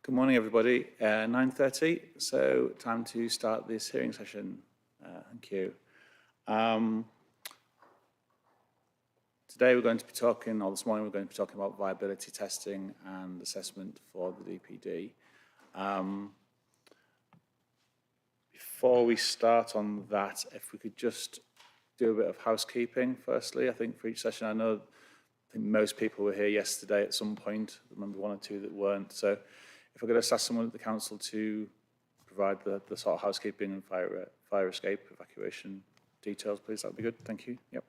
Good morning, everybody. 9:30, so time to start this hearing session. Thank you. Today we're going to be talking, or this morning we're going to be talking about viability testing and assessment for the DPD. Before we start on that, if we could just do a bit of housekeeping firstly, I think for each session. I think most people were here yesterday at some point. I remember one or two that weren't. So if I could just ask someone at the council to provide the sort of housekeeping and fire escape evacuation details, please, that'd be good. Thank you. Yep.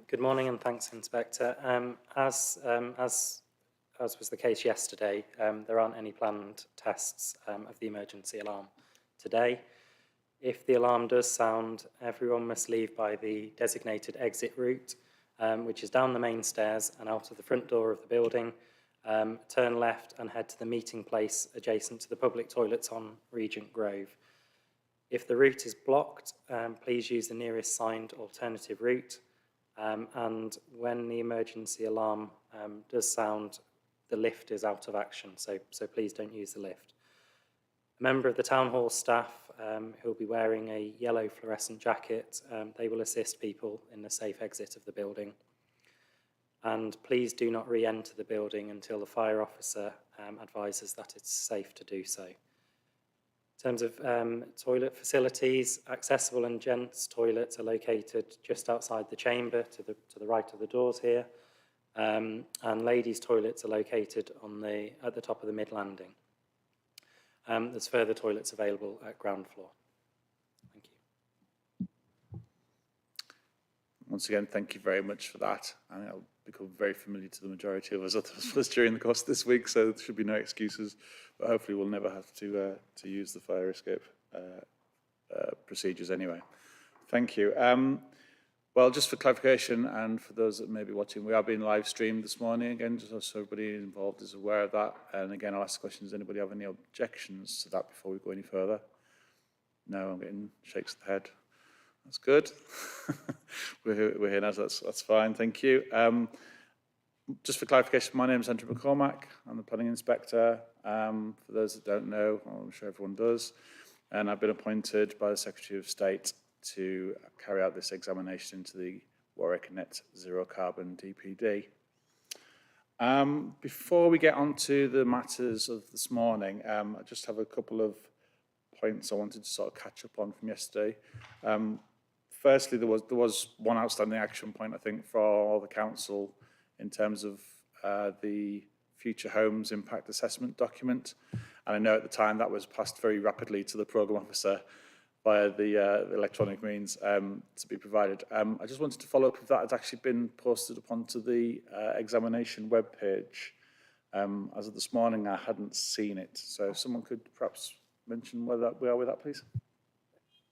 Good morning and thanks, Inspector. As was the case yesterday, there aren't any planned tests of the emergency alarm today. If the alarm does sound, everyone must leave by the designated exit route, which is down the main stairs and out of the front door of the building. Turn left and head to the meeting place adjacent to the public toilets on Regent Grove. If the route is blocked, please use the nearest signed alternative route. And when the emergency alarm does sound, the lift is out of action, so please don't use the lift. A member of the Town Hall staff who will be wearing a yellow fluorescent jacket, they will assist people in the safe exit of the building. And please do not re-enter the building until the fire officer advises that it's safe to do so. In terms of toilet facilities, accessible and gents toilets are located just outside the chamber to the right of the doors here, and ladies' toilets are located at the top of the mid-landing. There's further toilets available at ground floor. Thank you. Once again, thank you very much for that. I think I'll become very familiar to the majority of us during the course of this week, so there should be no excuses. But hopefully we'll never have to use the fire escape procedures anyway. Thank you. Well, just for clarification, and for those that may be watching, we are being live streamed this morning, again, just so everybody involved is aware of that. And again, I'll ask the question, does anybody have any objections to that before we go any further? No, I'm getting shakes of the head. That's good. we're here now, so that's fine, thank you. Just for clarification, my name is Andrew McCormack. I'm the Planning Inspector. For those that don't know, I'm sure everyone does. And I've been appointed by the Secretary of State to carry out this examination into the Warwick Net Zero Carbon DPD. Before we get on to the matters of this morning, I just have a couple of points I wanted to sort of catch up on from yesterday. Firstly, there was one outstanding action point, I think, for the council in terms of the Future Homes Impact Assessment document. And I know at the time that was passed very rapidly to the programme officer via the electronic means to be provided. I just wanted to follow up if that had actually been posted onto the examination webpage. As of this morning, I hadn't seen it. So if someone could perhaps mention where we are with that, please.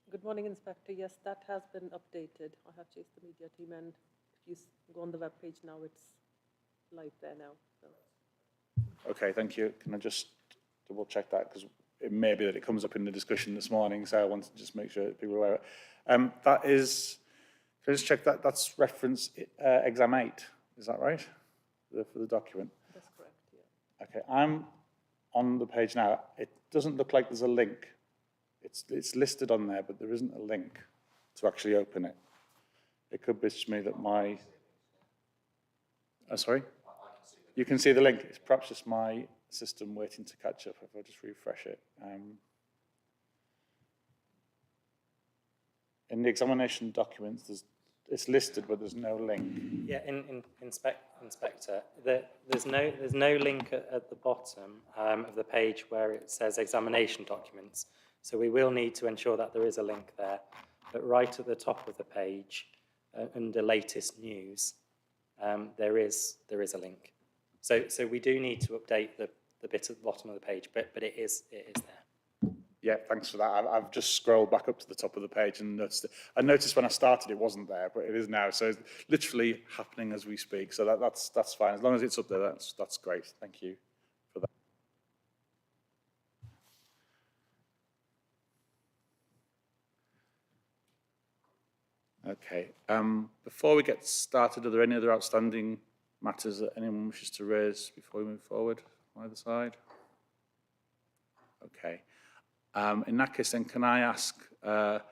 Good morning, Inspector. Yes, that has been updated. I have chased the media team, and if you go on the web page now, it's live there now. So. Okay, thank you. Can I just double check that? Because it may be that it comes up in the discussion this morning, so I wanted to just make sure that people are aware of it. That is, can I just check that? That's reference exam 8, is that right? For the document? That's correct, yeah. Okay, I'm on the page now. It doesn't look like there's a link. It's listed on there, but there isn't a link to actually open it. It could be just me that my... sorry? You can see the link. It's perhaps just my system waiting to catch up. If I just refresh it. In the examination documents, it's listed, but there's no link. Yeah, Inspector, there's no link at the bottom of the page where it says examination documents. So we will need to ensure that there is a link there. But right at the top of the page, under latest news, there is a link. So we do need to update the bit at the bottom of the page, but it is there. Yeah, thanks for that. I've just scrolled back up to the top of the page and noticed it. I noticed when I started it wasn't there, but it is now. So it's literally happening as we speak. So that's fine. As long as it's up there, that's great. Thank you for that. Okay. Before we get started, are there any other outstanding matters that anyone wishes to raise before we move forward? from either side? Okay. In that case, then, can I ask for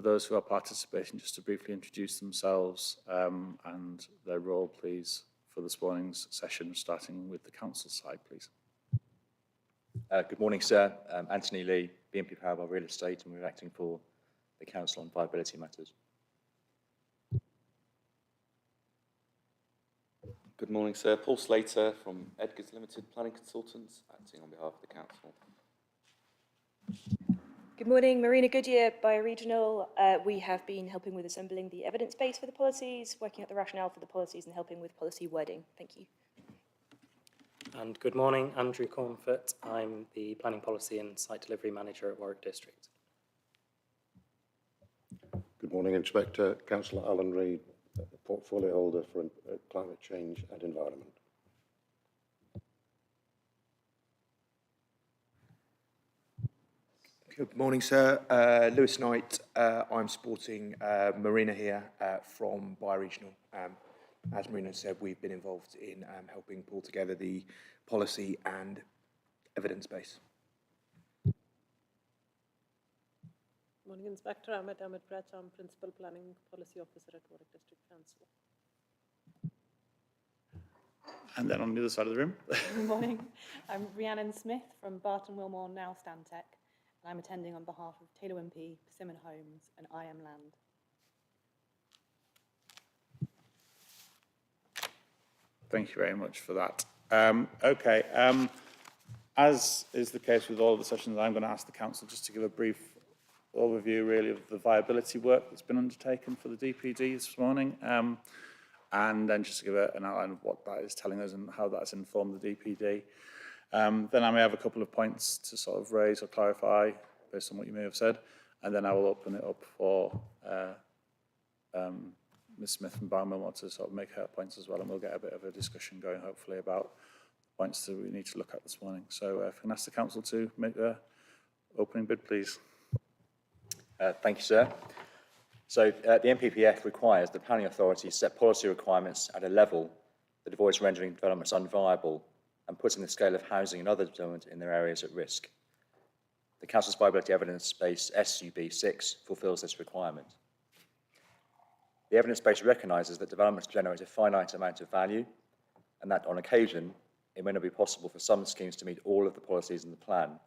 those who are participating just to briefly introduce themselves and their role, please, for this morning's session, starting with the council side, please. Good morning, sir. Anthony Lee, BNP Paribas Real Estate, and we're acting for the Council on Viability Matters. Good morning, sir. Paul Slater from Edgar's Limited Planning Consultants, acting on behalf of the Council. Good morning, Marina Goodyear, Bioregional. We have been helping with assembling the evidence base for the policies, working out the rationale for the policies and helping with policy wording. Thank you. And good morning, Andrew Cornfoot. I'm the Planning Policy and Site Delivery Manager at Warwick District. Good morning, Inspector. Councillor Alan Reid, Portfolio Holder for Climate Change and Environment. Good morning, sir. Lewis Knight. I'm supporting Marina here from Bioregional. As Marina said, we've been involved in helping pull together the policy and evidence base. Morning, Inspector. I'm Amit Brach. I'm Principal Planning Policy Officer at Warwick District Council. And then on the other side of the room. Good morning. I'm Rhiannon Smith from Barton Wilmore, now Stantec, and I'm attending on behalf of Taylor Wimpey, Persimmon Homes, and I Am Land. Thank you very much for that. Okay, as is the case with all the sessions, I'm going to ask the council just to give a brief overview, really, of the viability work that's been undertaken for the DPD this morning, and then just to give an outline of what that is telling us and how that's informed the DPD. Then I may have a couple of points to sort of raise or clarify based on what you may have said, and then I will open it up for Ms Smith from Barnwell to sort of make her points as well, and we'll get a bit of a discussion going, hopefully, about points that we need to look at this morning. So if I can ask the council to make the opening bid, please. Thank you, sir. So the NPPF requires the planning authority set policy requirements at a level that avoids rendering developments unviable and putting the scale of housing and other development in their areas at risk. The Council's Viability Evidence Base SUB 6 fulfills this requirement. The evidence base recognises that developments generate a finite amount of value and that on occasion it may not be possible for some schemes to meet all of the policies in the plan,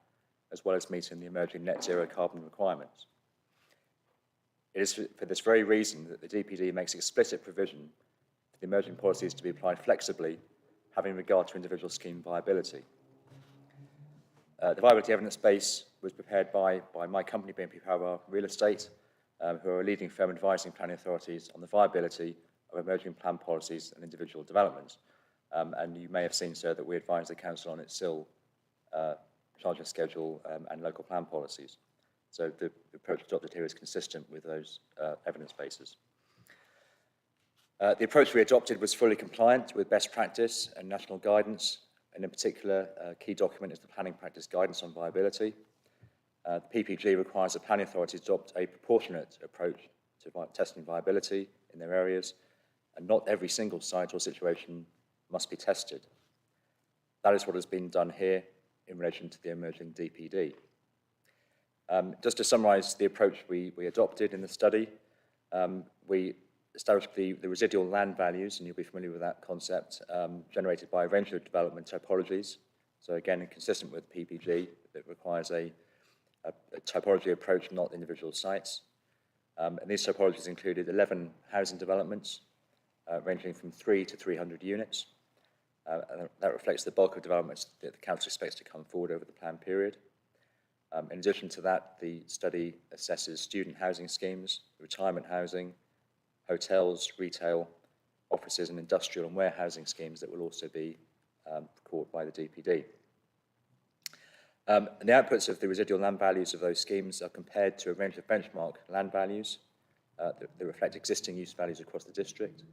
as well as meeting the emerging net zero carbon requirements. It is for this very reason that the DPD makes explicit provision for the emerging policies to be applied flexibly, having regard to individual scheme viability. The viability evidence base was prepared by my company, BNP Paribas Real Estate, who are a leading firm advising planning authorities on the viability of emerging plan policies and individual developments. And you may have seen, sir, that we advise the Council on its SIL, charging schedule and local plan policies. So the approach adopted here is consistent with those evidence bases. The approach we adopted was fully compliant with best practice and national guidance, and in particular, a key document is the Planning Practice Guidance on Viability. The PPG requires the planning authority to adopt a proportionate approach to testing viability in their areas, and not every single site or situation must be tested. That is what has been done here in relation to the emerging DPD. Just to summarise the approach we adopted in the study, we established the residual land values, and you'll be familiar with that concept, generated by a range of development typologies. So again, consistent with PPG, it requires a typology approach, not individual sites. And these typologies included 11 housing developments, ranging from 3 to 300 units. And that reflects the bulk of developments that the Council expects to come forward over the planned period. In addition to that, the study assesses student housing schemes, retirement housing, hotels, retail, offices and industrial and warehousing schemes that will also be caught by the DPD. And the outputs of the residual land values of those schemes are compared to a range of benchmark land values that reflect existing use values across the district.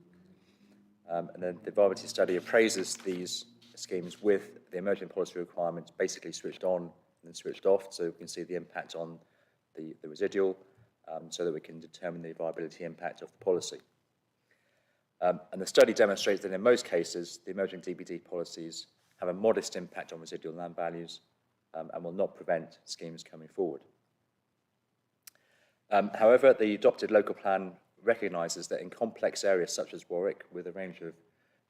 And then the viability study appraises these schemes with the emerging policy requirements basically switched on and switched off, so we can see the impact on the residual, so that we can determine the viability impact of the policy. And the study demonstrates that in most cases, the emerging DPD policies have a modest impact on residual land values, and will not prevent schemes coming forward. However, the adopted local plan recognises that in complex areas such as Warwick, with a range of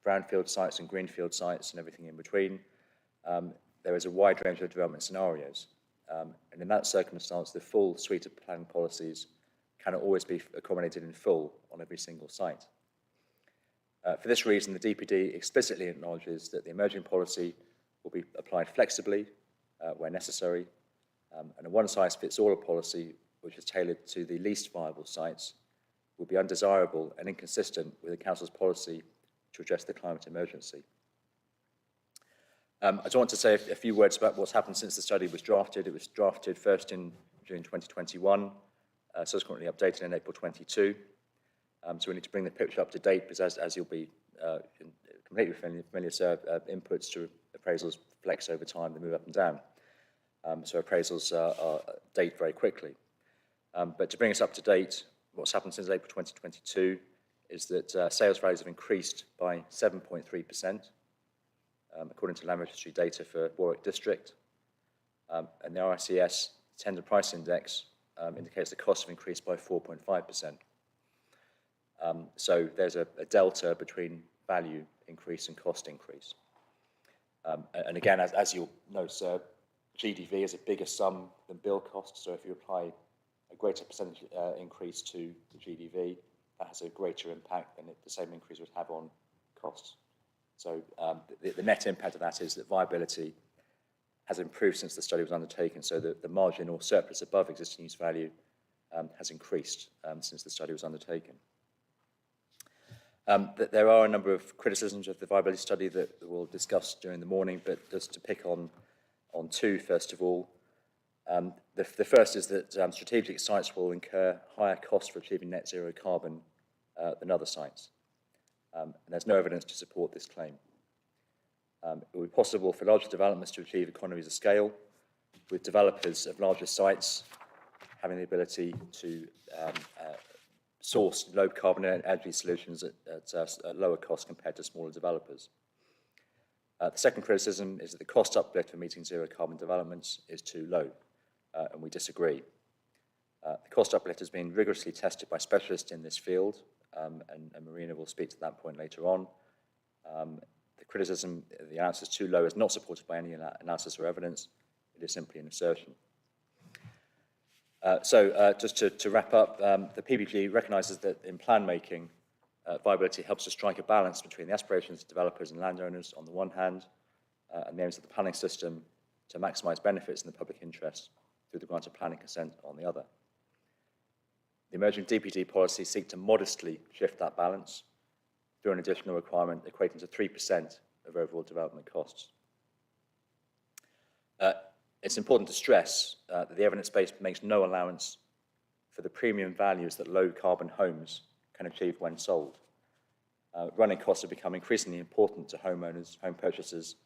brownfield sites and greenfield sites and everything in between, there is a wide range of development scenarios. And in that circumstance, the full suite of planning policies cannot always be accommodated in full on every single site. For this reason, the DPD explicitly acknowledges that the emerging policy will be applied flexibly where necessary, and a one-size-fits-all policy which is tailored to the least viable sites will be undesirable and inconsistent with the Council's policy to address the climate emergency. I just want to say a few words about what's happened since the study was drafted. It was drafted first in June 2021, subsequently updated in April 22. So we need to bring the picture up to date because as you'll be completely familiar, sir, inputs to appraisals flex over time, they move up and down. So appraisals date very quickly. But to bring us up to date, what's happened since April 2022 is that sales values have increased by 7.3%, according to Land Registry data for Warwick District. And the RICS Tender Price Index indicates the costs have increased by 4.5%. So there's a delta between value increase and cost increase. And again, as you'll know, sir, GDV is a bigger sum than build cost. So if you apply a greater percentage increase to the GDV, that has a greater impact than the same increase would have on costs. So the net impact of that is that viability has improved since the study was undertaken, so that the margin or surplus above existing use value has increased since the study was undertaken. There are a number of criticisms of the viability study that we'll discuss during the morning, but just to pick on two, first of all. The first is that strategic sites will incur higher costs for achieving net zero carbon than other sites. And there's no evidence to support this claim. It will be possible for larger developments to achieve economies of scale, with developers of larger sites having the ability to source low carbon energy solutions at a lower cost compared to smaller developers. The second criticism is that the cost uplift for meeting zero carbon developments is too low, and we disagree. The cost uplift has been rigorously tested by specialists in this field, and Marina will speak to that point later on. The criticism, the analysis too low, is not supported by any analysis or evidence. It is simply an assertion. Just to wrap up, the PPG recognises that in plan making, viability helps to strike a balance between the aspirations of developers and landowners on the one hand, and the aims of the planning system to maximise benefits in the public interest through the grant of planning consent on the other. The emerging DPD policies seek to modestly shift that balance through an additional requirement equating to 3% of overall development costs. It's important to stress that the evidence base makes no allowance for the premium values that low carbon homes can achieve when sold. Running costs have become increasingly important to homeowners, home purchasers,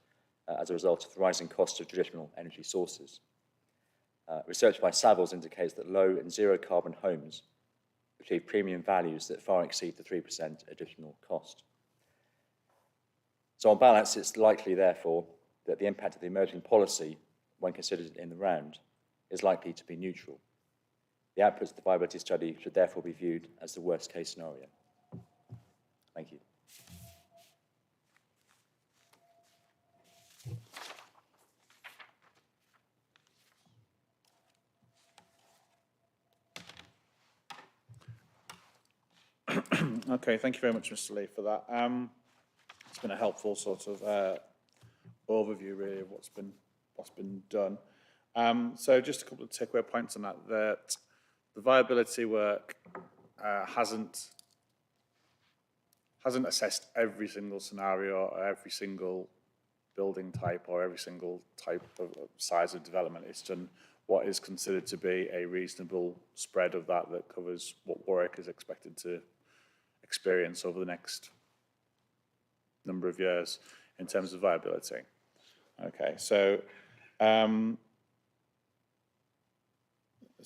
as a result of the rising costs of traditional energy sources. Research by Savills indicates that low and zero carbon homes achieve premium values that far exceed the 3% additional cost. So on balance, it's likely, therefore, that the impact of the emerging policy, when considered in the round, is likely to be neutral. The outputs of the viability study should therefore be viewed as the worst case scenario. Thank you. Okay, thank you very much, Mr. Lee, for that. It's been a helpful sort of overview, really, of what's been done. So just a couple of takeaway points on that. That the viability work hasn't assessed every single scenario or every single building type or every single type of size of development. It's done what is considered to be a reasonable spread of that covers what Warwick is expected to experience over the next number of years in terms of viability. Okay, so in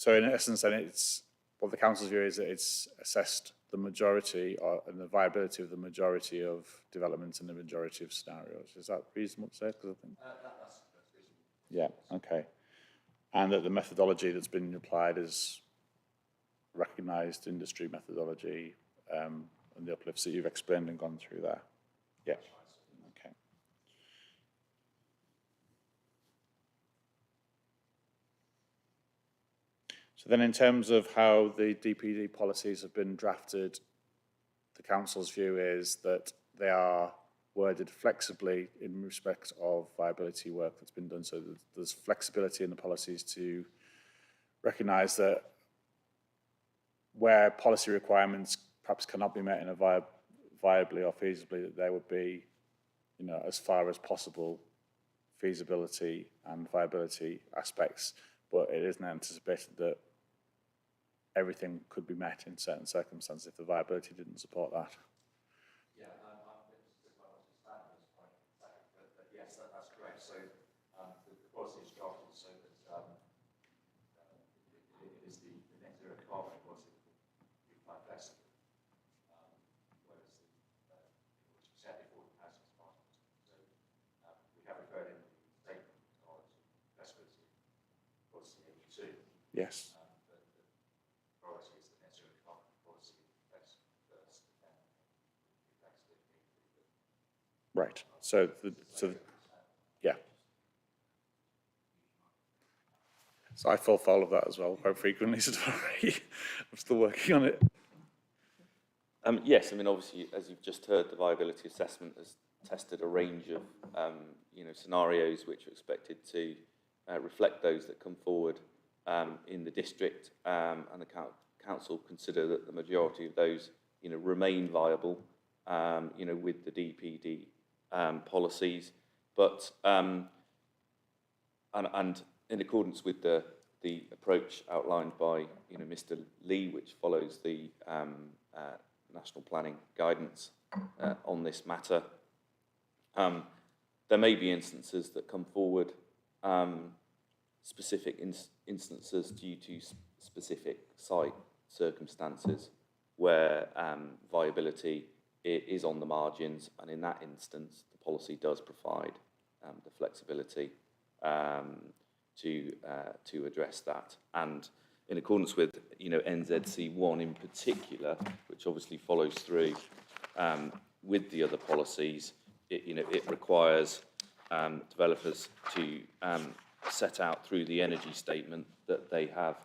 essence, then it's what the council's view is that it's assessed the majority and the viability of the majority of developments in the majority of scenarios. Is that reasonable to say? 'Cause I think, That's reasonable. yeah, okay. And that the methodology that's been applied is recognised industry methodology, and the uplifts that you've explained and gone through there. Yeah. Okay. So then in terms of how the DPD policies have been drafted, the council's view is that they are worded flexibly in respect of viability work that's been done. So there's flexibility in the policies to recognise that where policy requirements perhaps cannot be met in a viably or feasibly, that there would be, you know, as far as possible, feasibility and viability aspects, but it isn't anticipated that everything could be met in certain circumstances if the viability didn't support that. Yeah, I'm interested as well to stand on this point in a second, but yes, that's correct. So the policy is drafted so that it is the net zero carbon policy that will be applied flexibly, whereas which was set before the housing department. So we have referred in the statement of flexibility policy 82. Yes. Right. So yeah. So I fall foul of that as well quite frequently. So I'm still working on it. Yes, I mean, obviously, as you've just heard, the viability assessment has tested a range of, scenarios which are expected to reflect those that come forward in the district, and the council consider that the majority of those, remain viable, with the DPD policies, but and in accordance with the approach outlined by Mr. Lee, which follows the national planning guidance on this matter, there may be instances that come forward, specific instances due to specific site circumstances where viability is on the margins, and in that instance, the policy does provide the flexibility to address that. And in accordance with NZC1 in particular, which obviously follows through with the other policies, it requires developers to set out through the energy statement that they have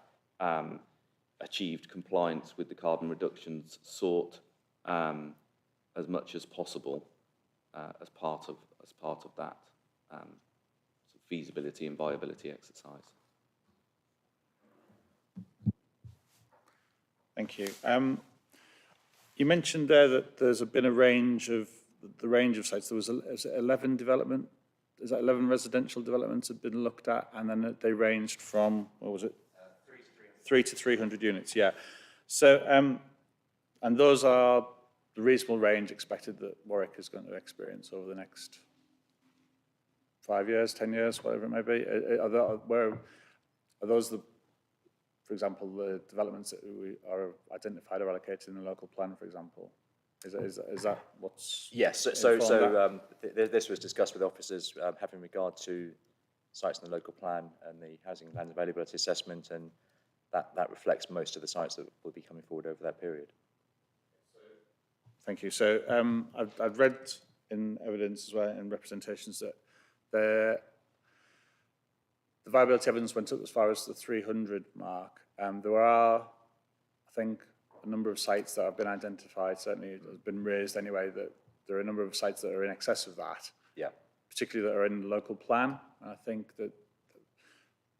achieved compliance with the carbon reductions sought as much as possible as part of that feasibility and viability exercise. Thank you. You mentioned there that there's been a range of sites. There was 11 development. Is that 11 residential developments had been looked at, and then they ranged from, what was it? 3 to 300 units. Yeah. So, and those are the reasonable range expected that Warwick is going to experience over the next 5 years, 10 years, whatever it may be. Are those the, for example, the developments that we are identified or allocated in the local plan, for example? Is that what's? Yes. This was discussed with officers having regard to sites in the local plan and the housing and land availability assessment, and that reflects most of the sites that will be coming forward over that period. Thank you. So I've read in evidence as well, in representations, that the viability evidence went up as far as the 300 mark. There are, I think, a number of sites that have been identified, certainly it has been raised anyway, that there are a number of sites that are in excess of that. Yeah. Particularly that are in the local plan. I think that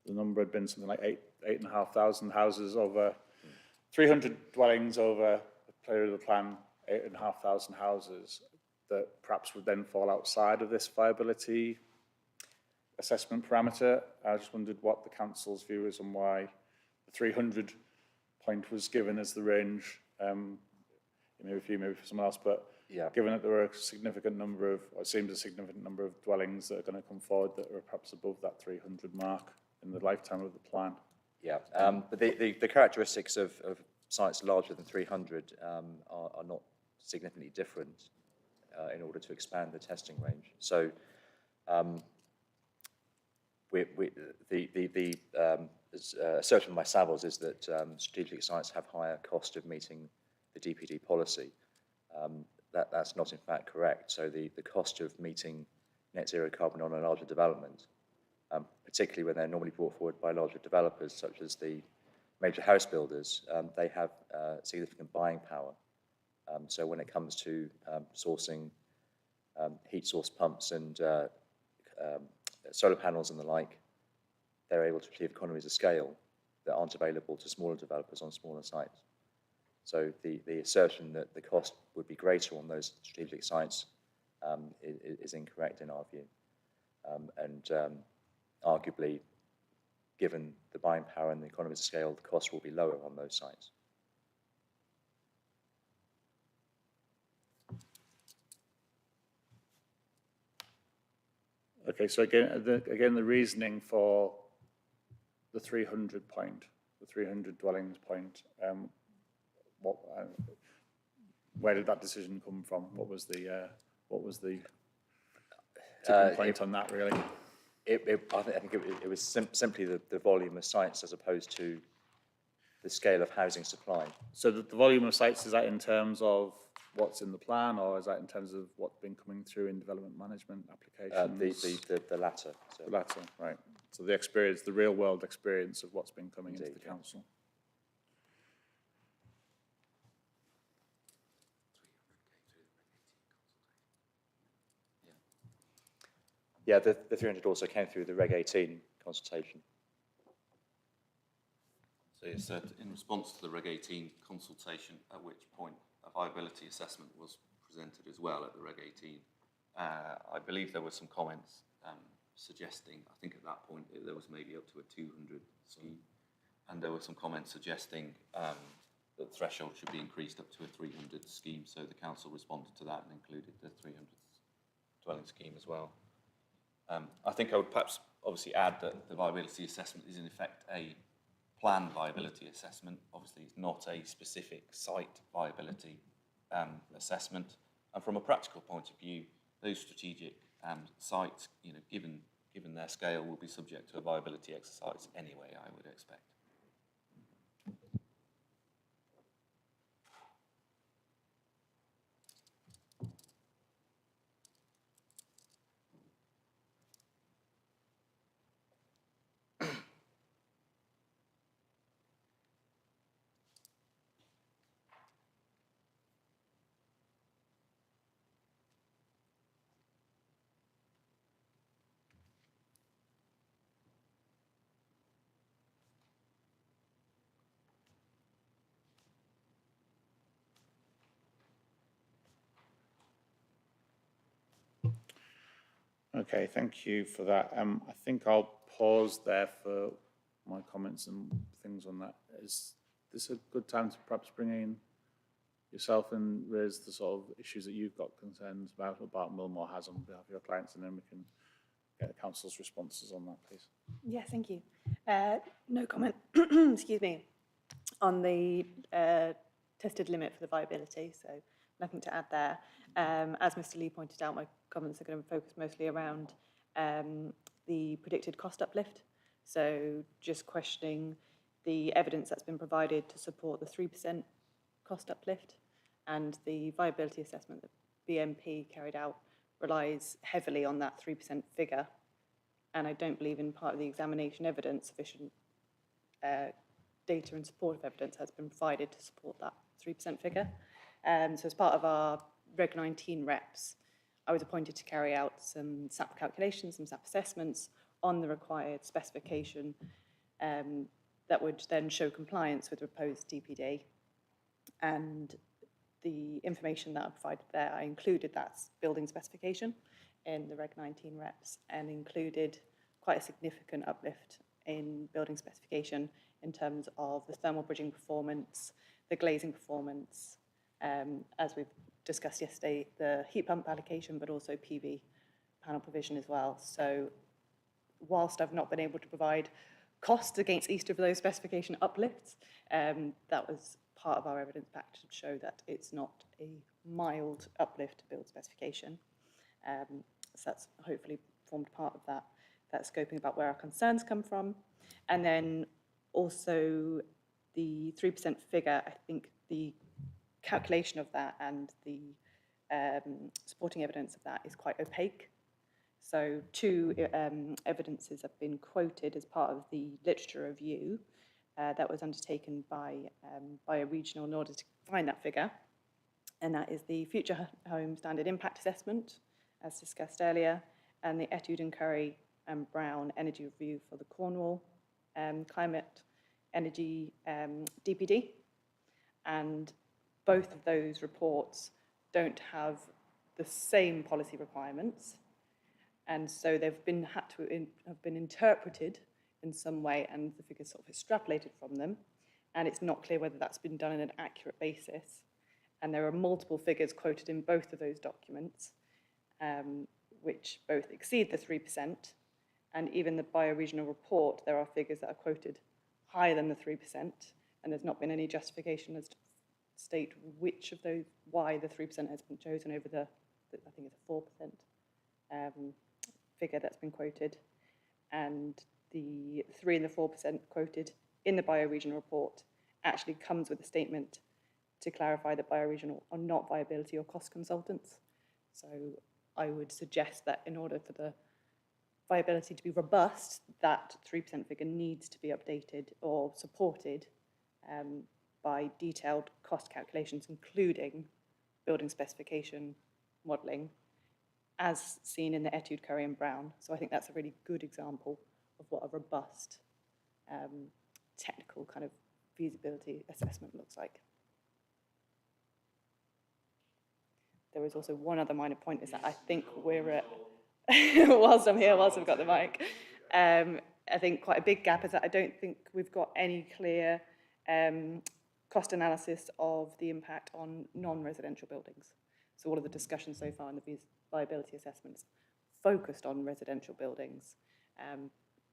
the number had been something like 8,500 houses over 300 dwellings over the period of the plan, 8,500 houses that perhaps would then fall outside of this viability assessment parameter. I just wondered what the council's view is on why the 300 point was given as the range, maybe for you, maybe for someone else, but yeah, given that there were a significant number of, or it seems a significant number of dwellings that are going to come forward that are perhaps above that 300 mark in the lifetime of the plan. Yeah, but the characteristics of sites larger than 300 are not significantly different in order to expand the testing range. So the assertion by Savills is that strategic sites have higher cost of meeting the DPD policy. That's not in fact correct. So the cost of meeting net zero carbon on a larger development, particularly when they're normally brought forward by larger developers such as the major house builders, they have significant buying power. So when it comes to sourcing heat source pumps and solar panels and the like, they're able to achieve economies of scale that aren't available to smaller developers on smaller sites. So the assertion that the cost would be greater on those strategic sites is incorrect in our view. Arguably, given the buying power and the economies of scale, the cost will be lower on those sites. Okay, so again, the reasoning for the 300 point, the 300 dwellings point, where did that decision come from? What was the tipping point on that, really? I think it was simply the volume of sites as opposed to the scale of housing supply. So the volume of sites, is that in terms of what's in the plan, or is that in terms of what's been coming through in development management applications? The latter. So. The latter, right. So the experience, the real world experience of what's been coming Indeed, into the council. Yeah, the 300 also came through the Reg 18 consultation. So yes, in response to the Reg 18 consultation, at which point a viability assessment was presented as well at the Reg 18, I believe there were some comments suggesting, I think at that point there was maybe up to a 200 scheme, and there were some comments suggesting that the threshold should be increased up to a 300 scheme, so the council responded to that and included the 300 dwelling scheme as well. I think I would perhaps obviously add that the viability assessment is in effect a plan viability assessment. Obviously, it's not a specific site viability assessment. And from a practical point of view, those strategic sites, given their scale, will be subject to a viability exercise anyway, I would expect. Okay, thank you for that. I think I'll pause there for my comments and things on that. Is this a good time to perhaps bring in yourself and raise the sort of issues that you've got concerns about Millmore has on behalf of your clients, and then we can get the council's responses on that, please? Yeah, thank you. No comment, excuse me, on the tested limit for the viability, so nothing to add there. As Mr. Lee pointed out, my comments are going to focus mostly around the predicted cost uplift. So just questioning the evidence that's been provided to support the 3% cost uplift, and the viability assessment that BMP carried out relies heavily on that 3% figure. And I don't believe in part of the examination evidence sufficient data and supportive evidence has been provided to support that 3% figure. So as part of our Reg 19 reps, I was appointed to carry out some SAP calculations, some SAP assessments on the required specification that would then show compliance with the proposed DPD. And the information that I provided there, I included that building specification in the Reg 19 reps, and included quite a significant uplift in building specification in terms of the thermal bridging performance, the glazing performance, as we've discussed yesterday, the heat pump allocation, but also PV panel provision as well. So whilst I've not been able to provide costs against each of those specification uplifts, that was part of our evidence pack to show that it's not a mild uplift to build specification. So that's hopefully formed part of that scoping about where our concerns come from. And then also the 3% figure, I think the calculation of that and the supporting evidence of that is quite opaque. So two evidences have been quoted as part of the literature review that was undertaken by a regional in order to find that figure. And that is the Future Home Standard Impact Assessment, as discussed earlier, and the Etude and Curry and Brown Energy Review for the Cornwall Climate Energy DPD. And both of those reports don't have the same policy requirements, and so they've have been interpreted in some way, and the figures sort of extrapolated from them, and it's not clear whether that's been done on an accurate basis. And there are multiple figures quoted in both of those documents, which both exceed the 3%, and even the bioregional report, there are figures that are quoted higher than the 3%, and there's not been any justification as to state which of those, why the 3% has been chosen over the I think it's a 4% figure that's been quoted. And the 3 and the 4% quoted in the bioregional report actually comes with a statement to clarify that bioregional are not viability or cost consultants. So I would suggest that in order for the viability to be robust, that 3% figure needs to be updated or supported by detailed cost calculations, including building specification modelling, as seen in the Etude, Curry and Brown. So I think that's a really good example of what a robust technical kind of feasibility assessment looks like. There is also one other minor point, is that I think we're at, whilst I'm here, whilst I've got the mic, I think quite a big gap is that I don't think we've got any clear cost analysis of the impact on non-residential buildings. So all of the discussion so far in the viability assessments focused on residential buildings.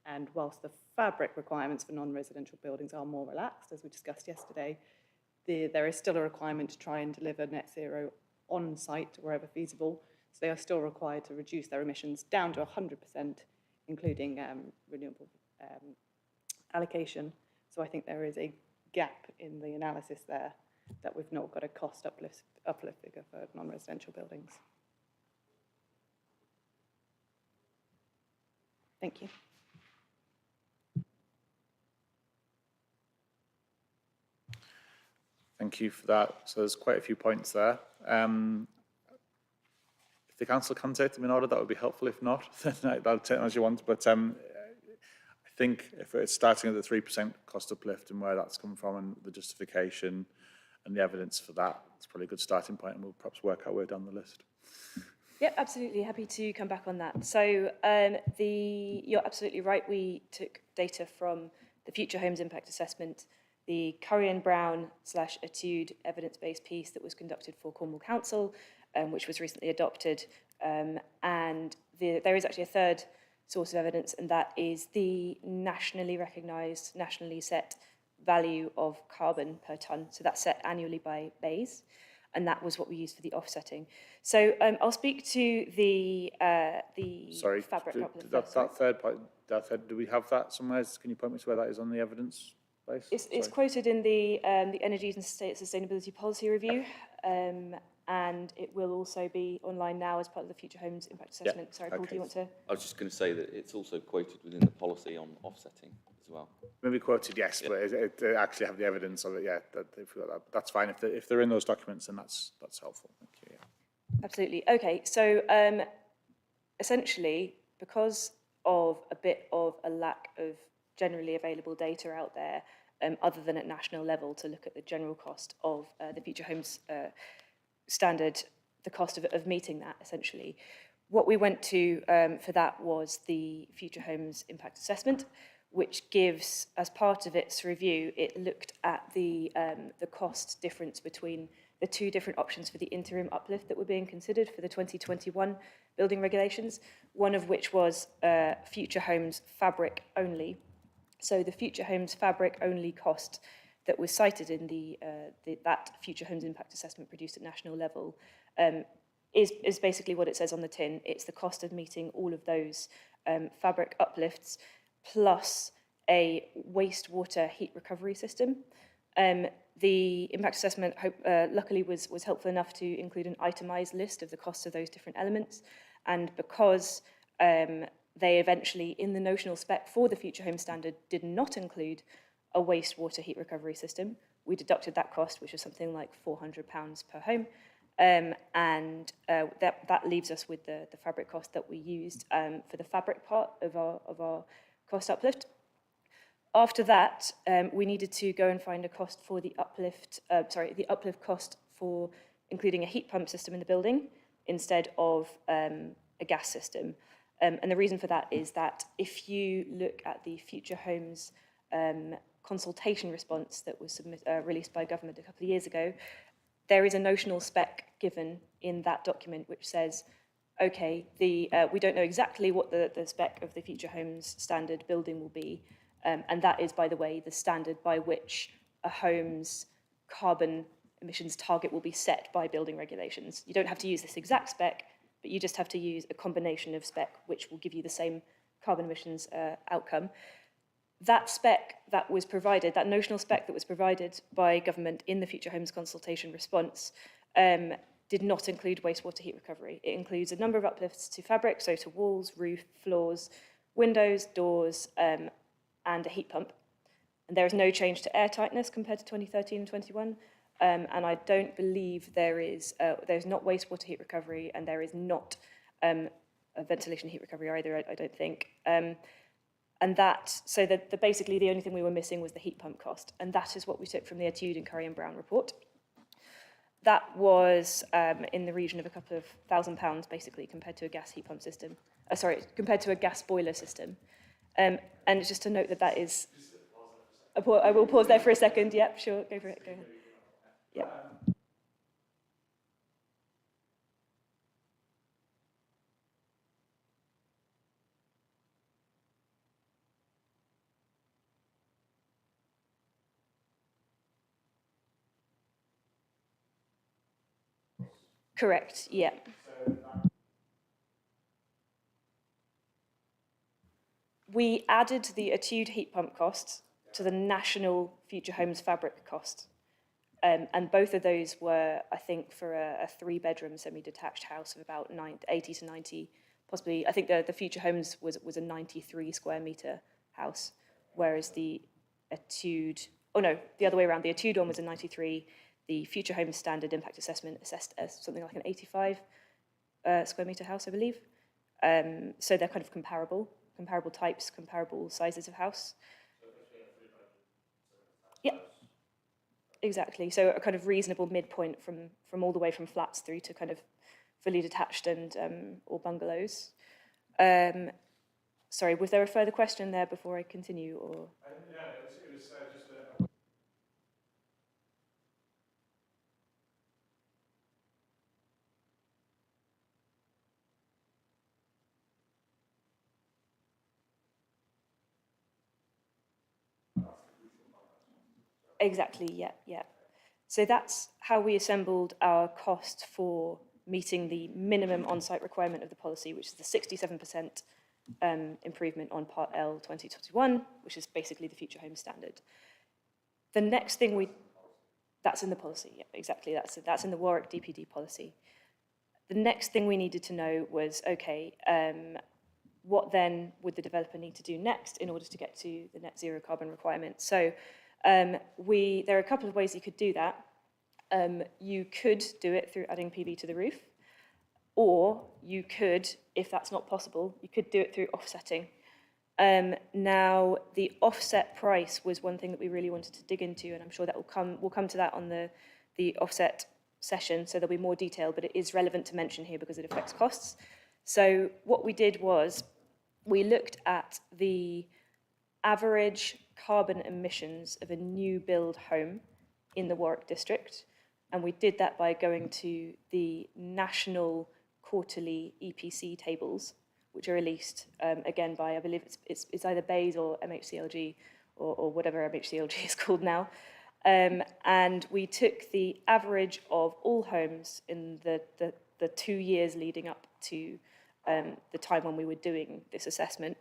And whilst the fabric requirements for non-residential buildings are more relaxed, as we discussed yesterday, there is still a requirement to try and deliver net zero on site wherever feasible. So they are still required to reduce their emissions down to 100%, including renewable allocation. So I think there is a gap in the analysis there, that we've not got a cost uplift figure for non-residential buildings. Thank you. Thank you for that. So there's quite a few points there. If the council can take them in order, that would be helpful. If not, then I'll take them as you want. But I think if it's starting at the 3% cost uplift and where that's come from and the justification and the evidence for that, it's probably a good starting point, and we'll perhaps work our way down the list. Yep, absolutely. Happy to come back on that. So you're absolutely right. We took data from the Future Homes Impact Assessment, the Curry and Brown / Etude evidence-based piece that was conducted for Cornwall Council, which was recently adopted. And there is actually a third source of evidence, and that is the nationally recognised, nationally set value of carbon per tonne. So that's set annually by BASE, and that was what we used for the offsetting. So I'll speak to the fabric uplift. That third point, do we have that somewhere? Can you point me to where that is on the evidence base? It's quoted in the Energy and Sustainability Policy Review, and it will also be online now as part of the Future Homes Impact Assessment. Sorry, Paul, do you want to? I was just going to say that it's also quoted within the policy on offsetting as well. Maybe quoted, yes, but it actually have the evidence of it, yeah. That's fine. If they're in those documents, then that's helpful. Thank you. Yeah. Absolutely. Okay, so essentially, because of a bit of a lack of generally available data out there, other than at national level, to look at the general cost of the Future Homes standard, the cost of meeting that, essentially. What we went to for that was the Future Homes Impact Assessment, which gives, as part of its review, it looked at the cost difference between the two different options for the interim uplift that were being considered for the 2021 building regulations, one of which was Future Homes fabric only. So the Future Homes fabric only cost that was cited in that Future Homes Impact Assessment produced at national level is basically what it says on the tin. It's the cost of meeting all of those fabric uplifts plus a wastewater heat recovery system. The impact assessment, luckily, was helpful enough to include an itemised list of the costs of those different elements. And because they eventually, in the notional spec for the Future Home Standard, did not include a wastewater heat recovery system, we deducted that cost, which was something like £400 per home. That leaves us with the fabric cost that we used for the fabric part of our cost uplift. After that, we needed to go and find a cost for the uplift cost for including a heat pump system in the building instead of a gas system. And the reason for that is that if you look at the Future Homes consultation response that was released by government a couple of years ago, there is a notional spec given in that document which says, okay, we don't know exactly what the spec of the Future Homes Standard building will be, and that is, by the way, the standard by which a home's carbon emissions target will be set by building regulations. You don't have to use this exact spec, but you just have to use a combination of spec which will give you the same carbon emissions outcome. That spec that was provided, that notional spec that was provided by government in the Future Homes consultation response, did not include wastewater heat recovery. It includes a number of uplifts to fabric, so to walls, roof, floors, windows, doors, and a heat pump. And there is no change to air tightness compared to 2013 and 21. And I don't believe there's not wastewater heat recovery, and there is not a ventilation heat recovery either, I don't think. So basically the only thing we were missing was the heat pump cost, and that is what we took from the Etude and Curry and Brown report. That was in the region of a couple of £1,000, basically, compared to a gas heat pump system. Compared to a gas boiler system. And just to note that is... I will pause there for a second. Yep, sure, go for it, go ahead. Yep. Correct, yeah. We added the Etude heat pump cost to the national Future Homes fabric cost. And both of those were, I think, for a 3-bedroom semi-detached house of about 80 to 90, possibly. I think the Future Homes was a 93 square metre house, whereas the Etude, the other way around, the Etude one was a 93. The Future Homes Standard Impact Assessment assessed as something like an 85 square metre house, I believe. So they're kind of comparable types, comparable sizes of house. Yeah, exactly. So a kind of reasonable midpoint from all the way from flats through to kind of fully detached and or bungalows. Sorry, was there a further question there before I continue, or? Yeah, it was just a... Exactly, yeah. So that's how we assembled our cost for meeting the minimum on-site requirement of the policy, which is the 67% improvement on Part L 2021, which is basically the Future Home Standard. The next thing that's in the policy, yeah, exactly, that's in the Warwick DPD policy. The next thing we needed to know was, okay, what then would the developer need to do next in order to get to the net zero carbon requirement? So there are a couple of ways you could do that. You could do it through adding PV to the roof, or you could, if that's not possible, you could do it through offsetting. Now, the offset price was one thing that we really wanted to dig into, and I'm sure that we'll come to that on the offset session, so there'll be more detail, but it is relevant to mention here because it affects costs. So what we did was we looked at the average carbon emissions of a new build home in the Warwick district, and we did that by going to the national quarterly EPC tables, which are released again by, I believe it's either BASE or MHCLG or whatever MHCLG is called now. And we took the average of all homes in the 2 years leading up to the time when we were doing this assessment.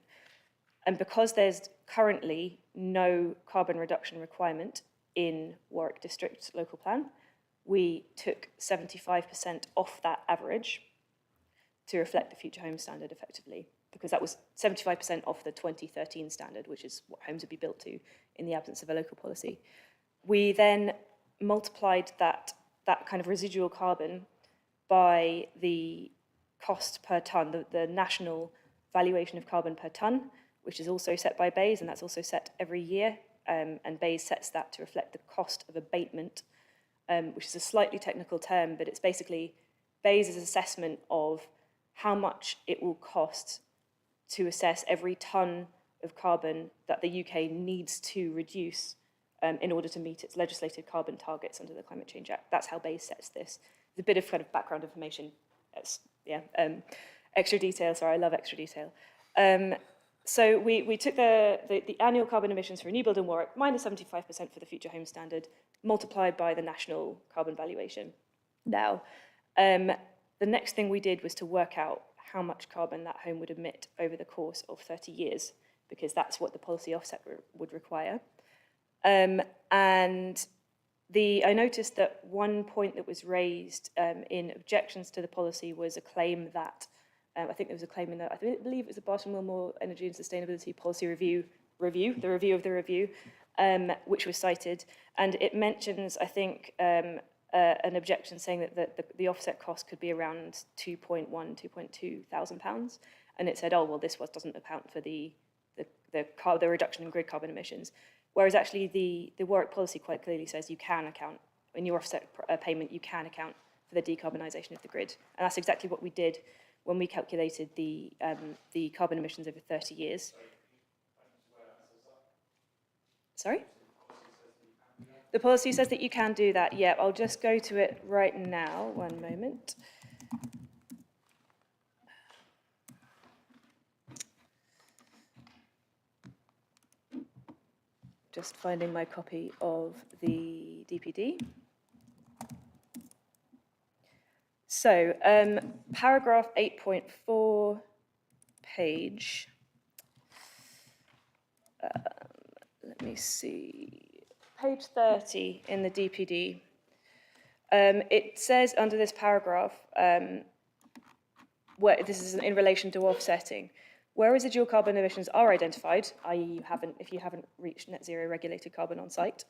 And because there's currently no carbon reduction requirement in Warwick District Local Plan, we took 75% off that average to reflect the Future Homes Standard effectively, because that was 75% off the 2013 standard, which is what homes would be built to in the absence of a local policy. We then multiplied that kind of residual carbon by the cost per tonne, the national valuation of carbon per tonne, which is also set by BEIS, and that's also set every year. And BEIS sets that to reflect the cost of abatement, which is a slightly technical term, but it's basically BEIS' assessment of how much it will cost to assess every tonne of carbon that the UK needs to reduce in order to meet its legislated carbon targets under the Climate Change Act. That's how BEIS sets this. There's a bit of kind of background information. Extra detail, sorry, I love extra detail. So we took the annual carbon emissions for a new build in Warwick, minus 75% for the Future Home Standard, multiplied by the national carbon valuation. Now, the next thing we did was to work out how much carbon that home would emit over the course of 30 years, because that's what the policy offset would require. And I noticed that one point that was raised in objections to the policy was a claim that, I think there was a claim in the, I believe it was the Barton Wilmore Energy and Sustainability Policy Review, the review of the review, which was cited. And it mentions, I think, an objection saying that the offset cost could be around £2.2 thousand. And it said, oh, well, this doesn't account for the reduction in grid carbon emissions. Whereas actually the Warwick policy quite clearly says you can account, in your offset payment, you can account for the decarbonisation of the grid. And that's exactly what we did when we calculated the carbon emissions over 30 years. Sorry? The policy says that you can do that. Yeah, I'll just go to it right now. One moment. Just finding my copy of the DPD. So, paragraph 8.4, page, let me see, page 30 in the DPD. It says under this paragraph, where this is in relation to offsetting, where residual carbon emissions are identified, i.e. if you haven't reached net zero regulated carbon on site,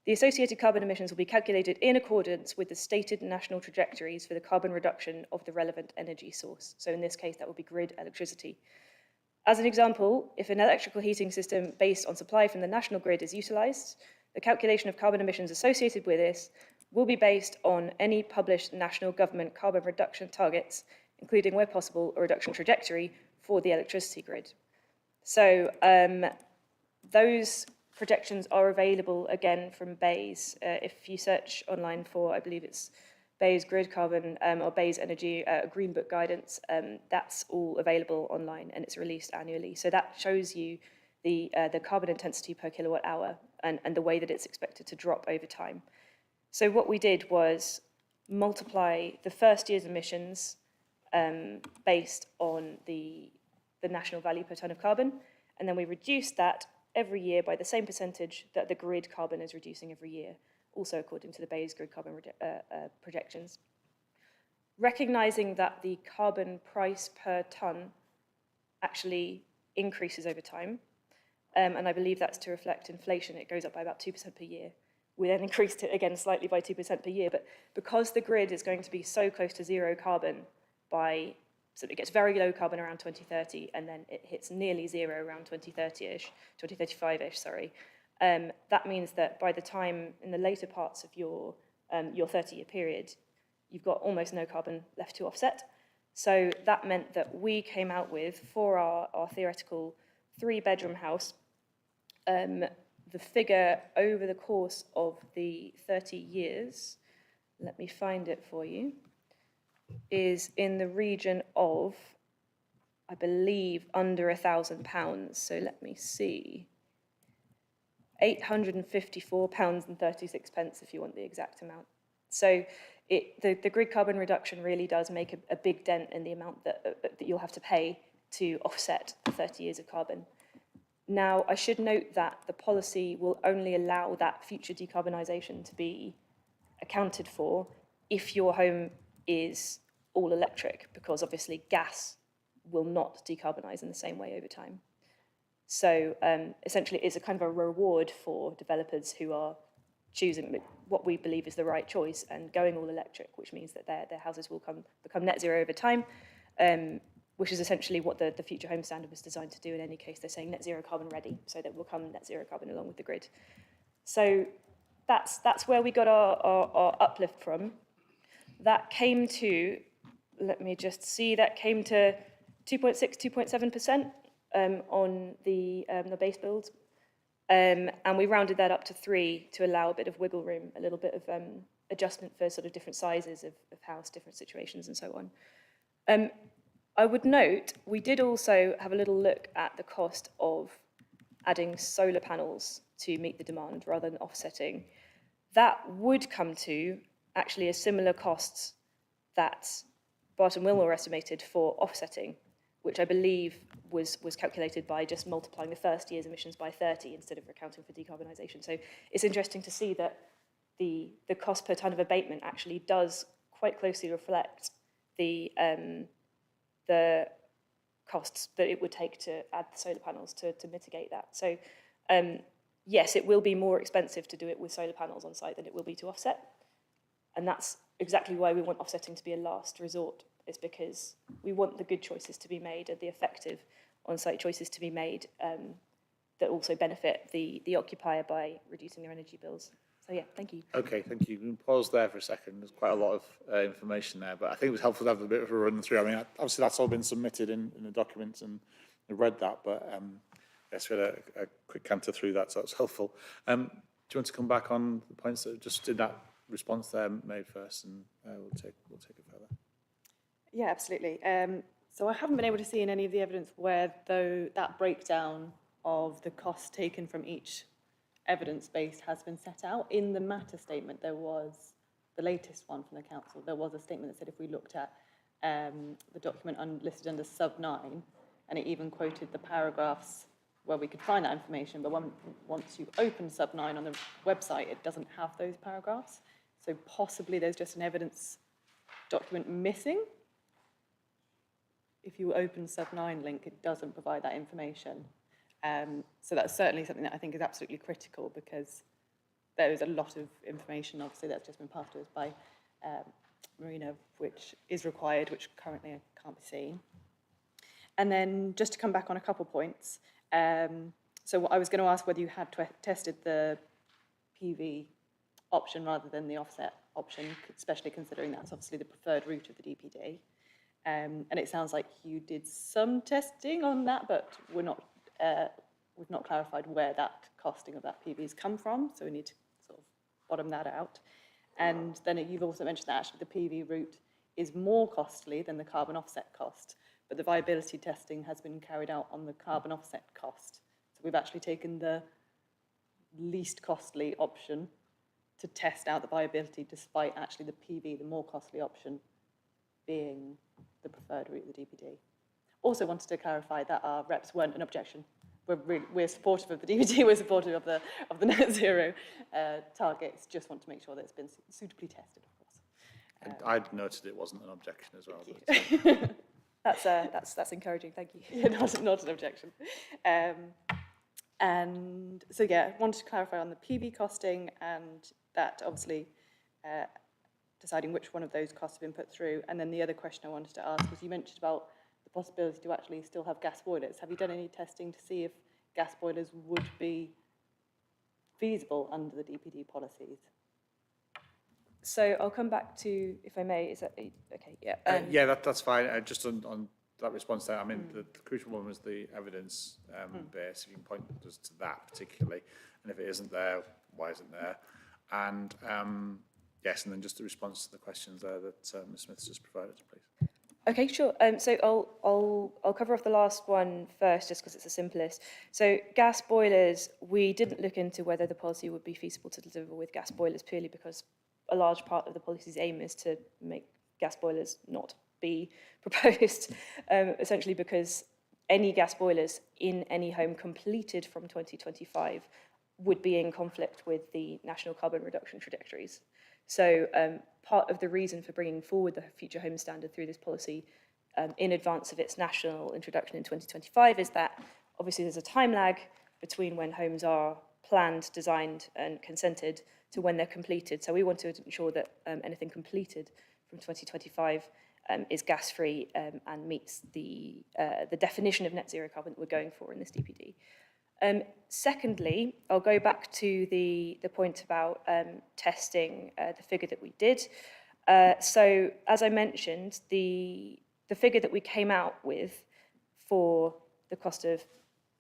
the associated carbon emissions will be calculated in accordance with the stated national trajectories for the carbon reduction of the relevant energy source. So in this case, that would be grid electricity. As an example, if an electrical heating system based on supply from the national grid is utilised, the calculation of carbon emissions associated with this will be based on any published national government carbon reduction targets, including, where possible, a reduction trajectory for the electricity grid. So those projections are available again from BEIS. If you search online for, I believe it's BEIS Grid Carbon or BEIS Energy Green Book Guidance, that's all available online and it's released annually. So that shows you the carbon intensity per kilowatt hour and the way that it's expected to drop over time. So what we did was multiply the first year's emissions based on the national value per tonne of carbon, and then we reduced that every year by the same percentage that the grid carbon is reducing every year, also according to the BEIS grid carbon projections. Recognising that the carbon price per tonne actually increases over time, and I believe that's to reflect inflation, it goes up by about 2% per year. We then increased it again slightly by 2% per year, but because the grid is going to be so close to zero carbon so it gets very low carbon around 2030, and then it hits nearly zero around 2030-ish, 2035-ish, sorry. That means that by the time in the later parts of your 30-year period, you've got almost no carbon left to offset. So that meant that we came out with, for our theoretical 3-bedroom house, the figure over the course of the 30 years, let me find it for you, is in the region of, I believe, under £1,000. So let me see. £854.36 if you want the exact amount. So the grid carbon reduction really does make a big dent in the amount that you'll have to pay to offset the 30 years of carbon. Now, I should note that the policy will only allow that future decarbonisation to be accounted for if your home is all electric, because obviously gas will not decarbonise in the same way over time. So essentially, it's a kind of a reward for developers who are choosing what we believe is the right choice and going all electric, which means that their houses will become net zero over time, which is essentially what the Future Home Standard was designed to do. In any case, they're saying net zero carbon ready, so that will come net zero carbon along with the grid. So that's where we got our uplift from. That came to, let me just see, that came to 2.6, 2.7% on the base build. And we rounded that up to 3 to allow a bit of wiggle room, a little bit of adjustment for sort of different sizes of house, different situations and so on. I would note, we did also have a little look at the cost of adding solar panels to meet the demand rather than offsetting. That would come to actually a similar cost that Bart and Wilmore estimated for offsetting, which I believe was calculated by just multiplying the first year's emissions by 30 instead of accounting for decarbonisation. So it's interesting to see that the cost per tonne of abatement actually does quite closely reflect the costs that it would take to add the solar panels to mitigate that. So yes, it will be more expensive to do it with solar panels on site than it will be to offset. And that's exactly why we want offsetting to be a last resort, is because we want the good choices to be made and the effective on-site choices to be made that also benefit the occupier by reducing their energy bills. So yeah, thank you. Okay, thank you. We can pause there for a second. There's quite a lot of information there, but I think it was helpful to have a bit of a run through. I mean, obviously that's all been submitted in the documents and I read that, but yes, we had a quick canter through that, so that's helpful. Do you want to come back on the points that just did that response there made first, and we'll take it further. Yeah, absolutely. So I haven't been able to see in any of the evidence where that breakdown of the cost taken from each evidence base has been set out. In the matter statement, there was the latest one from the council. There was a statement that said if we looked at the document listed under sub 9, and it even quoted the paragraphs where we could find that information, but once you open sub 9 on the website, it doesn't have those paragraphs. So possibly there's just an evidence document missing. If you open sub 9 link, it doesn't provide that information. So that's certainly something that I think is absolutely critical, because there is a lot of information, obviously, that's just been passed to us by Marina, which is required, which currently can't be seen. And then just to come back on a couple points, so I was going to ask whether you had tested the PV option rather than the offset option, especially considering that's obviously the preferred route of the DPD. And it sounds like you did some testing on that, but we've not clarified where that costing of that PV's come from, so we need to sort of bottom that out. And then you've also mentioned that actually the PV route is more costly than the carbon offset cost, but the viability testing has been carried out on the carbon offset cost. So we've actually taken the least costly option to test out the viability, despite actually the PV, the more costly option, being the preferred route of the DPD. Also wanted to clarify that our reps weren't an objection. We're supportive of the DPD, we're supportive of the net zero targets, just want to make sure that it's been suitably tested, of course. And I'd noted it wasn't an objection as well. That's encouraging, thank you. Yeah, not an objection. And so yeah, wanted to clarify on the PV costing, and that obviously deciding which one of those costs have been put through. And then the other question I wanted to ask was, you mentioned about the possibility to actually still have gas boilers. Have you done any testing to see if gas boilers would be feasible under the DPD policies? So I'll come back to, if I may, is that okay? Yeah. Yeah, that's fine. Just on that response there, I mean, the crucial one was the evidence base. If you can point us to that particularly, and if it isn't there, why isn't there? And yes, and then just the response to the questions there that Ms. Smith's just provided, please. Okay, sure. So I'll cover off the last one first, just because it's the simplest. So gas boilers, we didn't look into whether the policy would be feasible to deliver with gas boilers, purely because a large part of the policy's aim is to make gas boilers not be proposed, essentially because any gas boilers in any home completed from 2025 would be in conflict with the national carbon reduction trajectories. So part of the reason for bringing forward the Future Home Standard through this policy in advance of its national introduction in 2025 is that obviously there's a time lag between when homes are planned, designed and consented to when they're completed. So we want to ensure that anything completed from 2025 is gas-free and meets the definition of net zero carbon that we're going for in this DPD. Secondly, I'll go back to the point about testing the figure that we did. So as I mentioned, the figure that we came out with for the cost of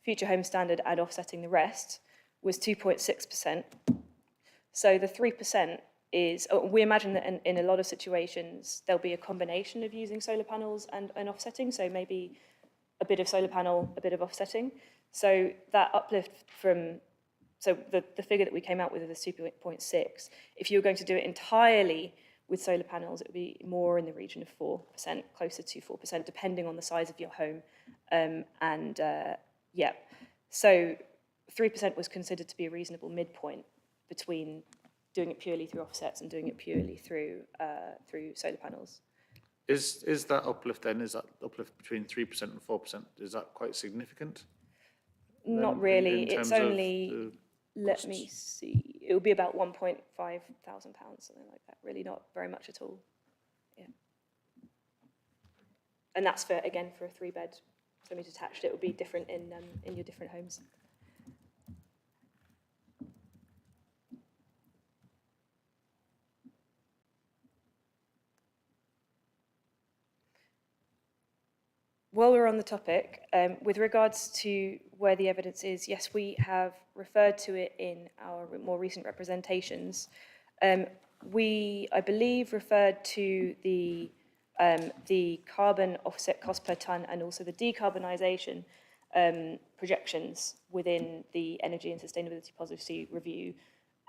Future Home Standard and offsetting the rest was 2.6%. So the 3% is, we imagine that in a lot of situations, there'll be a combination of using solar panels and offsetting. So maybe a bit of solar panel, a bit of offsetting. So that uplift from, so the figure that we came out with is 2.6. If you were going to do it entirely with solar panels, it would be more in the region of 4%, closer to 4%, depending on the size of your home. Yeah, so 3% was considered to be a reasonable midpoint between doing it purely through offsets and doing it purely through solar panels. Is that uplift then, is that uplift between 3% and 4%, is that quite significant? Not really, in it's terms of only, let me see, it would be about £1,500, something like that, really not very much at all, yeah. And that's for, again, for a 3-bed, semi-detached, it would be different in your different homes. While we're on the topic, with regards to where the evidence is, yes, we have referred to it in our more recent representations. We, I believe, referred to the carbon offset cost per tonne and also the decarbonisation projections within the Energy and Sustainability Policy Review.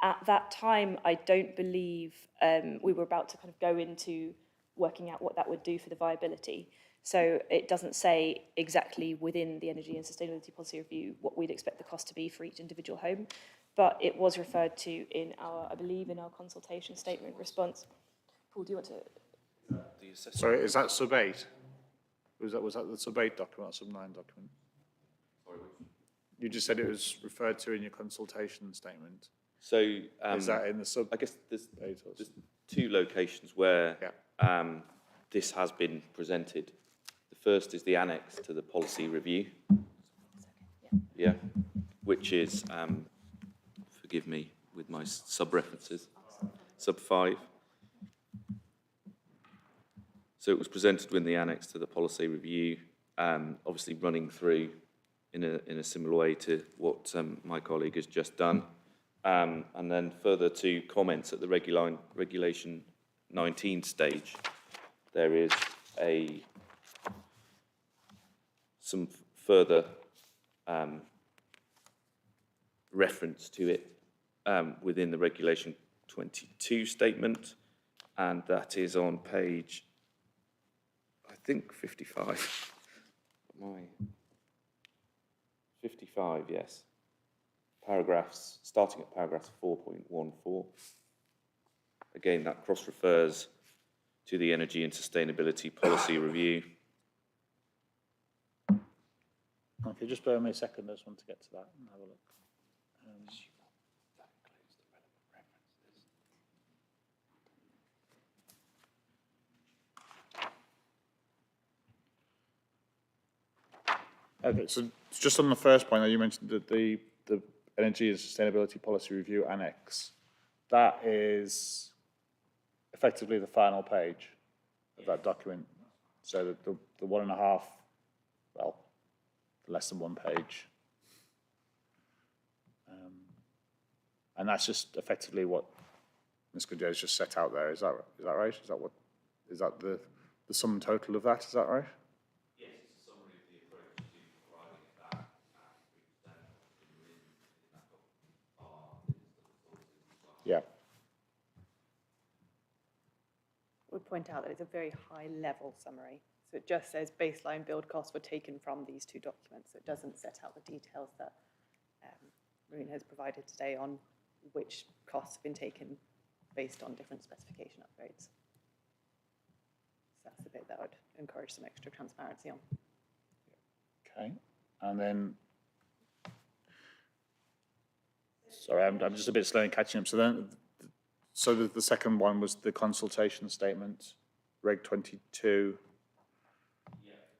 At that time, I don't believe we were about to kind of go into working out what that would do for the viability. So it doesn't say exactly within the Energy and Sustainability Policy Review what we'd expect the cost to be for each individual home, but it was referred to in our, I believe, in our consultation statement response. Paul, do you want to? Sorry, is that sub 8? Was that the sub 8 document or sub 9 document? Sorry, You just said it was referred to in your consultation statement. So Is that in the sub? I guess there's 8 or there's 2 locations where Yeah. this has been presented. The first is the annex to the policy review. Yeah, which is, forgive me with my sub-references, sub 5. So it was presented with the annex to the policy review, obviously running through in a similar way to what my colleague has just done. And then further to comments at the regulation 19 stage, there is some further reference to it within the regulation 22 statement, and that is on page, I think, 55. 55, yes. Paragraphs, starting at paragraph 4.14. Again, that cross-refers to the Energy and Sustainability Policy Review. Okay, just bear with me a second, I just want to get to that and have a look. Okay, so just on the first point, you mentioned that the Energy and Sustainability Policy Review Annex, that is effectively the final page of that document. So that the 1.5, well, less than 1 page. And that's just effectively what Ms. Goodyear's just set out there. Is that right? Is that the the sum total of that, is that right? Yes, it's a summary of the approach to providing that 3% Yeah. Would point out that it's a very high-level summary. So it just says baseline build costs were taken from these two documents. So it doesn't set out the details that Marina has provided today on which costs have been taken based on different specification upgrades. So that's the bit that I would encourage some extra transparency on. Okay, and then, sorry, I'm just a bit slow in catching up. So the second one was the consultation statement, Reg 22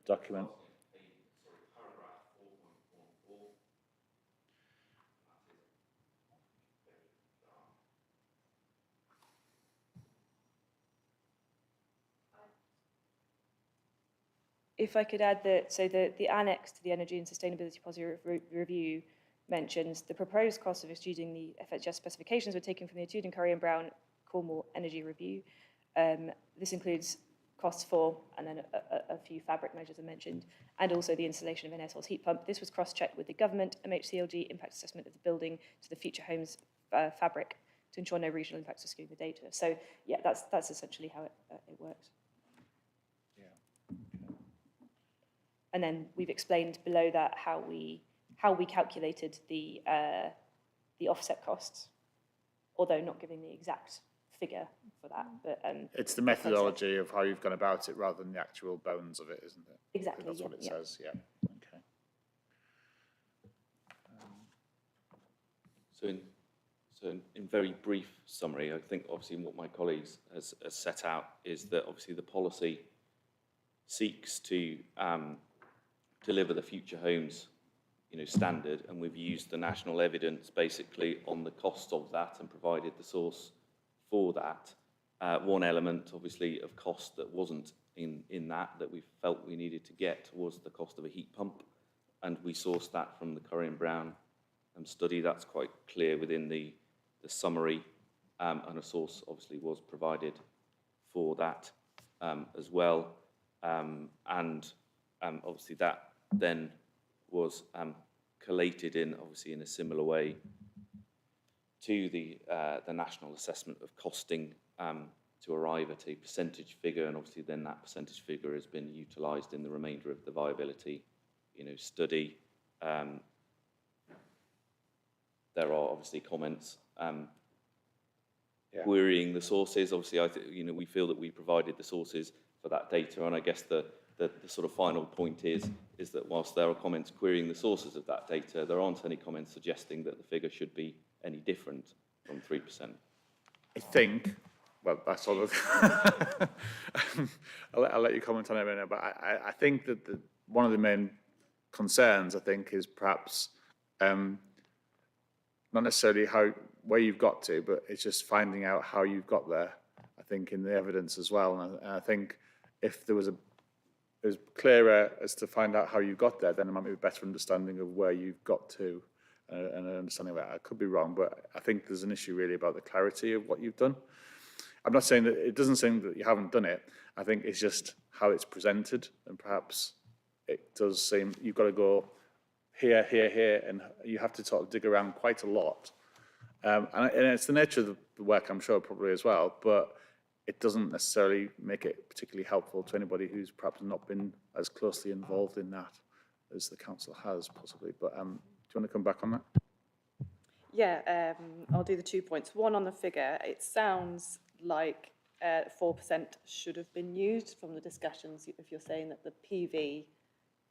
document. If I could add that, so the annex to the Energy and Sustainability Policy Review mentions the proposed cost of extruding the FHS specifications were taken from the Etude and Curry and Brown Cornwall Energy Review. This includes costs for, and then a few fabric measures are mentioned, and also the installation of an air source heat pump. This was cross-checked with the government MHCLG impact assessment of the building to the future homes fabric to ensure no regional impacts were skewing the data. So yeah, that's essentially how it worked. And then we've explained below that how we calculated the offset costs, although not giving the exact figure for that. But It's the methodology of how you've gone about it rather than the actual bones of it, isn't it? Exactly. That's what it says. Yeah. Okay. So in very brief summary, I think obviously what my colleagues has set out is that obviously the policy seeks to deliver the future homes, standard, and we've used the national evidence basically on the cost of that and provided the source for that. One element, obviously, of cost that wasn't in that we felt we needed to get was the cost of a heat pump, and we sourced that from the Curry and Brown study. That's quite clear within the summary, and a source obviously was provided for that as well, and obviously that then was collated in a similar way to the national assessment of costing to arrive at a percentage figure, and obviously then that percentage figure has been utilised in the remainder of the viability study. There are obviously comments querying the sources. Obviously, we feel that we provided the sources for that data, and I guess the sort of final point is that whilst there are comments querying the sources of that data, there aren't any comments suggesting that the figure should be any different from 3%. I think, well, that's sort of, I'll let you comment on it in a minute, but I think that one of the main concerns, I think, is perhaps not necessarily where you've got to, but it's just finding out how you've got there, I think, in the evidence as well. And I think if it was clearer as to find out how you got there, then there might be a better understanding of where you've got to and an understanding of that. I could be wrong, but I think there's an issue really about the clarity of what you've done. I'm not saying that it doesn't seem that you haven't done it. I think it's just how it's presented, and perhaps it does seem you've got to go here, here, here, and you have to sort of dig around quite a lot. And it's the nature of the work, I'm sure, probably as well, but it doesn't necessarily make it particularly helpful to anybody who's perhaps not been as closely involved in that as the council has, possibly. But do you want to come back on that? Yeah, I'll do the 2 points. One, on the figure, it sounds like 4% should have been used from the discussions if you're saying that the PV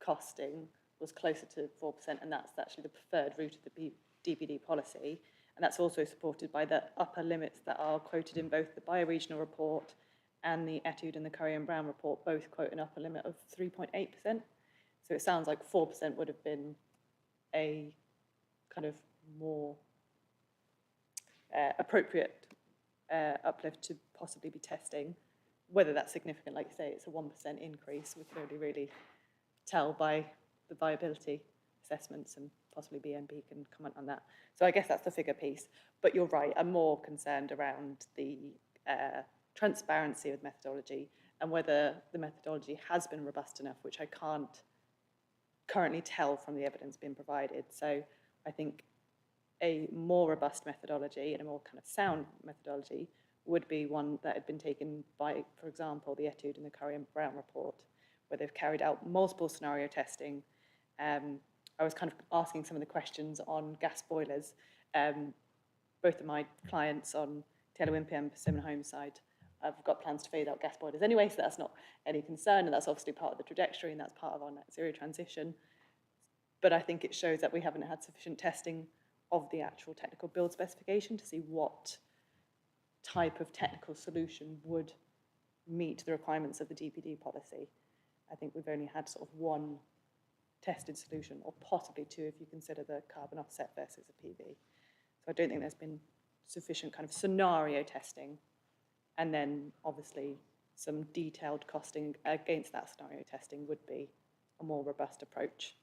costing was closer to 4%, and that's actually the preferred route of the DPD policy. And that's also supported by the upper limits that are quoted in both the bioregional report and the Etude and the Curry and Brown report, both quote an upper limit of 3.8%. So it sounds like 4% would have been a kind of more appropriate uplift to possibly be testing. Whether that's significant, like you say, it's a 1% increase. We can only really tell by the viability assessments, and possibly BNP can comment on that. So I guess that's the figure piece. But you're right, I'm more concerned around the transparency of methodology and whether the methodology has been robust enough, which I can't currently tell from the evidence being provided. So I think a more robust methodology and a more kind of sound methodology would be one that had been taken by, for example, the Etude and the Curry and Brown report, where they've carried out multiple scenario testing. I was kind of asking some of the questions on gas boilers. Both of my clients on Taylor Wimpey and Persimmon Homes side have got plans to phase out gas boilers anyway, so that's not any concern, and that's obviously part of the trajectory, and that's part of our net zero transition. But I think it shows that we haven't had sufficient testing of the actual technical build specification to see what type of technical solution would meet the requirements of the DPD policy. I think we've only had sort of one tested solution, or possibly two if you consider the carbon offset versus a PV. So I don't think there's been sufficient kind of scenario testing, and then obviously some detailed costing against that scenario testing would be a more robust approach.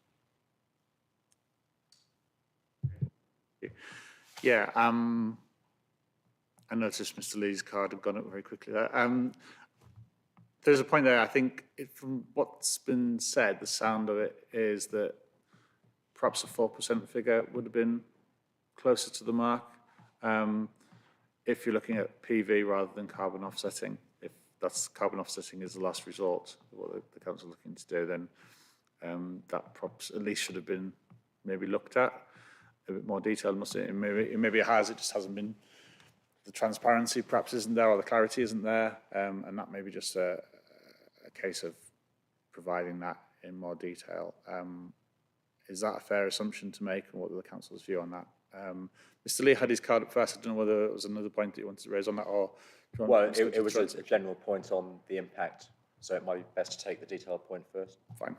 Yeah, I noticed Mr. Lee's card had gone up very quickly there. There's a point there, I think, from what's been said, the sound of it is that perhaps a 4% figure would have been closer to the mark if you're looking at PV rather than carbon offsetting. If that's carbon offsetting is the last resort, what the council are looking to do, then that perhaps at least should have been maybe looked at a bit more detailed. Maybe it has, it just hasn't been. The transparency perhaps isn't there, or the clarity isn't there, and that may be just a case of providing that in more detail. Is that a fair assumption to make, and what are the council's view on that? Mr. Lee had his card up first. I don't know whether it was another point that you wanted to raise on that, or do you want Well, it was a general point on the impact, so it might be best to take the detailed point first. Fine.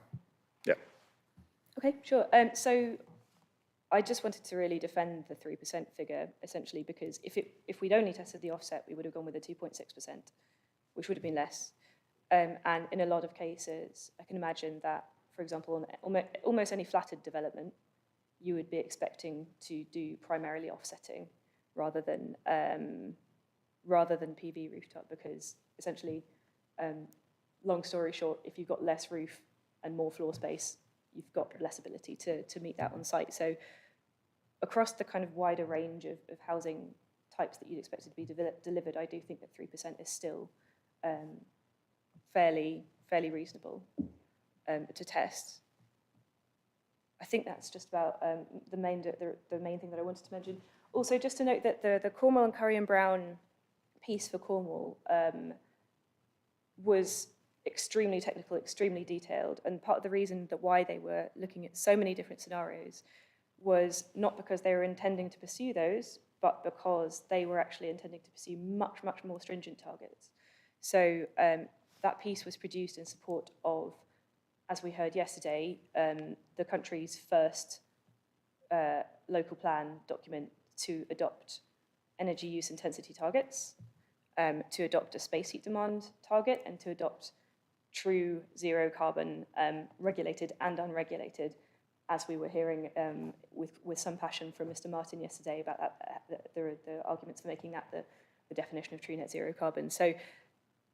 Yeah. Okay, sure. So I just wanted to really defend the 3% figure, essentially, because if we'd only tested the offset, we would have gone with a 2.6%, which would have been less. And in a lot of cases, I can imagine that, for example, on almost any flattered development, you would be expecting to do primarily offsetting rather than PV rooftop, because essentially, long story short, if you've got less roof and more floor space, you've got less ability to meet that on site. So across the kind of wider range of housing types that you'd expect to be delivered, I do think that 3% is still fairly reasonable to test. I think that's just about the main thing that I wanted to mention. Also, just to note that the Cornwall and Curry and Brown piece for Cornwall was extremely technical, extremely detailed, and part of the reason that why they were looking at so many different scenarios was not because they were intending to pursue those, but because they were actually intending to pursue much, much more stringent targets. So that piece was produced in support of, as we heard yesterday, the country's first local plan document to adopt energy use intensity targets, to adopt a space heat demand target, and to adopt true zero carbon, regulated and unregulated, as we were hearing with some passion from Mr. Martin yesterday about that, the arguments for making that the definition of true net zero carbon. So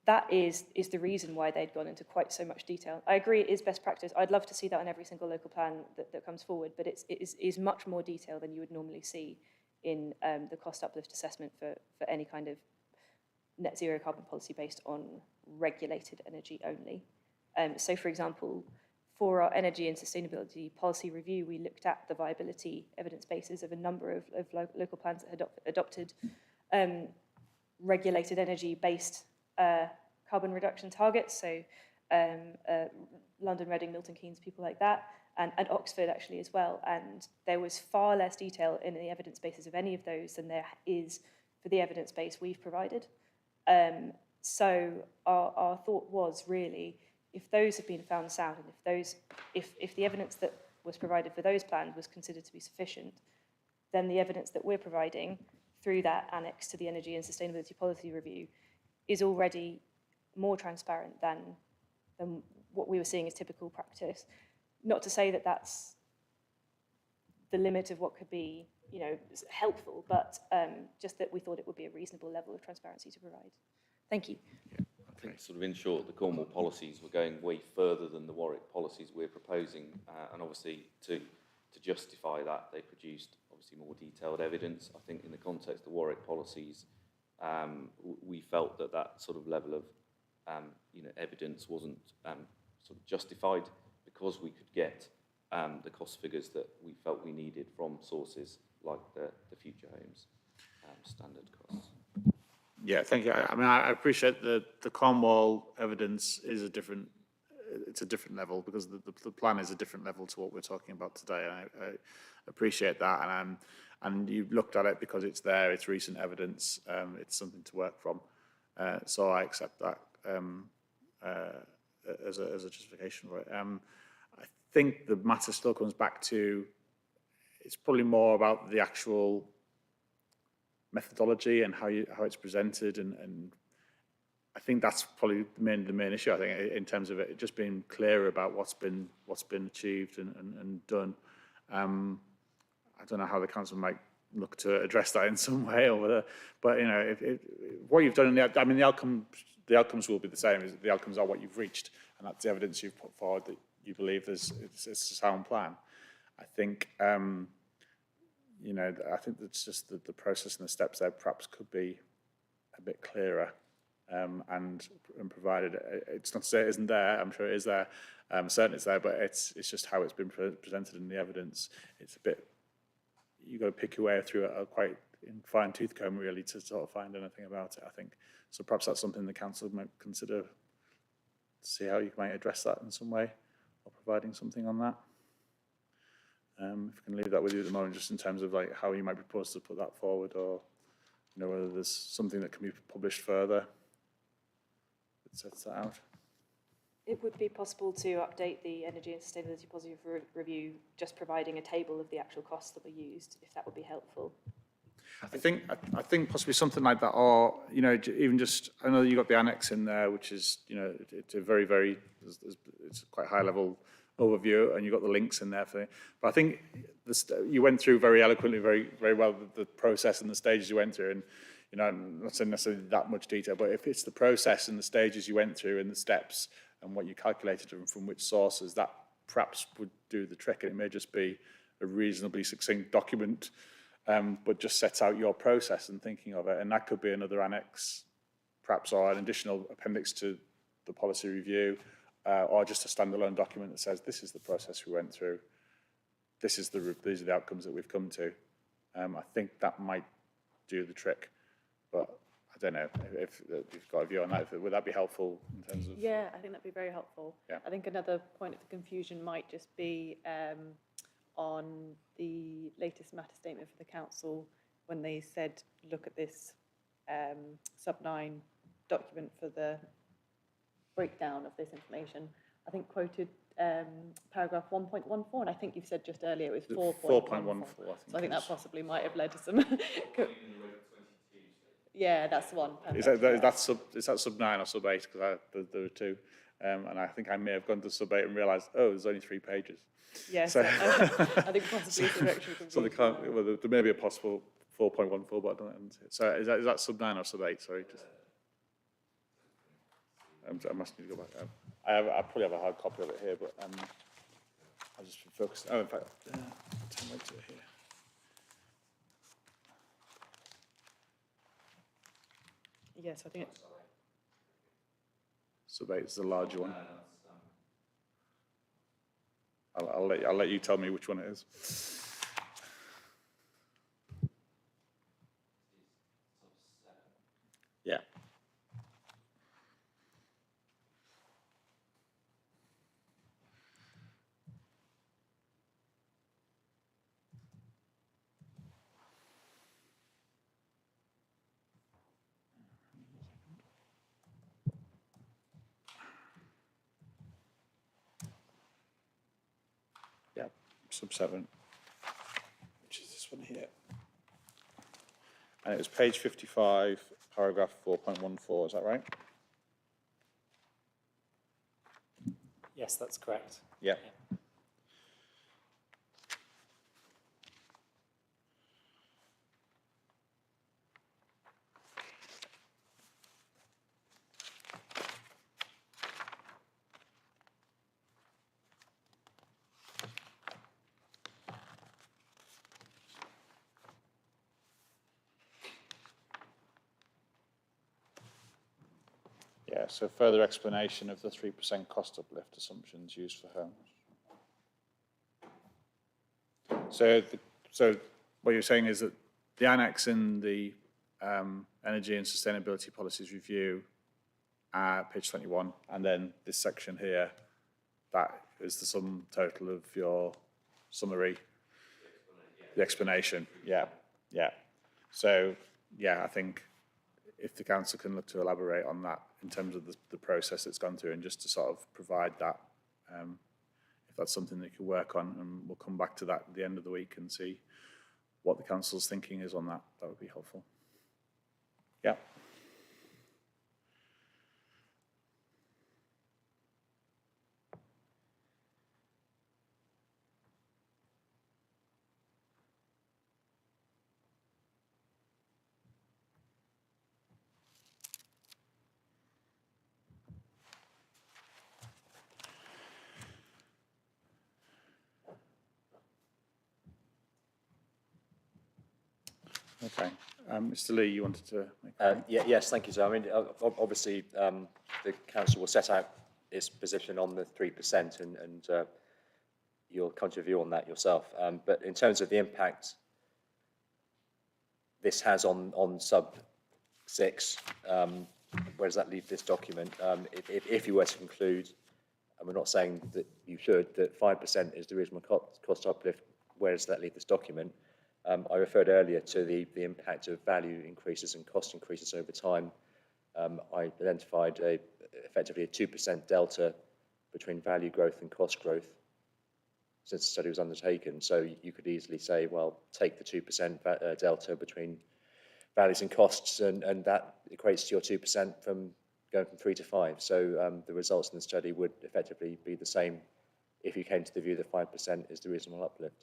that is the reason why they'd gone into quite so much detail. I agree it is best practice. I'd love to see that on every single local plan that comes forward, but it is much more detail than you would normally see in the cost uplift assessment for any kind of net zero carbon policy based on regulated energy only. So for example, for our energy and sustainability policy review, we looked at the viability evidence bases of a number of local plans that had adopted regulated energy based carbon reduction targets, so London, Reading, Milton Keynes, people like that, and Oxford actually as well. And there was far less detail in the evidence bases of any of those than there is for the evidence base we've provided. So our thought was really, if those have been found sound, and if the evidence that was provided for those plans was considered to be sufficient, then the evidence that we're providing through that annex to the Energy and Sustainability Policy Review is already more transparent than what we were seeing as typical practice. Not to say that that's the limit of what could be, helpful, but just that we thought it would be a reasonable level of transparency to provide. Thank you. think sort of in short, the Cornwall policies were going way further than the Warwick policies we're proposing, and obviously to justify that, they produced obviously more detailed evidence. I think in the context of the Warwick policies, we felt that that sort of level of evidence wasn't sort of justified because we could get the cost figures that we felt we needed from sources like the Future Homes standard costs. Yeah, thank you. I mean, I appreciate that the Cornwall evidence is a different level because the plan is a different level to what we're talking about today. And I appreciate that. And you looked at it because it's there, it's recent evidence, it's something to work from. So I accept that as a justification for it. I think the matter still comes back to, it's probably more about the actual methodology and how it's presented, and I think that's probably the main issue. I think in terms of it just being clear about what's been achieved and done. I don't know how the council might look to address that in some way, or whether, but what you've done, the outcomes will be the same. The outcomes are what you've reached, and that's the evidence you've put forward that you believe it's a sound plan. I think. I think that's just the process and the steps there perhaps could be a bit clearer and provided. It's not to say it isn't there, I'm sure it is there, certainly it's there, but it's just how it's been presented in the evidence. It's a bit, you've got to pick your way through a quite fine tooth comb really to sort of find anything about it, I think. So perhaps that's something the council might consider, to see how you might address that in some way, or providing something on that. If I can leave that with you at the moment, just in terms of like how you might propose to put that forward, or whether there's something that can be published further that sets that out. It would be possible to update the Energy and Sustainability Positive Review, just providing a table of the actual costs that were used, if that would be helpful. I think possibly something like that, or even just, I know you got the annex in there, which is it's a very it's quite high level overview, and you've got the links in there for it. But I think you went through very eloquently, very well the process and the stages you went through, and I'm not saying necessarily that much detail, but if it's the process and the stages you went through and the steps and what you calculated and from which sources, that perhaps would do the trick. And it may just be a reasonably succinct document, but just sets out your process and thinking of it, and that could be another annex, perhaps, or an additional appendix to the policy review. Or just a standalone document that says this is the process we went through. These are the outcomes that we've come to. I think that might do the trick, but I don't know if you've got a view on that. Would that be helpful in terms of? Yeah, I think that'd be very helpful. Yeah. I think another point of the confusion might just be on the latest matter statement for the council when they said look at this sub-9 document for the breakdown of this information. I think quoted paragraph 1.14, and I think you've said just earlier it was 4.14. So I think that possibly might have led to some. Yeah, that's the one. Is that sub 9 or sub 8? Because there are two, and I think I may have gone to sub 8 and realised, oh, there's only 3 pages. Yes, So, I think possibly it's direction. So there may be a possible 4.14, but I don't see it. So is that sub 9 or sub 8? Sorry, just. I must need to go back. I probably have a hard copy of it here, but I'll just focus. Oh, in fact, wait to here. Yes, I think it's. Sub 8 is the larger one. I'll let you tell me which one it is. Yeah. Yeah, sub 7, which is this one here. And it was page 55, paragraph 4.14, is that right? Yes, that's correct. Yeah. Yeah, so further explanation of the 3% cost uplift assumptions used for homes. So what you're saying is that the annex in the Energy and Sustainability Policies Review, page 21, and then this section here, that is the sum total of your summary, the explanation. Yeah, yeah. So, yeah, I think if the council can look to elaborate on that in terms of the process it's gone through, and just to sort of provide that, if that's something they could work on, and we'll come back to that at the end of the week and see what the council's thinking is on that. That would be helpful. Yeah. Okay. Mr. Lee, you wanted to make a point? Yes, thank you, sir. I mean, obviously, the council will set out its position on the 3%, and you'll come to a view on that yourself. But in terms of the impact this has on sub 6, where does that leave this document? If you were to conclude, and we're not saying that you should, that 5% is the reasonable cost uplift, where does that leave this document? I referred earlier to the impact of value increases and cost increases over time. I identified effectively a 2% delta between value growth and cost growth since the study was undertaken. So you could easily say, well, take the 2% delta between values and costs, and that equates to your 2% from going from 3 to 5. So the results in the study would effectively be the same if you came to the view that 5% is the reasonable uplift.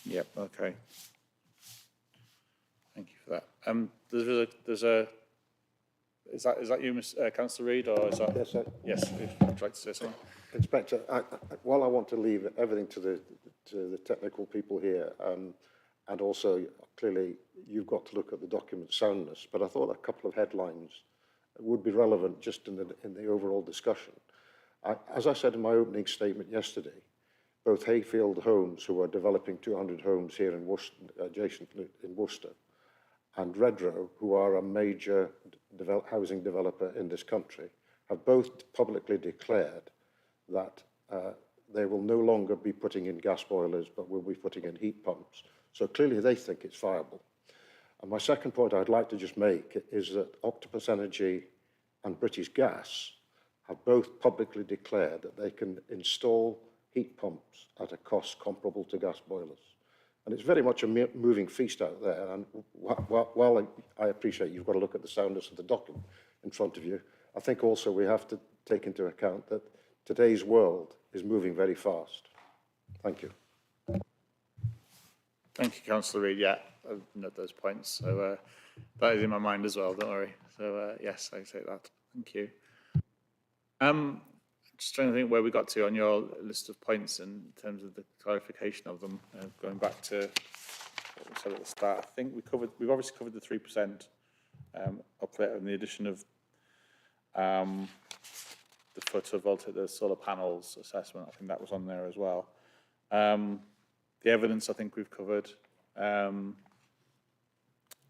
Yep, okay. Thank you for that. Is that you, Councillor Reid, or is that? Yes, sir. Yes, if you'd like to say something. Inspector, while I want to leave everything to the technical people here, and also clearly you've got to look at the document soundness, but I thought a couple of headlines would be relevant just in the overall discussion. As I said in my opening statement yesterday, both Hayfield Homes, who are developing 200 homes here in Worcester, adjacent in Worcester, and Redrow, who are a major housing developer in this country, have both publicly declared that they will no longer be putting in gas boilers, but will be putting in heat pumps. So clearly they think it's viable. And my second point I'd like to just make is that Octopus Energy and British Gas have both publicly declared that they can install heat pumps at a cost comparable to gas boilers. And it's very much a moving feast out there. And while I appreciate you've got to look at the soundness of the document in front of you, I think also we have to take into account that today's world is moving very fast. Thank you. Thank you, Councillor Reid. Yeah, I've noted those points. So that is in my mind as well, don't worry. So yes, I take that. Thank you. Just trying to think where we got to on your list of points in terms of the clarification of them. Going back to what we said at the start, I think we've obviously covered the 3% uplift and the addition of the photovoltaic, the solar panels assessment. I think that was on there as well. The evidence I think we've covered.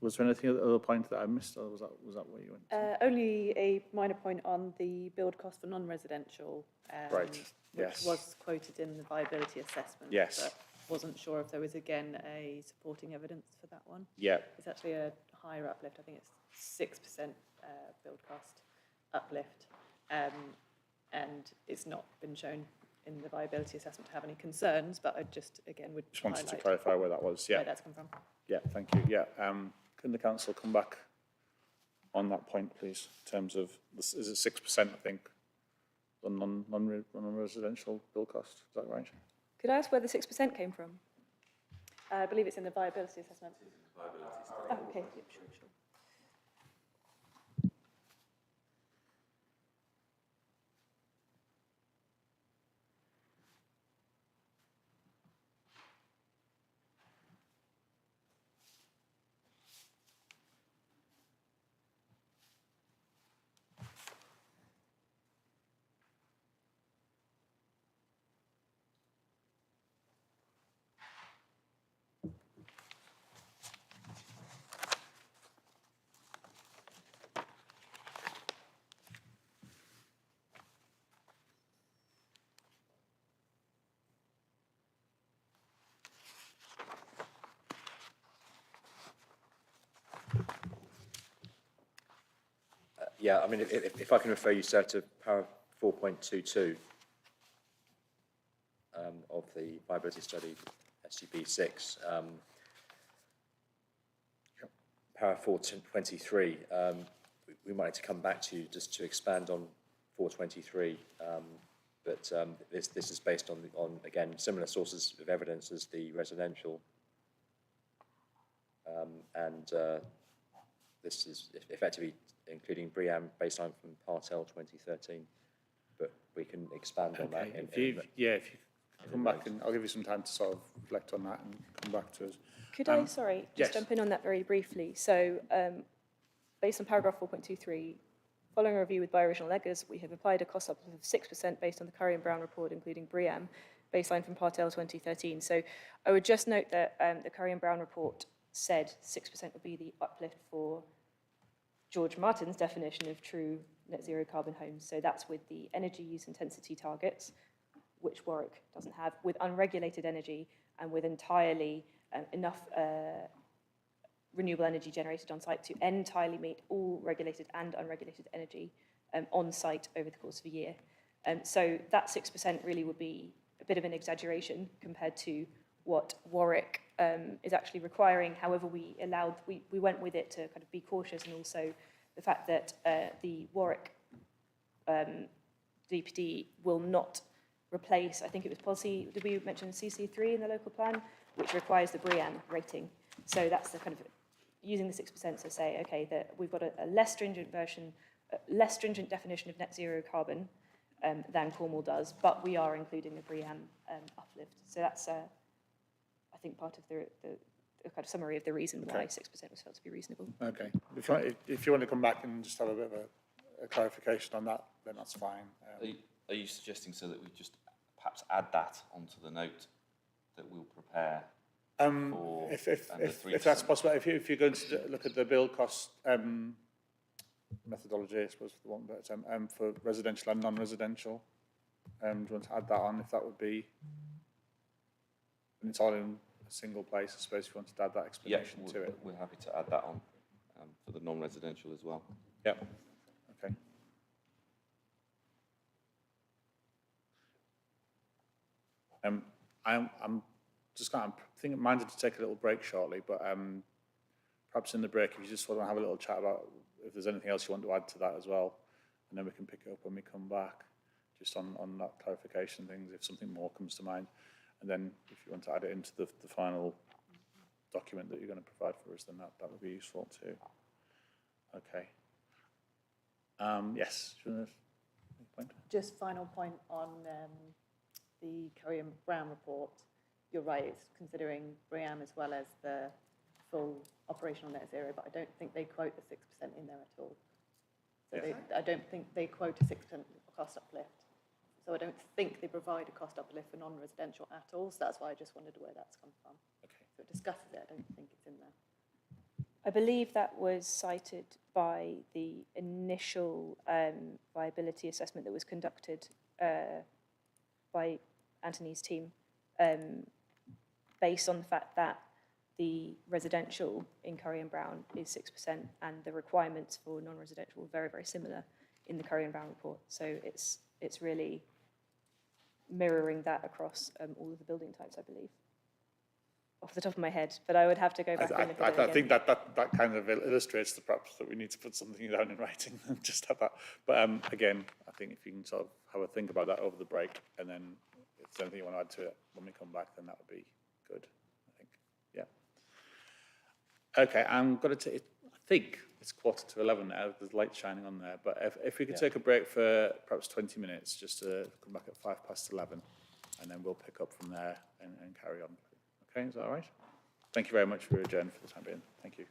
Was there anything other point that I missed, or was that what you went to? Only a minor point on the build cost for non-residential, Right, which yes. was quoted in the viability assessment. Yes. But wasn't sure if there was again a supporting evidence for that one. Yeah. It's actually a higher uplift. I think it's 6% build cost uplift, and it's not been shown in the viability assessment to have any concerns. But I just again would Just wanted to highlight clarify where that was. Yeah. where that's come from. Yeah, thank you. Yeah, can the council come back on that point, please, in terms of, is it 6%, I think, on non-residential bill cost? Is that right? Could I ask where the 6% came from? I believe it's in the viability assessment. Oh, okay. Yep, sure. Yeah, I mean, if I can refer you, sir, to para 4.22 of the viability study, SGB 6, para 4.23, we might need to come back to you just to expand on 4.23, but this is based on again, similar sources of evidence as the residential, and this is effectively including BREEAM baseline from Part L 2013, but we can expand on that. If you come back, and I'll give you some time to sort of reflect on that and come back to us. Could I, sorry, just yes. jump in on that very briefly? So, based on paragraph 4.23, following a review with bioregional leggers, we have applied a cost uplift of 6% based on the Curry and Brown report, including BREEAM, baseline from Part L 2013. So I would just note that the Curry and Brown report said 6% would be the uplift for George Martin's definition of true net zero carbon homes. So that's with the energy use intensity targets, which Warwick doesn't have, with unregulated energy and with entirely enough renewable energy generated on site to entirely meet all regulated and unregulated energy on site over the course of a year. So that 6% really would be a bit of an exaggeration compared to what Warwick is actually requiring. However, we went with it to kind of be cautious, and also the fact that the Warwick DPD will not replace, I think it was policy, did we mention CC3 in the local plan, which requires the BREEAM rating. So that's the kind of, using the 6% to say, okay, that we've got a less stringent version, less stringent definition of net zero carbon than Cornwall does, but we are including the BREEAM uplift. So that's, I think, part of the kind of summary of the reason why 6% was felt to be reasonable. Okay. If you want to come back and just have a bit of a clarification on that, then that's fine. Are you suggesting so that we just perhaps add that onto the note that we'll prepare for if that's possible, if you're going to look at the build cost methodology, I suppose, for the one, but for residential and non-residential, do you want to add that on? If that would be, and it's all in a single place, I suppose, if you wanted to add that explanation to it. We're happy to add that on for the non-residential as well. Yep. Okay. I'm just kind of thinking, minded to take a little break shortly, but perhaps in the break, if you just want to have a little chat about if there's anything else you want to add to that as well, and then we can pick it up when we come back, just on that clarification things, if something more comes to mind. And then if you want to add it into the final document that you're going to provide for us, then that would be useful too. Okay. Yes, do you want to make a point? Just final point on the Curry and Brown report. You're right, it's considering BREEAM as well as the full operational net zero, but I don't think they quote the 6% in there at all. So I don't think they quote a 6% cost uplift. So I don't think they provide a cost uplift for non-residential at all. So that's why I just wondered where that's come from. Okay. So it discusses it, I don't think it's in there. I believe that was cited by the initial viability assessment that was conducted by Anthony's team, based on the fact that the residential in Curry and Brown is 6%, and the requirements for non-residential were very, very similar in the Curry and Brown report. So it's really mirroring that across all of the building types, I believe, off the top of my head. But I would have to go back and look at it again. I think that kind of illustrates the perhaps that we need to put something down in writing and just have that. But again, I think if you can sort of have a think about that over the break, and then if there's anything you want to add to it when we come back, then that would be good, I think. Yeah. Okay, I'm going to take, I think it's 11:15 now, there's light shining on there, but if we could take a break for perhaps 20 minutes, just to come back at 11:05, and then we'll pick up from there and carry on. Okay, is that all right? Thank you very much for your adjourn for the time being. Thank you.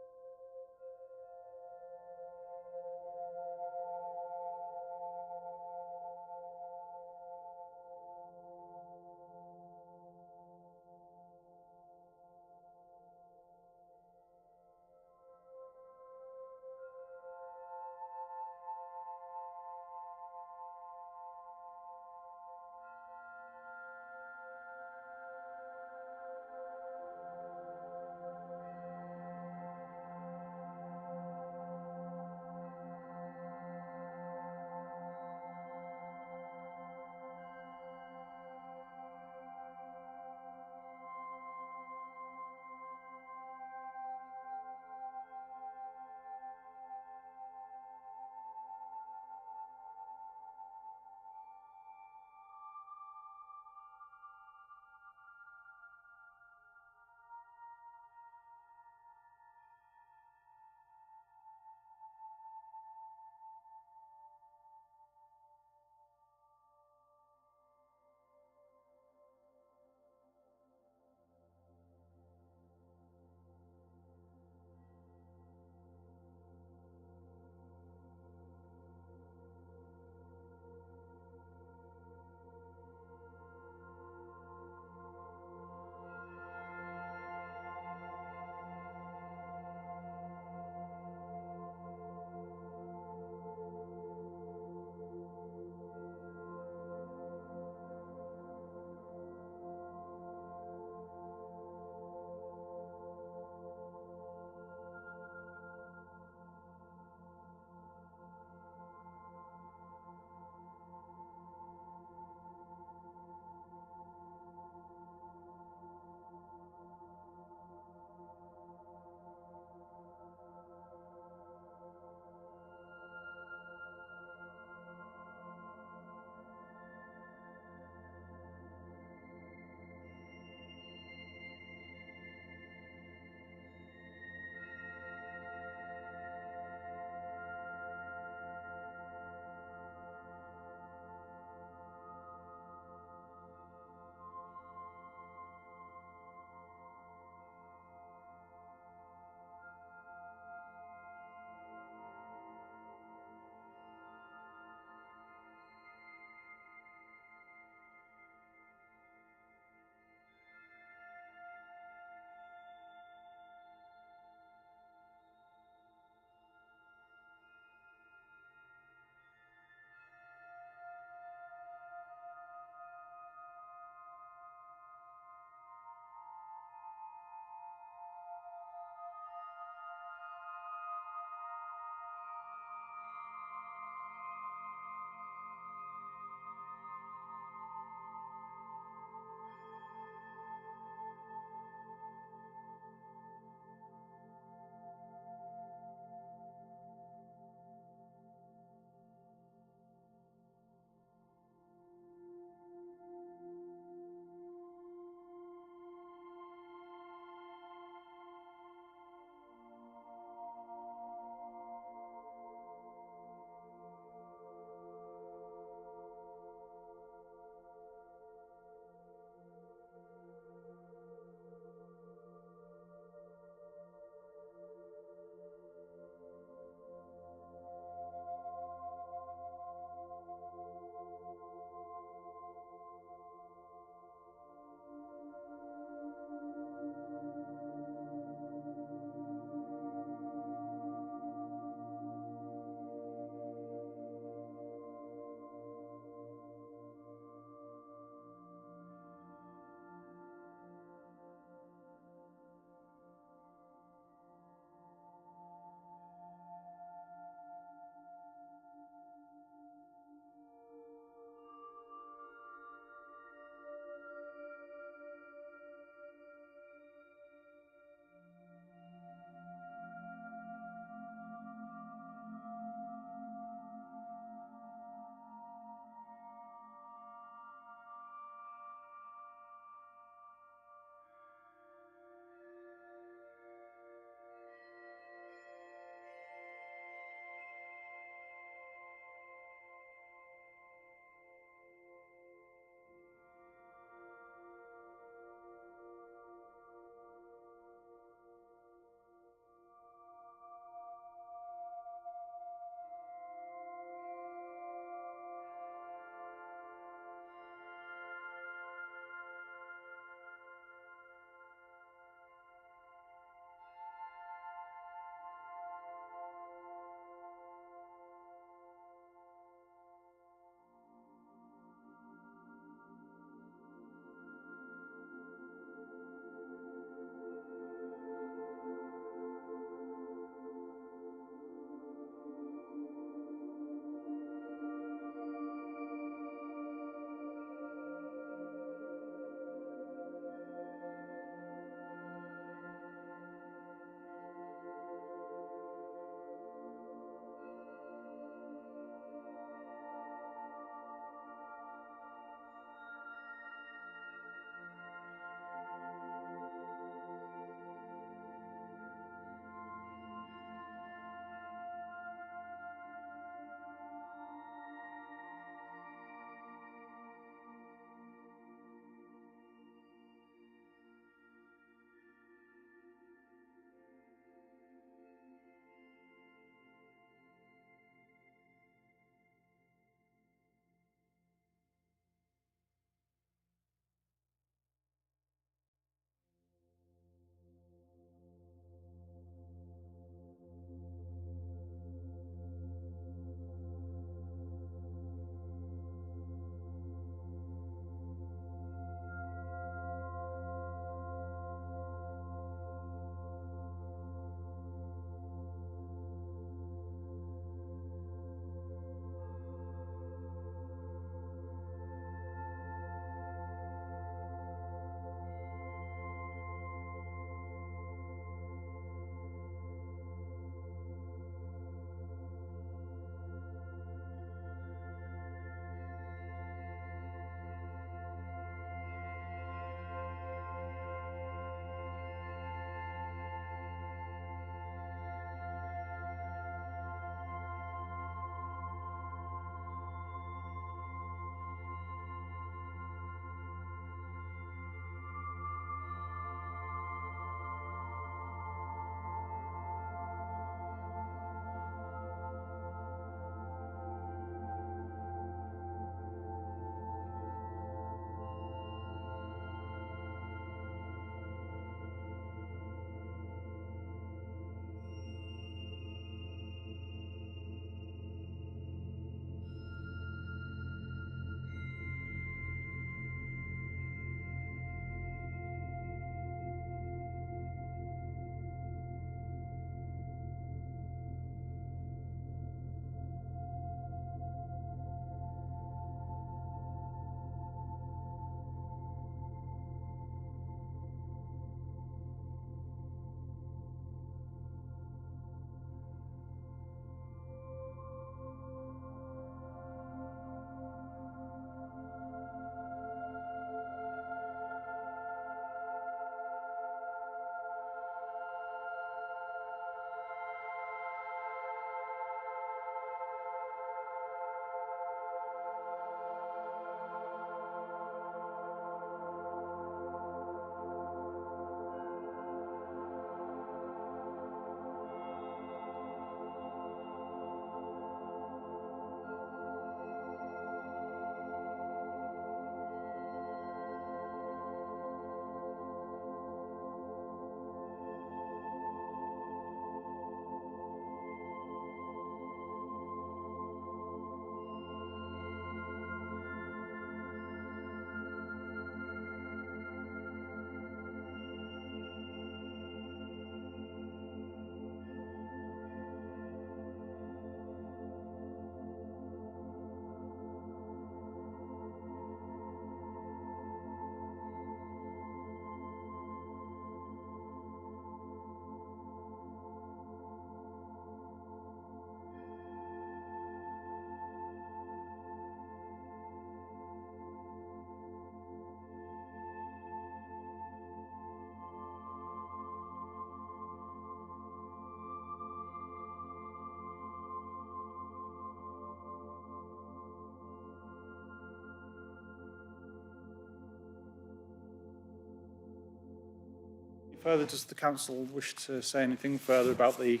further? Does the council wish to say anything further about the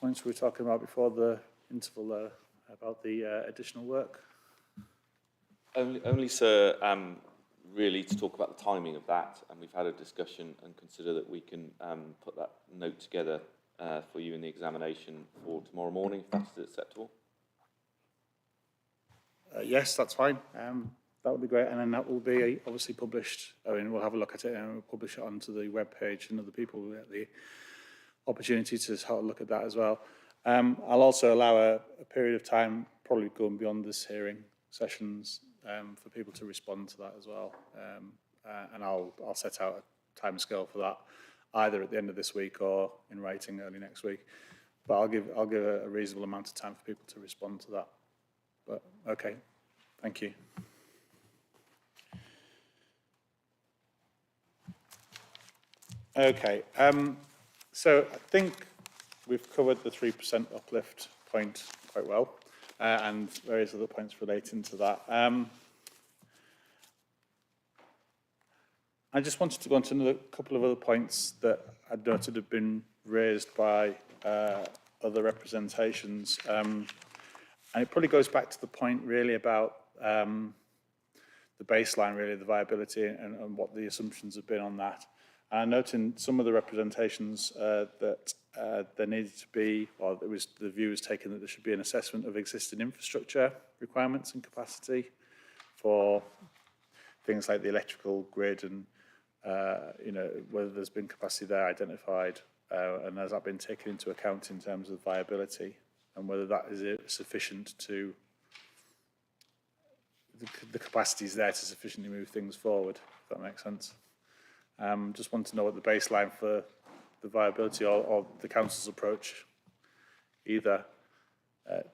points we were talking about before the interval there, about the additional work? Only, sir, really to talk about the timing of that, and we've had a discussion and consider that we can put that note together for you in the examination for tomorrow morning, if that's acceptable. Yes, that's fine. That would be great, and then that will be obviously published. I mean, we'll have a look at it and we'll publish it onto the web page, and other people will get the opportunity to have a look at that as well. I'll also allow a period of time, probably going beyond this hearing sessions, for people to respond to that as well. And I'll set out a timescale for that, either at the end of this week or in writing early next week. But I'll give a reasonable amount of time for people to respond to that. But okay, thank you. Okay, so I think we've covered the 3% uplift point quite well, and various other points relating to that. I just wanted to go on to another couple of other points that I'd noted have been raised by other representations. And it probably goes back to the point really about the baseline, really, the viability and what the assumptions have been on that. And I note in some of the representations that there needed to be, or the view was taken that there should be an assessment of existing infrastructure requirements and capacity for things like the electrical grid and whether there's been capacity there identified, and has that been taken into account in terms of viability, and whether that is sufficient to, the capacity is there to sufficiently move things forward, if that makes sense. Just want to know what the baseline for the viability or the council's approach either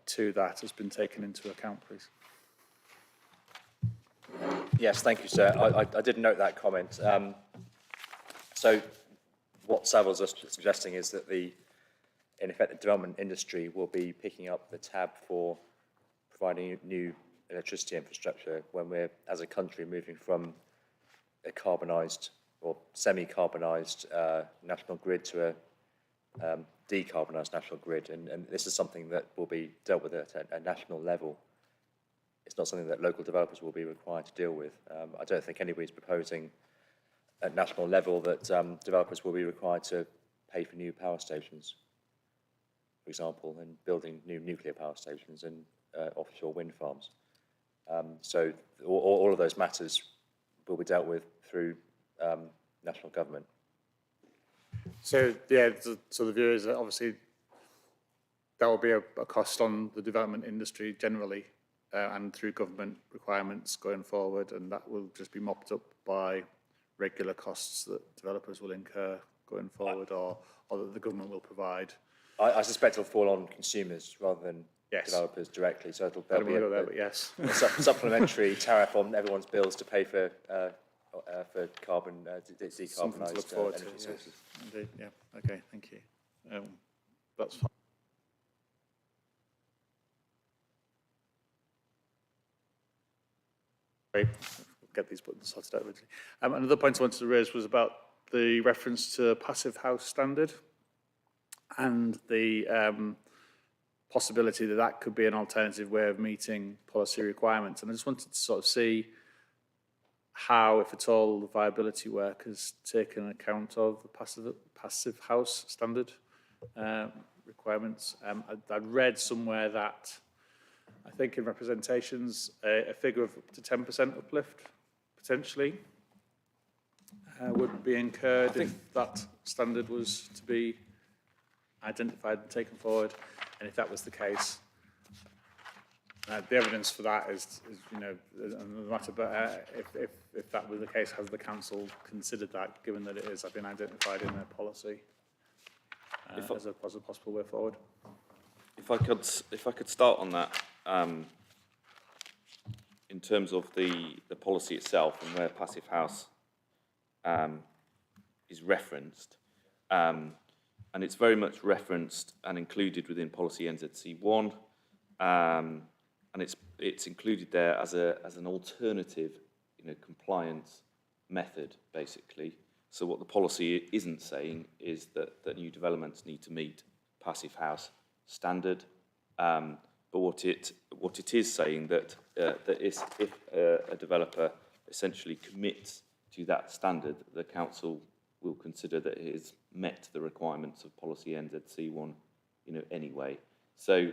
to that has been taken into account, please. Yes, thank you, sir. I did note that comment. So what Savills are suggesting is that in effect, the development industry will be picking up the tab for providing new electricity infrastructure when we're, as a country, moving from a carbonised or semi-carbonised national grid to a decarbonised national grid. And this is something that will be dealt with at a national level. It's not something that local developers will be required to deal with. I don't think anybody's proposing at national level that developers will be required to pay for new power stations, for example, and building new nuclear power stations and offshore wind farms. So all of those matters will be dealt with through national government. So yeah, so the view is that obviously that will be a cost on the development industry generally, and through government requirements going forward, and that will just be mopped up by regular costs that developers will incur going forward, or that the government will provide. I suspect it'll fall on consumers rather than Yes. developers directly. So There'll be but yes. a supplementary tariff on everyone's bills to pay for carbon Something to look decarbonised forward to. energy Yes. sources. Indeed, yeah. Okay, thank you. That's fine. Great. We'll get these buttons sorted out eventually. Another point I wanted to raise was about the reference to passive house standard and the possibility that that could be an alternative way of meeting policy requirements. And I just wanted to sort of see how, if at all, the viability work has taken account of the passive house standard requirements. I'd read somewhere that, I think in representations, a figure of up to 10% uplift, potentially, would be incurred if that standard was to be identified and taken forward. And if that was the case, the evidence for that is another matter, but if that was the case, has the council considered that, given that it has been identified in their policy as a possible way forward? If I could start on that, in terms of the policy itself and where passive house is referenced, and it's very much referenced and included within policy NZC1, and it's included there as an alternative, compliance method, basically, So what the policy isn't saying is that new developments need to meet Passive House standard. But what it is saying that if a developer essentially commits to that standard, the council will consider that it has met the requirements of policy NZC1, anyway. So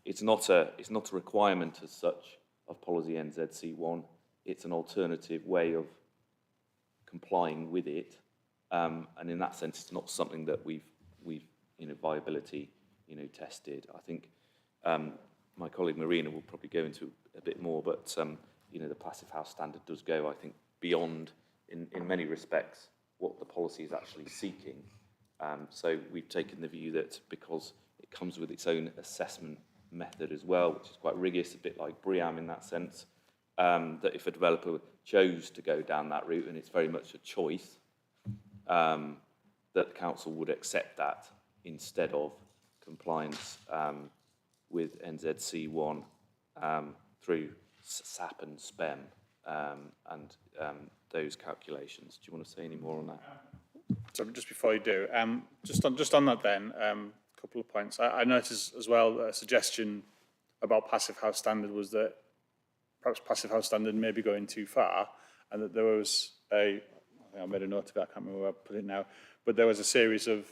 it's not a requirement as such of policy NZC1. It's an alternative way of complying with it, and in that sense, it's not something that we've viability tested. I think my colleague Marina will probably go into a bit more, but the Passive House standard does go, I think, beyond in many respects what the policy is actually seeking. So we've taken the view that because it comes with its own assessment method as well, which is quite rigorous, a bit like BREEAM in that sense, that if a developer chose to go down that route, and it's very much a choice, that the council would accept that instead of compliance with NZC1 through SAP and SPEM and those calculations. Do you want to say any more on that? So just before you do, just on that then, a couple of points. I noticed as well that a suggestion about Passive House standard was that perhaps Passive House standard may be going too far, and that there was I made a note of it, I can't remember where I put it now, but there was a series of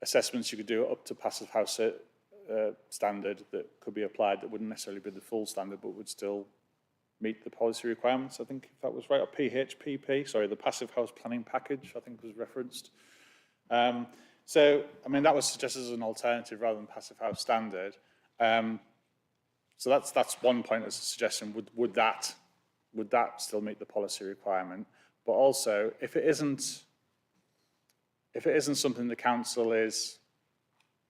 assessments you could do up to Passive House standard that could be applied that wouldn't necessarily be the full standard, but would still meet the policy requirements, I think, if that was right, or PHPP, sorry, the Passive House Planning Package, I think was referenced. So, I mean, that was suggested as an alternative rather than Passive House standard. So that's one point as a suggestion. Would that still meet the policy requirement? But also, if it isn't something the council is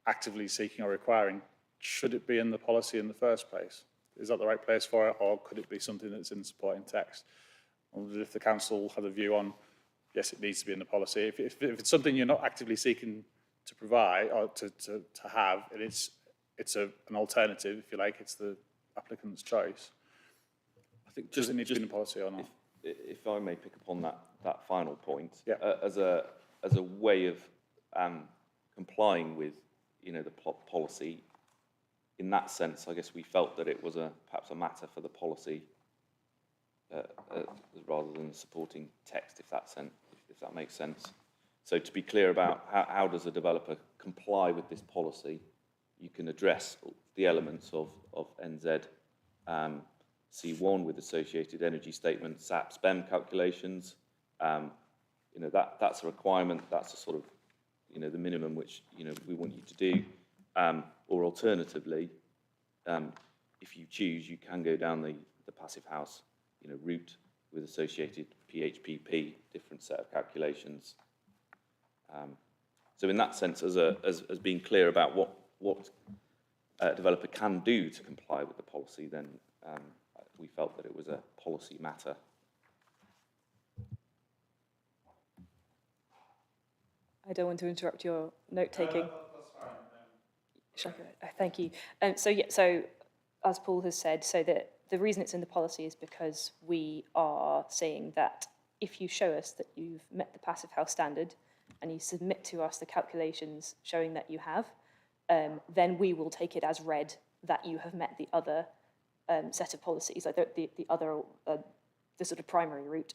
actively seeking or requiring, should it be in the policy in the first place? Is that the right place for it, or could it be something that's in supporting text? I wondered if the council had a view on, yes, it needs to be in the policy. If it's something you're not actively seeking to provide or to have, it's an alternative, if you like, it's the applicant's choice. I think Does it need to be in the policy or not? If I may pick up on that final point, Yeah. As a way of complying with the policy, in that sense, I guess we felt that it was perhaps a matter for the policy rather than supporting text, if that makes sense. So to be clear about how does a developer comply with this policy, you can address the elements of NZ C1 with associated energy statement, SAP, SPEM calculations. That's a requirement. That's a sort of the minimum which we want you to do. Or alternatively, if you choose, you can go down the Passive House route with associated PHPP, different set of calculations. So in that sense, as being clear about what a developer can do to comply with the policy, then we felt that it was a policy matter. I don't want to interrupt your note-taking. Thank you. So as Paul has said, so that the reason it's in the policy is because we are saying that if you show us that you've met the Passive House standard and you submit to us the calculations showing that you have, then we will take it as read that you have met the other set of policies, like the sort of primary route.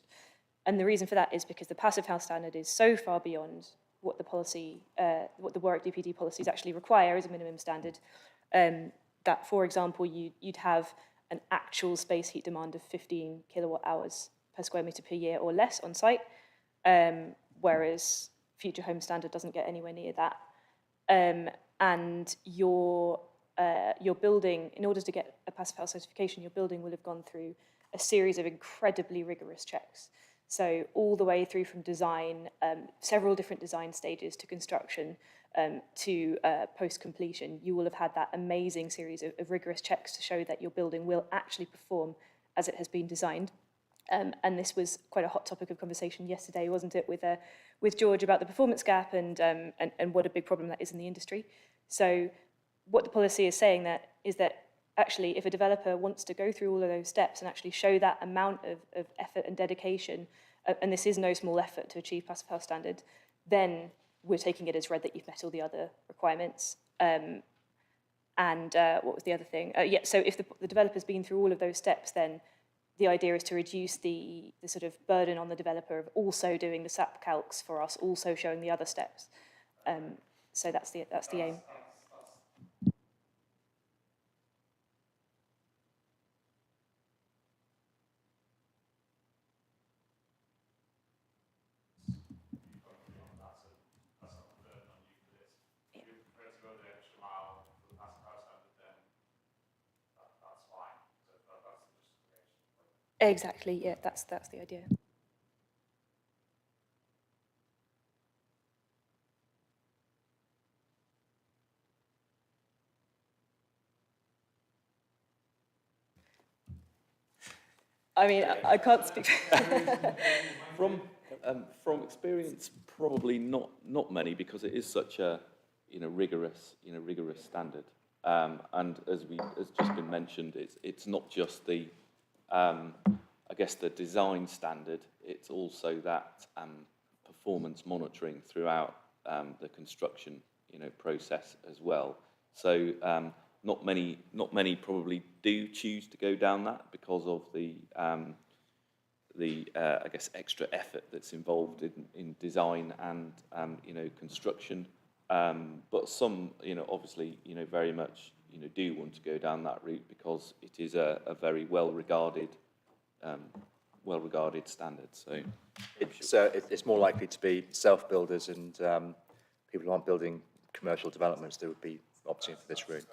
And the reason for that is because the Passive House standard is so far beyond what the policy, what the Warwick DPD policies actually require as a minimum standard, that, for example, you'd have an actual space heat demand of 15 kilowatt hours per square metre per year or less on site, whereas Future Home Standard doesn't get anywhere near that. And your building, in order to get a Passive House certification, your building will have gone through a series of incredibly rigorous checks. So all the way through from design, several different design stages to construction, to post-completion, you will have had that amazing series of rigorous checks to show that your building will actually perform as it has been designed. And this was quite a hot topic of conversation yesterday, wasn't it, with George about the performance gap and what a big problem that is in the industry. So what the policy is saying is that actually, if a developer wants to go through all of those steps and actually show that amount of effort and dedication and this is no small effort to achieve passive house standard, then we're taking it as read that you've met all the other requirements. And what was the other thing? Yeah, so if the developer's been through all of those steps, then the idea is to reduce the sort of burden on the developer of also doing the SAP calcs for us, also showing the other steps. So that's the aim. Exactly, yeah, that's the idea. I mean, I can't speak. From experience, probably not many, because it is such a rigorous standard. And as just been mentioned, it's not just the I guess the design standard. It's also that performance monitoring throughout the construction process as well. So not many probably do choose to go down that because of the I guess extra effort that's involved in design and construction. But some obviously very much do want to go down that route because it is a very well regarded standard. So It's more likely to be self-builders and people who aren't building commercial developments that would be opting for this route.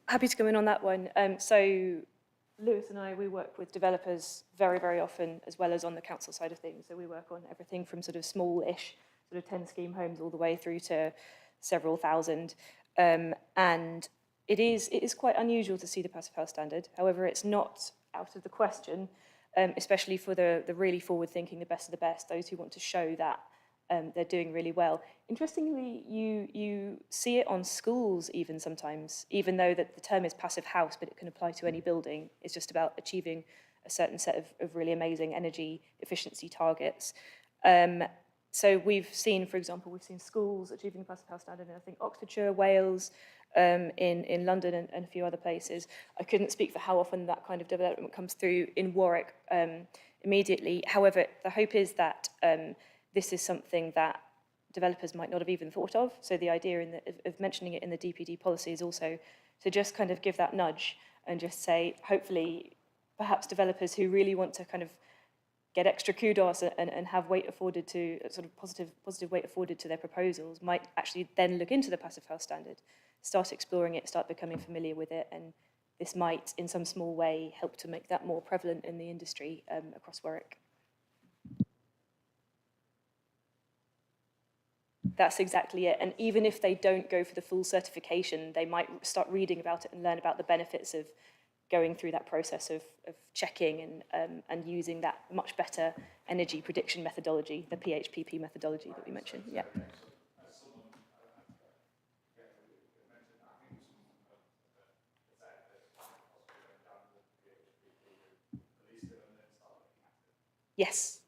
Happy to come in on that one. So Lewis and I, we work with developers very, very often, as well as on the council side of things. So we work on everything from sort of small-ish, sort of 10 scheme homes all the way through to several thousand. And it is quite unusual to see the passive house standard. However, it's not out of the question, especially for the really forward-thinking, the best of the best, those who want to show that they're doing really well. Interestingly, you see it on schools even sometimes, even though that the term is passive house, but it can apply to any building. It's just about achieving a certain set of really amazing energy efficiency targets. So we've seen, for example, schools achieving the passive house standard in, I think, Oxfordshire, Wales, in London and a few other places. I couldn't speak for how often that kind of development comes through in Warwick immediately. However, the hope is that this is something that developers might not have even thought of. So the idea of mentioning it in the DPD policy is also to just kind of give that nudge and just say, hopefully, perhaps developers who really want to kind of get extra kudos and have weight afforded to, sort of positive weight afforded to their proposals, might actually then look into the passive house standard, start exploring it, start becoming familiar with it, and this might, in some small way, help to make that more prevalent in the industry across Warwick. That's exactly it. And even if they don't go for the full certification, they might start reading about it and learn about the benefits of going through that process of checking and using that much better energy prediction methodology, the PHPP methodology that we mentioned. Yeah. Yes.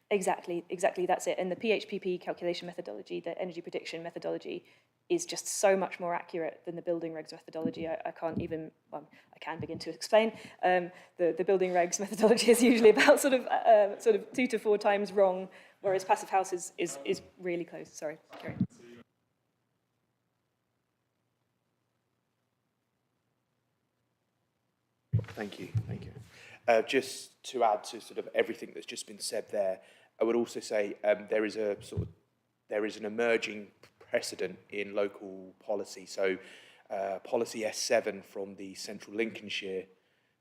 Exactly, that's it. And the PHPP calculation methodology, the energy prediction methodology, is just so much more accurate than the building regs methodology. I can't even, well, I can begin to explain. The building regs methodology is usually about sort of 2 to 4 times wrong, whereas passive house is really close. Sorry, carry on. Thank you. Just to add to sort of everything that's just been said there, I would also say there is an emerging precedent in local policy. So policy S7 from the Central Lincolnshire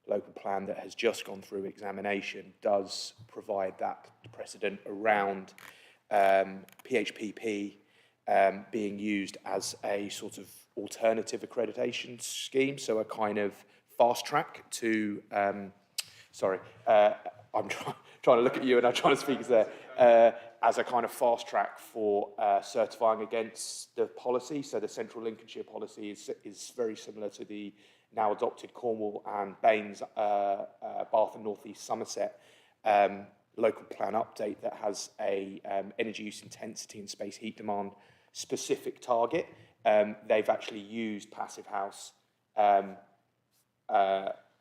local plan that has just gone through examination does provide that precedent around PHPP being used as a sort of alternative accreditation scheme, so a kind of fast track to, I'm trying to look at you and I'm trying to speak as there, as a kind of fast track for certifying against the policy. So the Central Lincolnshire policy is very similar to the now adopted Cornwall and Baines, Bath and North East Somerset local plan update that has a energy use intensity and space heat demand specific target. They've actually used Passive House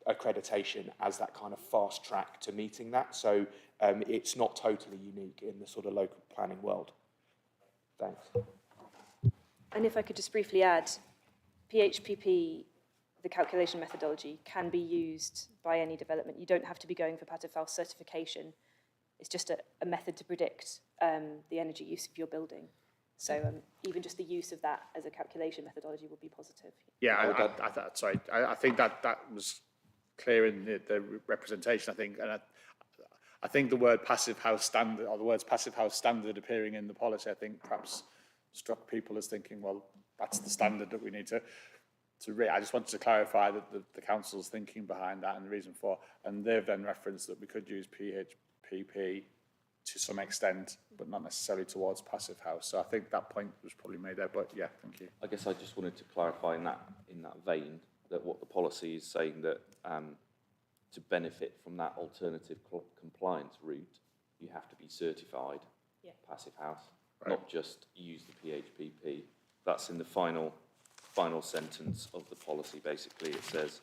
accreditation as that kind of fast track to meeting that. So it's not totally unique in the sort of local planning world. Thanks. And if I could just briefly add, PHPP, the calculation methodology, can be used by any development. You don't have to be going for Passive House certification. It's just a method to predict the energy use of your building. So even just the use of that as a calculation methodology would be positive. Yeah, I think that was clear in the representation, I think. And I think the word passive house standard, or the words passive house standard appearing in the policy, I think perhaps struck people as thinking, well, that's the standard that we need to read. I just wanted to clarify that the council's thinking behind that and the reason for, and they've then referenced that we could use PHPP to some extent, but not necessarily towards passive house. So I think that point was probably made there, but yeah, thank you. I guess I just wanted to clarify in that vein that what the policy is saying that to benefit from that alternative compliance route, you have to be certified passive house, not just use the PHPP. That's in the final sentence of the policy. Basically, it says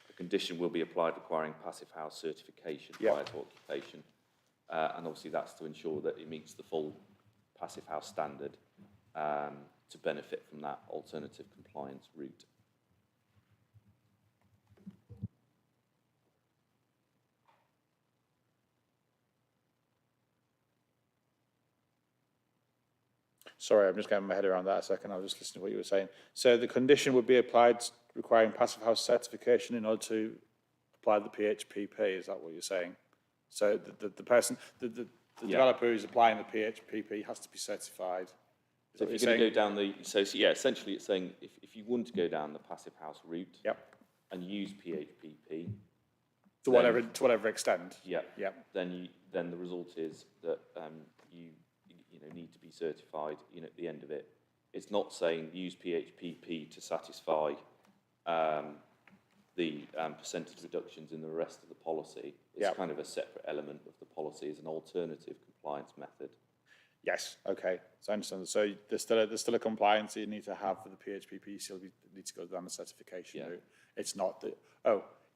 the condition will be applied requiring passive house certification prior to occupation. And obviously that's to ensure that it meets the full passive house standard to benefit from that alternative compliance route. Sorry, I'm just getting my head around that a second. I was just listening to what you were saying. So the condition would be applied requiring passive house certification in order to apply the PHPP. Is that what you're saying? So the person, the developer who's applying the PHPP has to be certified. So if you're going to go down essentially it's saying if you want to go down the passive house route and use PHPP to whatever extent. Then the result is that you need to be certified. At the end of it, it's not saying use PHPP to satisfy the percentage reductions in the rest of the policy. It's kind of a separate element of the policy as an alternative compliance method. Yes, okay, so I understand. So there's still a compliance you need to have for the PHPP, you still need to go down the certification route. It's not that,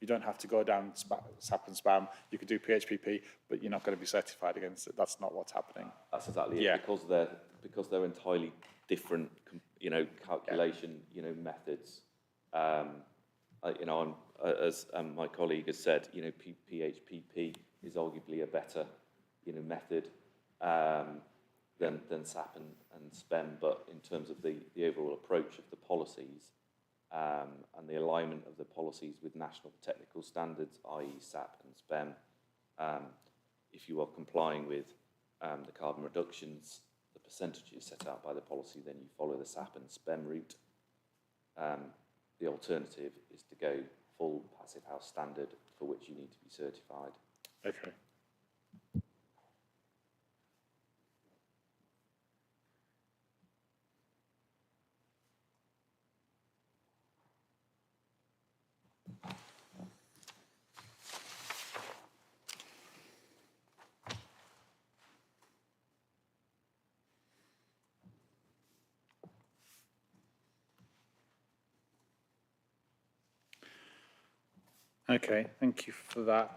you don't have to go down SAP and spam, you could do PHPP, but you're not going to be certified against it. That's not what's happening. That's exactly it, because they're entirely different, calculation, methods. As my colleague has said, PHPP is arguably a better, method than SAP and SPEM, but in terms of the overall approach of the policies and the alignment of the policies with national technical standards, i.e. SAP and SPEM, if you are complying with the carbon reductions, the percentages set out by the policy, then you follow the SAP and SPEM route. The alternative is to go full passive house standard, for which you need to be certified. Okay. Okay, thank you for that.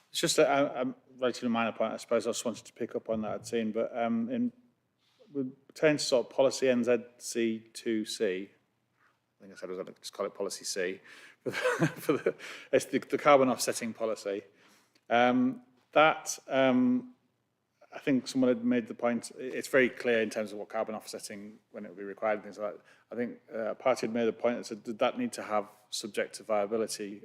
It's just a relatively minor point, I suppose. I just wanted to pick up on that I'd seen, but we turn to sort of policy NZC2C. I think I said I was going to just call it policy C. It's the carbon offsetting policy. That I think someone had made the point, it's very clear in terms of what carbon offsetting, when it will be required and things like that. I think a party had made a point that said, did that need to have subject to viability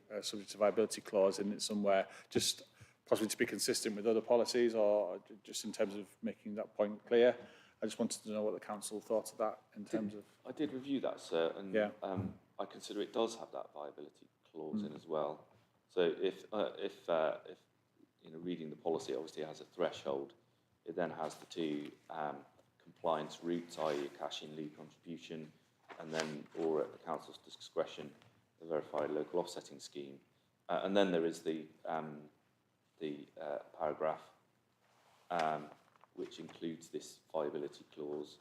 clause in it somewhere, just possibly to be consistent with other policies, or just in terms of making that point clear? I just wanted to know what the council thought of that in terms of... I did review that, sir, and Yeah. I consider it does have that viability clause in as well. So if you know, reading the policy, it obviously has a threshold. It then has the two compliance routes, i.e. cash in lieu contribution, and then, or at the council's discretion, the verified local offsetting scheme. And then there is the paragraph which includes this viability clause.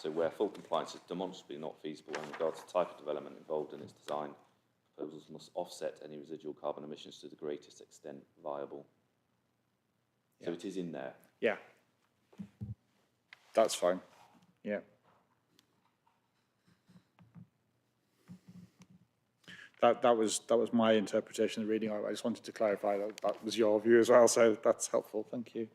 So where full compliance is demonstrably not feasible in regards to type of development involved in its design, proposals must offset any residual carbon emissions to the greatest extent viable. So it is in there. Yeah. That's fine. Yeah. That was my interpretation of the reading. I just wanted to clarify that that was your view as well, so that's helpful. Thank you.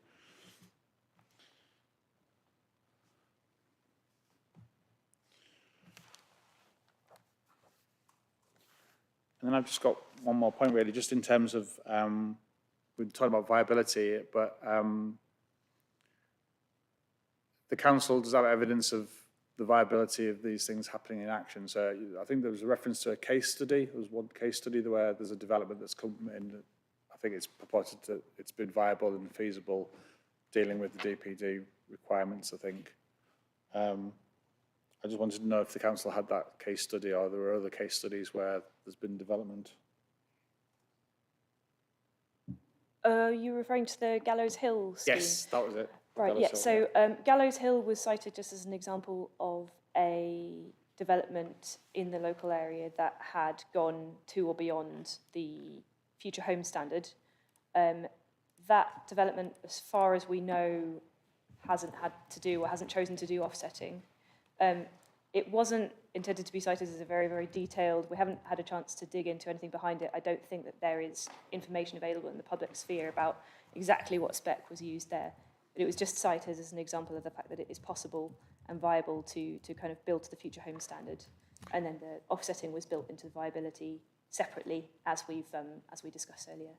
And then I've just got one more point, really, just in terms of, we're talking about viability, but the council does have evidence of the viability of these things happening in action. So I think there was a reference to a case study. There was one case study where there's a development that's come in. I think it's purported that it's been viable and feasible, dealing with the DPD requirements, I think. I just wanted to know if the council had that case study, or there were other case studies where there's been development. Are you referring to the Gallows Hill scheme? Yes, that was it. Right, Gallows yeah. Hill, So Gallows Hill was cited just as an example of a development in the local area that had gone to or beyond the future home standard. That development, as far as we know, hasn't had to do or hasn't chosen to do offsetting. It wasn't intended to be cited as a very, very detailed, we haven't had a chance to dig into anything behind it. I don't think that there is information available in the public sphere about exactly what spec was used there. But it was just cited as an example of the fact that it is possible and viable to kind of build to the future home standard. And then the offsetting was built into the viability separately, as we discussed earlier.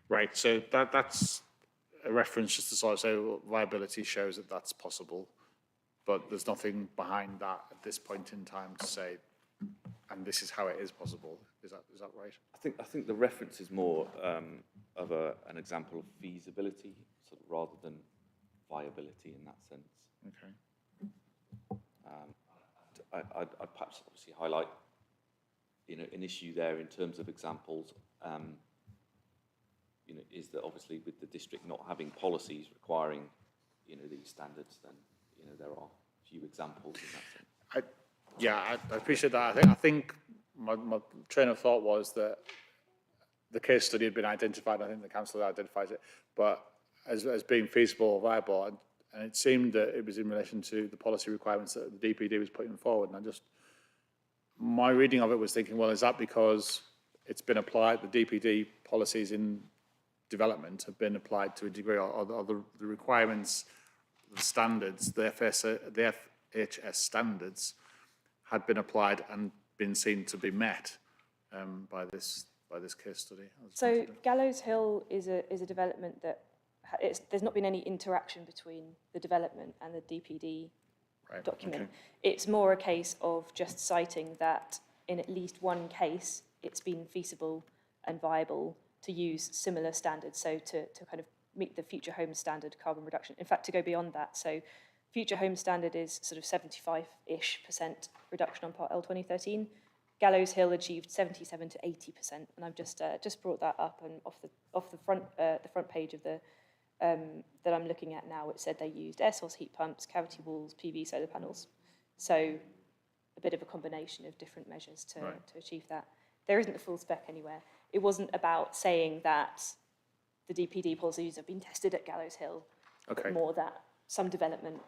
Right, so that's a reference just to sort of say, well, viability shows that that's possible, but there's nothing behind that at this point in time to say, and this is how it is possible. Is that right? I think the reference is more of an example of feasibility, sort of, rather than viability in that sense. Okay. I'd perhaps obviously highlight, you know, an issue there in terms of examples. You know, is that obviously with the district not having policies requiring, you know, these standards, then, you know, there are a few examples in that sense. I appreciate that. I think my train of thought was that the case study had been identified. I think the council identifies it, but as being feasible or viable, and it seemed that it was in relation to the policy requirements that the DPD was putting forward. And my reading of it was thinking, well, is that because it's been applied, the DPD policies in development have been applied to a degree, or the requirements, the standards, the FHS standards had been applied and been seen to be met by this case study. So Gallows Hill is a development that there's not been any interaction between the development and the DPD document. Okay. It's more a case of just citing that in at least one case it's been feasible and viable to use similar standards, so to kind of meet the future home standard carbon reduction. In fact, to go beyond that, so future home standard is sort of 75-ish% reduction on Part L 2013. Gallows Hill achieved 77 to 80%, and I've just brought that up, and off the front page of the that I'm looking at now, it said they used air source heat pumps, cavity walls, PV solar panels. So a bit of a combination of different measures to achieve that. There isn't the full spec anywhere. It wasn't about saying that the DPD policies have been tested at Gallows Hill, but more that some development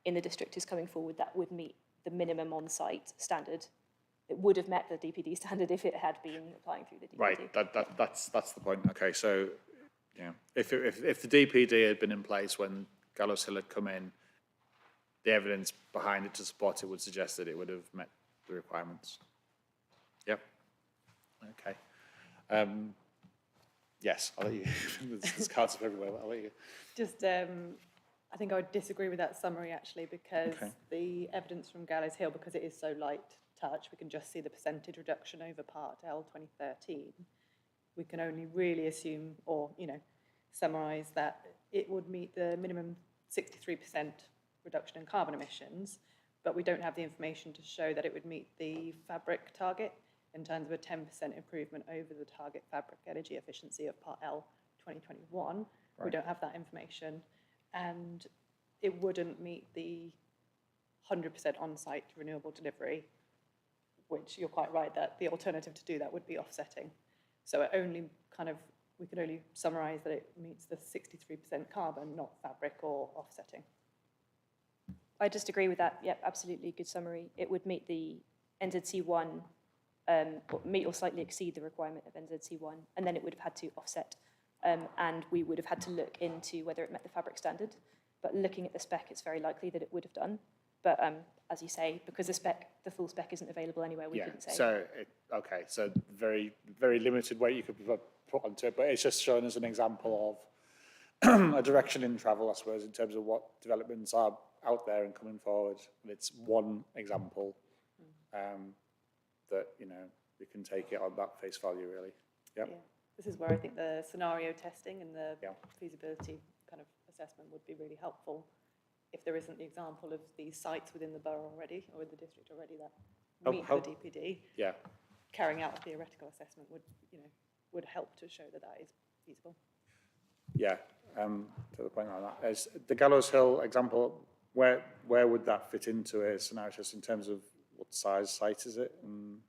in the district is coming forward that would meet the minimum on-site standard. It would have met the DPD standard if it had been applying through the DPD. Right, that's the point. Okay, so Yeah, if the DPD had been in place when Gallows Hill had come in, the evidence behind it to support it would suggest that it would have met the requirements. Yep. Okay. Yes, I'll let you. There's cards up everywhere. But I'll let you. Just, I think I would disagree with that summary actually, because the evidence from Gallows Hill, because it is so light touch, we can just see the percentage reduction over Part L 2013. We can only really assume, or, you know, summarise that it would meet the minimum 63% reduction in carbon emissions, but we don't have the information to show that it would meet the fabric target in terms of a 10% improvement over the target fabric energy efficiency of Part L 2021. Right. We don't have that information, and it wouldn't meet the 100% on-site renewable delivery, which you're quite right that the alternative to do that would be offsetting. So it only kind of, we can only summarise that it meets the 63% carbon, not fabric or offsetting. I just agree with that. Yep, absolutely, good summary. It would meet the NZC1, or meet or slightly exceed the requirement of NZC1, and then it would have had to offset, and we would have had to look into whether it met the fabric standard. But looking at the spec, it's very likely that it would have done. But as you say, because the full spec isn't available anywhere, we couldn't say. So okay, so very limited weight you could put onto it, but it's just showing us an example of a direction in travel, I suppose, in terms of what developments are out there and coming forward. And it's one example that, you know, you can take it on that face value, really. Yep. Yeah. This is where I think the scenario testing and the Yeah. feasibility kind of assessment would be really helpful, if there isn't the example of these sites within the borough already, or in the district already, that meet the DPD. Yeah. Carrying out a theoretical assessment would, you know, would help to show that that is feasible. Yeah, to the point on that. As the Gallows Hill example, where would that fit into a scenario test in terms of what size site is it and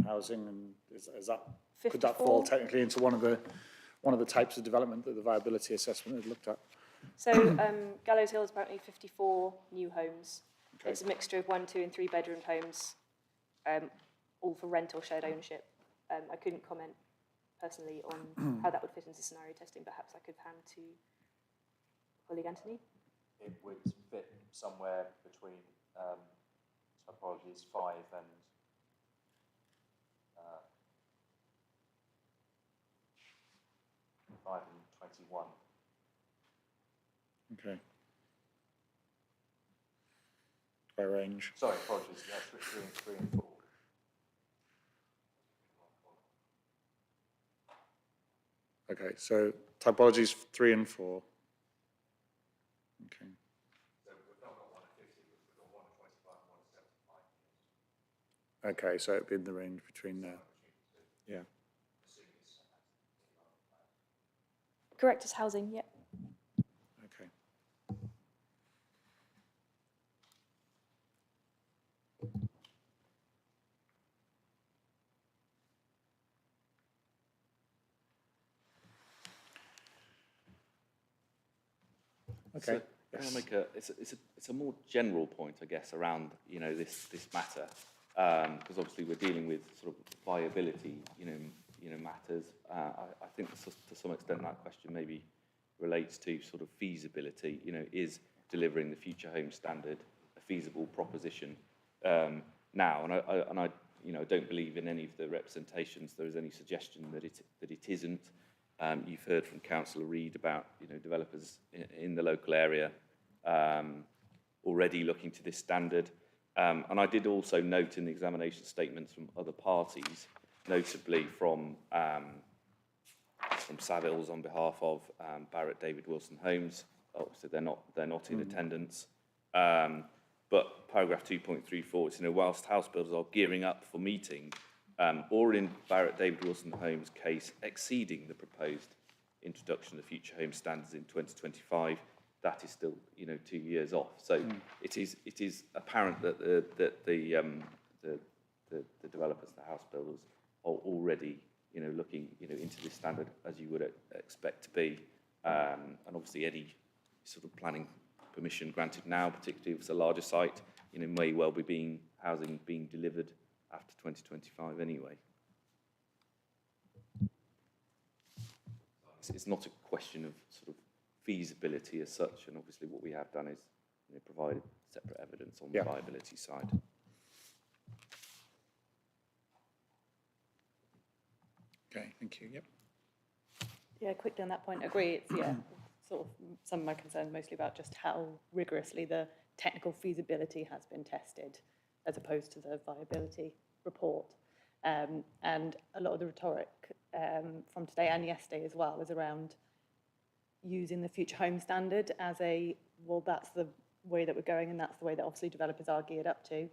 housing, and is that, could that fall 54? technically into one of the types of development that the viability assessment had looked at? So Gallows Hill is apparently 54 new homes. Okay. It's a mixture of 1, 2 and 3 bedroom homes, all for rent or shared ownership. I couldn't comment personally on how that would fit into scenario testing. Perhaps I could hand to colleague Anthony. It would fit somewhere between typologies 5 and 21. Okay. By range. Sorry, apologies. Yeah, 3 and 4. Okay, so typologies 3 and 4. Okay. So we've not got one at 50, we've got one at 25 and one at 75. Okay, so it'd be in the range between there. Yeah. Correct as housing, yep. Okay. Okay. So, can I make it's a more general point, I guess, around, you know, this matter, because obviously we're dealing with sort of viability, you know, matters. I think to some extent that question maybe relates to sort of feasibility. You know, is delivering the future home standard a feasible proposition now? And I you know, don't believe in any of the representations there is any suggestion that it isn't. You've heard from Councillor Reid about, you know, developers in the local area already looking to this standard. And I did also note in the examination statements from other parties, notably from Savills on behalf of Barrett David Wilson Homes. Obviously, they're not in attendance. But paragraph 2.34, it's, you know, whilst house builders are gearing up for meeting, or in Barrett David Wilson Homes' case, exceeding the proposed introduction of future home standards in 2025, that is still, you know, 2 years off. So it is apparent that the developers, the house builders, are already, you know, looking, you know, into this standard as you would expect to be, and obviously any sort of planning permission granted now, particularly if it's a larger site, you know, may well be housing being delivered after 2025 anyway. it's not a question of sort of feasibility as such, and obviously what we have done is provided separate evidence on the viability side. Okay, thank you. Yep. Yeah, quickly on that point, agree. It's, sort of some of my concerns mostly about just how rigorously the technical feasibility has been tested as opposed to the viability report. And a lot of the rhetoric from today and yesterday as well is around using the future home standard as a, well, that's the way that we're going and that's the way that obviously developers are geared up to.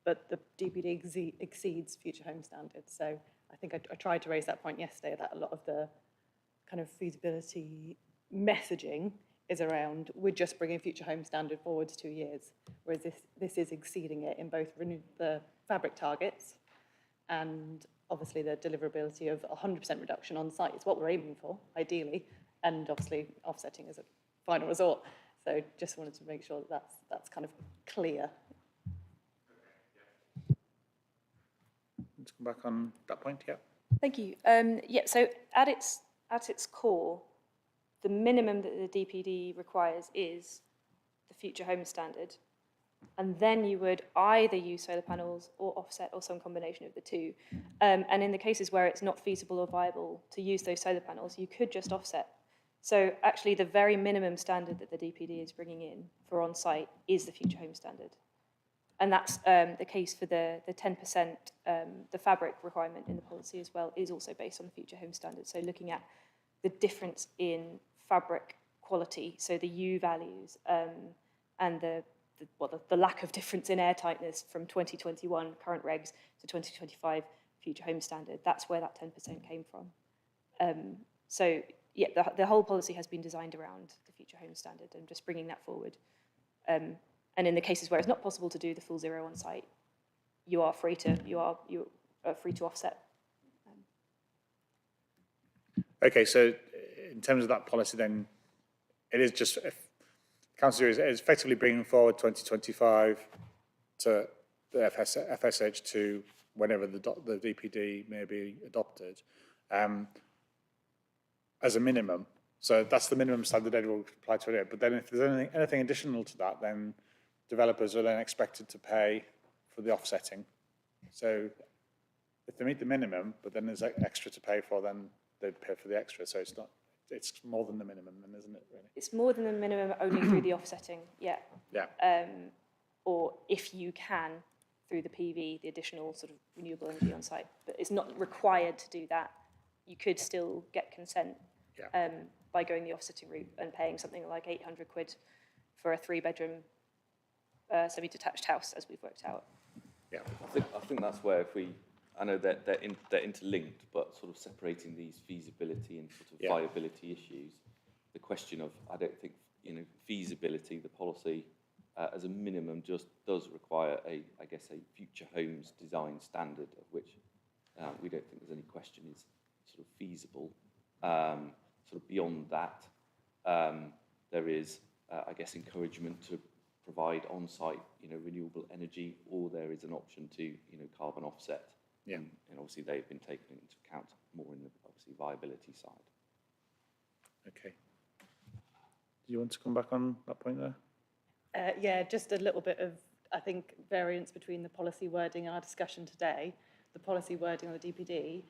But the DPD exceeds future home standards. So I think I tried to raise that point yesterday, that a lot of the kind of feasibility messaging is around, we're just bringing future home standard forward 2 years, whereas this is exceeding it in both the fabric targets and obviously the deliverability of 100% reduction on site is what we're aiming for, ideally, and obviously offsetting as a final resort. So just wanted to make sure that that's kind of clear. Let's come back on that point, yeah. Thank you. Yeah, so at its core, the minimum that the DPD requires is the future home standard. And then you would either use solar panels or offset or some combination of the two. And in the cases where it's not feasible or viable to use those solar panels, you could just offset. So actually the very minimum standard that the DPD is bringing in for on-site is the future home standard. And that's the case for the 10%, the fabric requirement in the policy as well is also based on the future home standard. So looking at the difference in fabric quality, so the U values and the lack of difference in air tightness from 2021 current regs to 2025 future home standard, that's where that 10% came from. So yeah, the whole policy has been designed around the future home standard and just bringing that forward. And in the cases where it's not possible to do the full zero on site, you are free to offset. Okay, so in terms of that policy, then it is just Council is effectively bringing forward 2025 to the FSH2 whenever the DPD may be adopted as a minimum. So that's the minimum standard that will apply to it. But then if there's anything additional to that, then developers are then expected to pay for the offsetting. So if they meet the minimum, but then there's extra to pay for, then they'd pay for the extra. So it's more than the minimum then, isn't it, really? It's more than the minimum only through the offsetting, yeah. Yeah. Or if you can, through the PV, the additional sort of renewable energy on site. But it's not required to do that. You could still get consent by going the offsetting route and paying something like 800 quid for a 3-bedroom semi-detached house, as we've worked out. Yeah. I think that's where I know that they're interlinked, but sort of separating these feasibility and sort of viability issues. The question of, I don't think, feasibility, the policy as a minimum just does require a future homes design standard, of which we don't think there's any question is sort of feasible. Sort of beyond that, there is, encouragement to provide on-site, renewable energy, or there is an option to, carbon offset. Yeah. And obviously they've been taken into account more in the obviously viability side. Okay. Do you want to come back on that point there? Yeah, just a little bit of, I think, variance between the policy wording and our discussion today. The policy wording on the DPD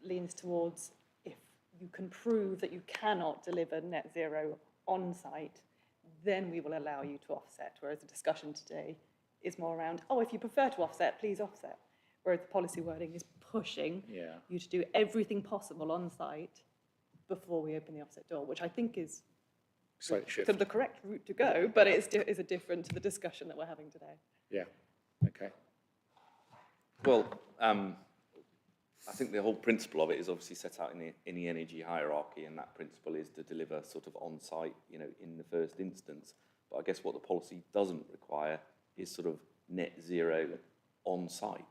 leans towards if you can prove that you cannot deliver net zero on site, then we will allow you to offset. Whereas the discussion today is more around, oh, if you prefer to offset, please offset. Whereas the policy wording is pushing you to do everything possible on site before we open the offset door, which I think is the correct route to go, but it's a different to the discussion that we're having today. Yeah. Okay. Well, I think the whole principle of it is obviously set out in the energy hierarchy, and that principle is to deliver sort of on-site, in the first instance. But I guess what the policy doesn't require is sort of net zero on-site,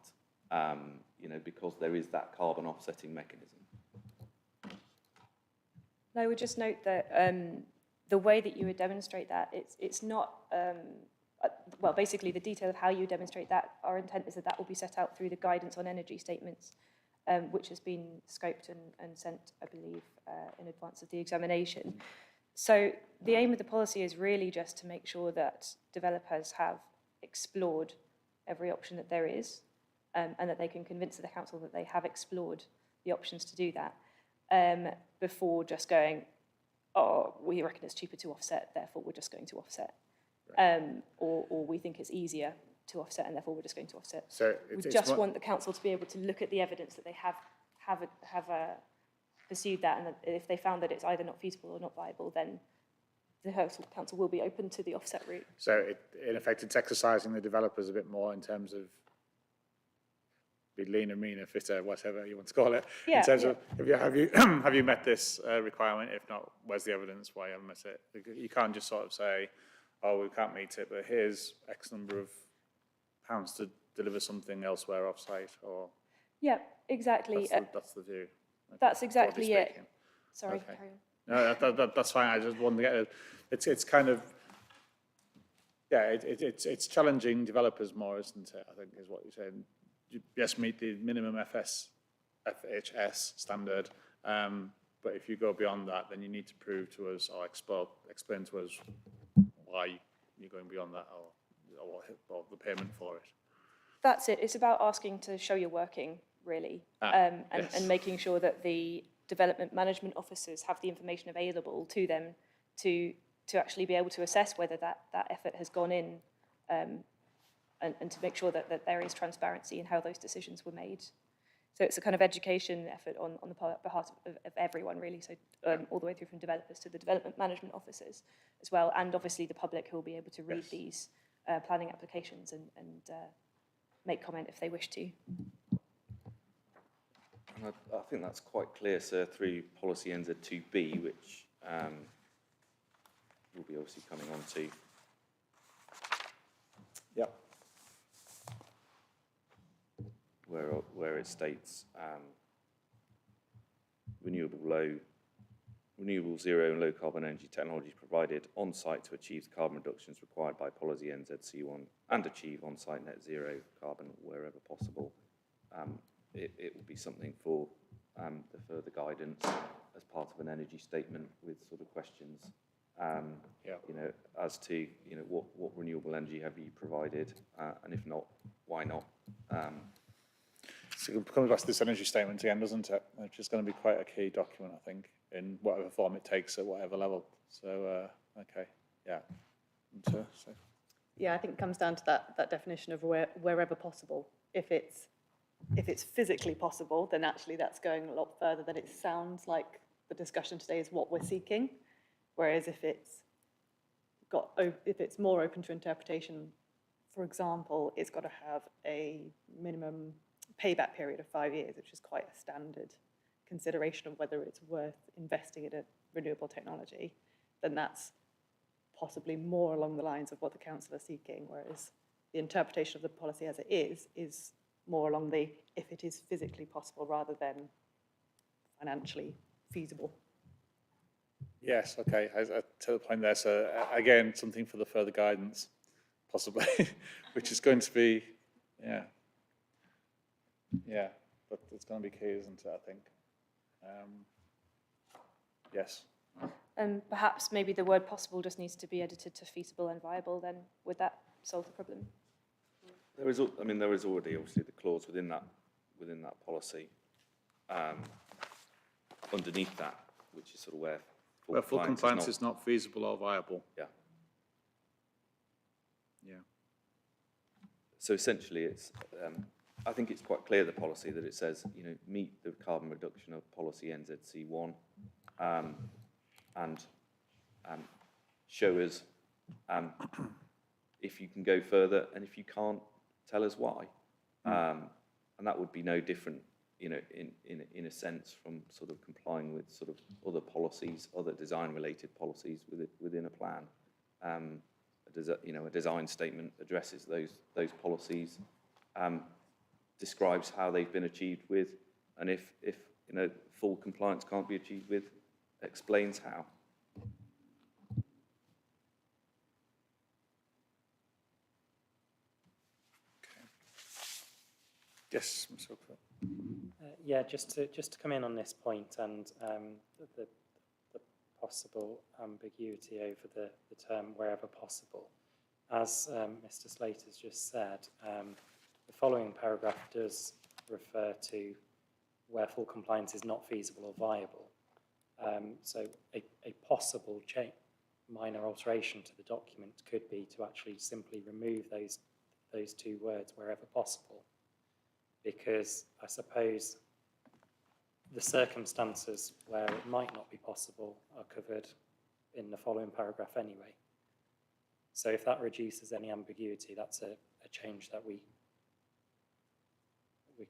because there is that carbon offsetting mechanism. I would just note that the way that you would demonstrate that, it's not, well, basically the detail of how you demonstrate that, our intent is that will be set out through the guidance on energy statements. which has been scoped and sent, I believe, in advance of the examination. So the aim of the policy is really just to make sure that developers have explored every option that there is, and that they can convince the council that they have explored the options to do that, before just going, oh, we reckon it's cheaper to offset, therefore we're just going to offset. Or we think it's easier to offset, and therefore we're just going to offset. So We just want the council to be able to look at the evidence that they have pursued that, and that if they found that it's either not feasible or not viable, then the council will be open to the offset route. So in effect, it's exercising the developers a bit more in terms of be leaner, meaner, fitter, whatever you want to call it. Yeah, in terms yeah. of, have you have you met this requirement? If not, where's the evidence why you haven't met it? You can't just sort of say, oh, we can't meet it, but here's X number of pounds to deliver something elsewhere off-site, or Yeah, exactly. that's the view. Okay, That's exactly broadly it. speaking. Sorry, Okay. carry on. No, that's fine. I just wanted to get it's kind of, yeah, it's challenging developers more, isn't it? I think is what you're saying. Yes, meet the minimum FHS standard, but if you go beyond that, then you need to prove to us or explain to us why you're going beyond that, or the payment for it. That's it. It's about asking to show you're working, really, Yes. and making sure that the development management officers have the information available to them to actually be able to assess whether that effort has gone in, and to make sure that there is transparency in how those decisions were made. So it's a kind of education effort on the behalf of everyone, really, so all the way through from developers to the development management officers as well, and obviously the public who will be able to read these planning applications and make comment if they wish to. And I think that's quite clear, sir, through policy NZ2B, which we'll be obviously coming on to. Yep. Where it states renewable, zero and low carbon energy technologies provided on site to achieve the carbon reductions required by policy NZC1 and achieve on site net zero carbon wherever possible. It will be something for the further guidance as part of an energy statement with sort of questions, you know, as to, you know, what renewable energy have you provided, and if not, why not? So it comes back to this energy statement again, doesn't it? Which is going to be quite a key document, I think, in whatever form it takes at whatever level. So, okay, yeah. So. Yeah, I think it comes down to that definition of wherever possible. If it's physically possible, then actually that's going a lot further than it sounds like the discussion today is what we're seeking. Whereas if it's more open to interpretation, for example, it's got to have a minimum payback period of 5 years, which is quite a standard consideration of whether it's worth investing in a renewable technology, then that's possibly more along the lines of what the council are seeking, whereas the interpretation of the policy as it is more along the if it is physically possible rather than financially feasible. Yes, okay, I to the point there. So again, something for the further guidance, possibly, which is going to be, but it's going to be key, isn't it, I think? Yes. Perhaps maybe the word possible just needs to be edited to feasible and viable, then would that solve the problem? There is already obviously the clause within that policy underneath that, which is sort of where full compliance is not feasible or viable. Yeah. Yeah. So essentially, it's I think it's quite clear, the policy, that it says, you know, meet the carbon reduction of policy NZC1, and show us if you can go further, and if you can't, tell us why. And that would be no different, you know, in a sense, from sort of complying with sort of other policies, other design-related policies within a plan. A design statement addresses those policies, describes how they've been achieved with, and if you know, full compliance can't be achieved with, explains how. Yes, Mr. Oakville. Yeah, just to come in on this point and the possible ambiguity over the term wherever possible. As Mr. Slate has just said, the following paragraph does refer to where full compliance is not feasible or viable. So a possible minor alteration to the document could be to actually simply remove those two words wherever possible, because I suppose the circumstances where it might not be possible are covered in the following paragraph anyway. So if that reduces any ambiguity, that's a change that we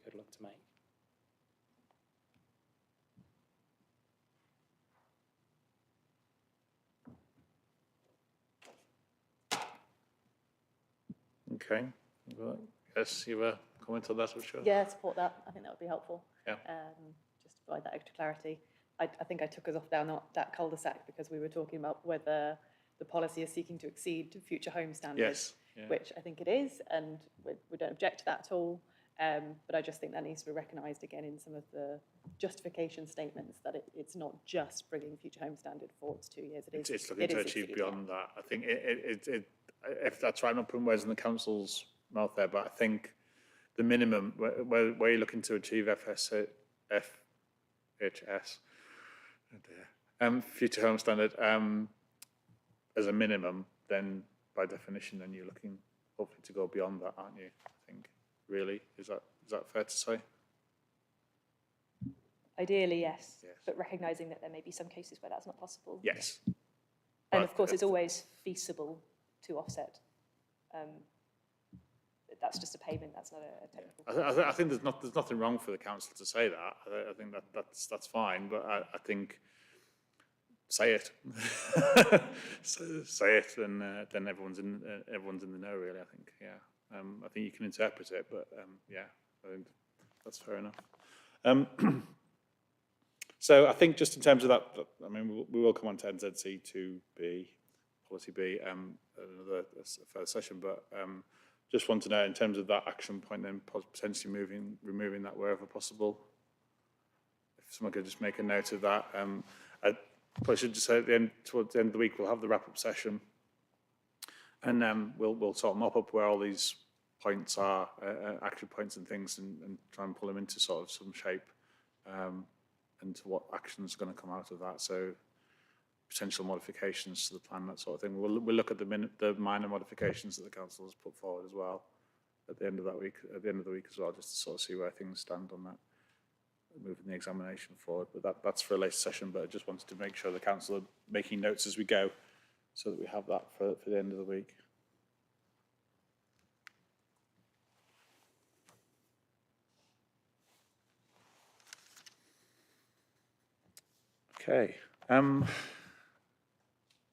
could look to make. Okay. Well, yes, you were comment on that, I'm sure. Yeah, support that. I think that would be helpful. Yeah. Just to provide that extra clarity. I think I took us off down that cul-de-sac because we were talking about whether the policy is seeking to exceed future home standards, Yes. Yeah. which I think it is, and we don't object to that at all. But I just think that needs to be recognised again in some of the justification statements that it's not just bringing future home standard forward to 2 years. It's looking to achieve beyond that. I think if that's right, I'm not putting words in the council's mouth there, but I think the minimum where you're looking to achieve FHS, future home standard as a minimum, then by definition, then you're looking hopefully to go beyond that, aren't you? I think really is that fair to say? Ideally, yes, Yes. but recognising that there may be some cases where that's not possible. Yes. And of course, it's always feasible to offset. That's just a payment. That's not a technical. I think there's nothing wrong for the council to say that. I think that's fine, but I think say it, say it, and then everyone's in the know. Really, I think. Yeah, I think you can interpret it, but yeah, I think that's fair enough. So I think just in terms of that, I mean, we will come on to NZC 2B, policy B, another further session, but just want to know in terms of that action point, then potentially removing that wherever possible. If someone could just make a note of that. I probably should just say towards the end of the week, we'll have the wrap-up session, and we'll sort of mop up where all these points are, action points and things, and try and pull them into sort of some shape, and to what actions are going to come out of that. So potential modifications to the plan, that sort of thing. We'll look at the minor modifications that the council has put forward as well at the end of that week, at the end of the week as well, just to sort of see where things stand on that, moving the examination forward. But that's for a later session. But I just wanted to make sure the council are making notes as we go, so that we have that for the end of the week. Okay.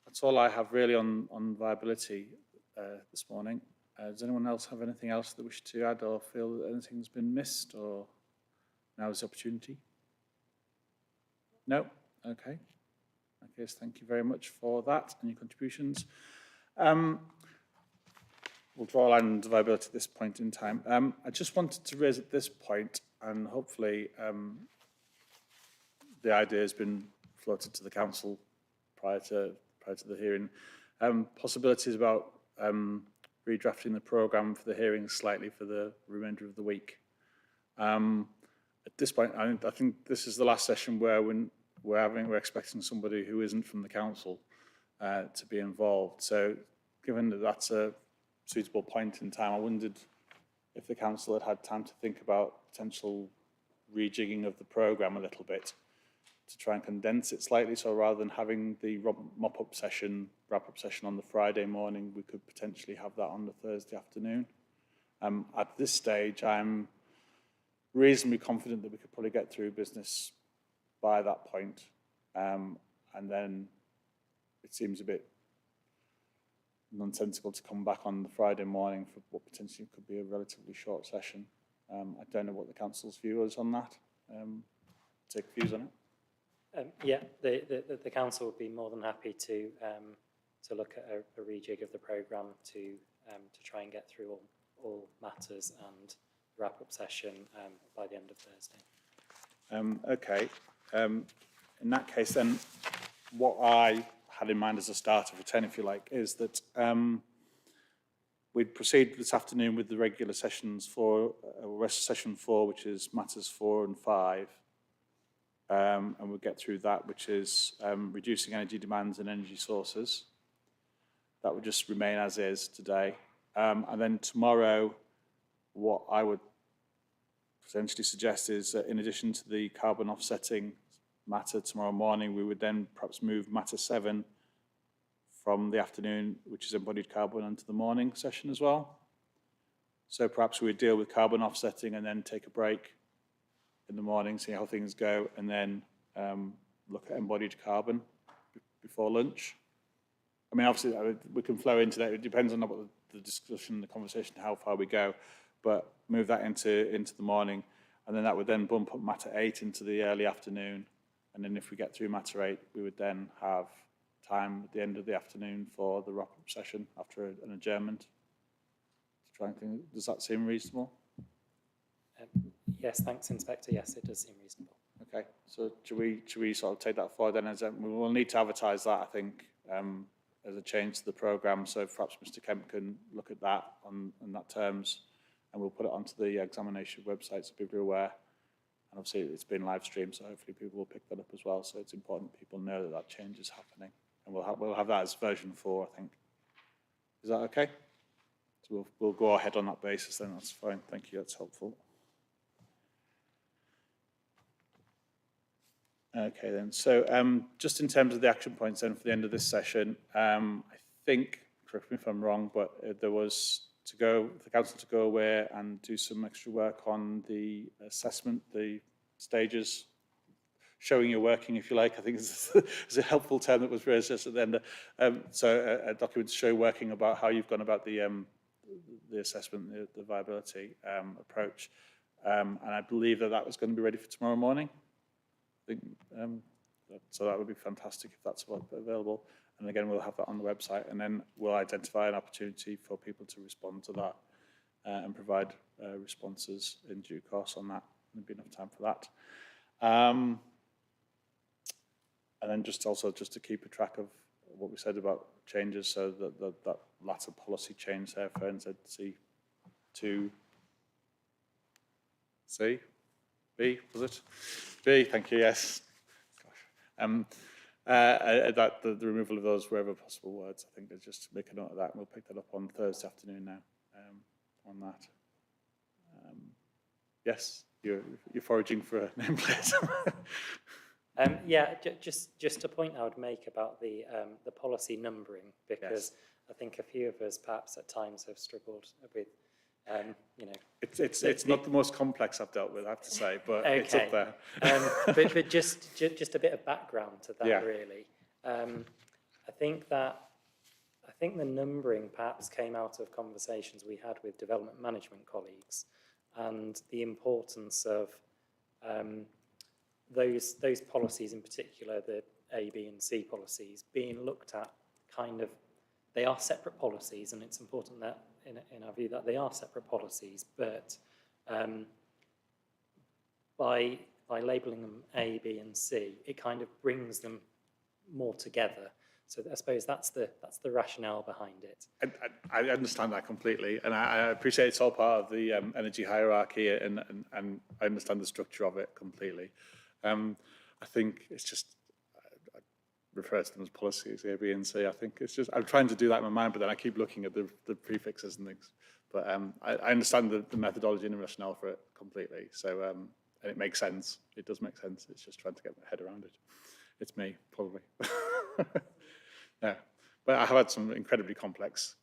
That's all I have really on viability this morning. Does anyone else have anything else they wish to add or feel that anything's been missed, or now is the opportunity? No? Okay. Okay, so thank you very much for that and your contributions. We'll draw a line under viability at this point in time. I just wanted to raise at this point, and hopefully the idea has been floated to the council prior to the hearing, possibilities about redrafting the programme for the hearing slightly for the remainder of the week. At this point, I think this is the last session where we're expecting somebody who isn't from the council to be involved. So given that that's a suitable point in time, I wondered if the council had time to think about potential rejigging of the programme a little bit, to try and condense it slightly. So rather than having the wrap-up session on the Friday morning, we could potentially have that on the Thursday afternoon. At this stage, I'm reasonably confident that we could probably get through business by that point. And then it seems a bit nonsensical to come back on the Friday morning for what potentially could be a relatively short session. I don't know what the council's view is on that. Take views on it. Yeah, the council would be more than happy to look at a rejig of the programme to try and get through all matters and wrap-up session by the end of Thursday. Okay. In that case, then, what I had in mind as a starter for 10, if you like, is that we'd proceed this afternoon with the regular sessions for session 4, which is matters 4 and 5. And we'll get through that, which is reducing energy demands and energy sources. That would just remain as is today. And then tomorrow, what I would potentially suggest is in addition to the carbon offsetting matter tomorrow morning, we would then perhaps move matter 7 from the afternoon, which is embodied carbon, into the morning session as well. So perhaps we would deal with carbon offsetting and then take a break in the morning, see how things go, and then look at embodied carbon before lunch. I mean, obviously, we can flow into that. It depends on what the discussion, the conversation, how far we go, but move that into the morning, and then that would then bump up matter 8 into the early afternoon, and then if we get through matter 8, we would then have time at the end of the afternoon for the wrap-up session after an adjournment. To try and think, does that seem reasonable? Yes, thanks, Inspector. Yes, it does seem reasonable. Okay, so should we sort of take that forward then? We will need to advertise that, I think, as a change to the programme. So perhaps Mr. Kemp can look at that on that terms, and we'll put it onto the examination website so people are aware. And obviously it's been live streamed, so hopefully people will pick that up as well. So it's important people know that change is happening, and we'll have that as version 4, I think. Is that okay? So we'll go ahead on that basis then. That's fine. Thank you. That's helpful. Okay then, so just in terms of the action points then for the end of this session, I think, correct me if I'm wrong, but there was the council to go away and do some extra work on the assessment, the stages, showing your working, if you like. I think is a helpful term that was raised just at the end. So a document to show working about how you've gone about the assessment, the viability approach. And I believe that was going to be ready for tomorrow morning. I think, so that would be fantastic if that's available. And again, we'll have that on the website, and then we'll identify an opportunity for people to respond to that and provide responses in due course on that. There'll be enough time for that. And then just to keep a track of what we said about changes, so that latter policy change there for NZC to C. B, was it? B, thank you, yes. Gosh. The removal of those wherever possible words, I think, is just to make a note of that, and we'll pick that up on Thursday afternoon now on that. Yes, you're foraging for a nameplate. Yeah, just a point I would make about the policy numbering, because yes. I think a few of us perhaps at times have struggled with it's not the most complex I've dealt with, I have to say, but okay. It's up there. but just a bit of background to that, really. I think the numbering perhaps came out of conversations we had with development management colleagues, and the importance of those policies, in particular the A, B, and C policies, being looked at they are separate policies, and it's important that in our view that they are separate policies, but by labelling them A, B, and C, it kind of brings them more together. So I suppose that's the rationale behind it. I understand that completely, and I appreciate it's all part of the energy hierarchy, and I understand the structure of it completely. I think it's just, I refer to them as policies, A, B, and C. I think it's just, I'm trying to do that in my mind, but then I keep looking at the prefixes and things. But I understand the methodology and the rationale for it completely. So, and it makes sense. It does make sense. It's just trying to get my head around it. It's me, probably. Yeah, but I have had some incredibly complex,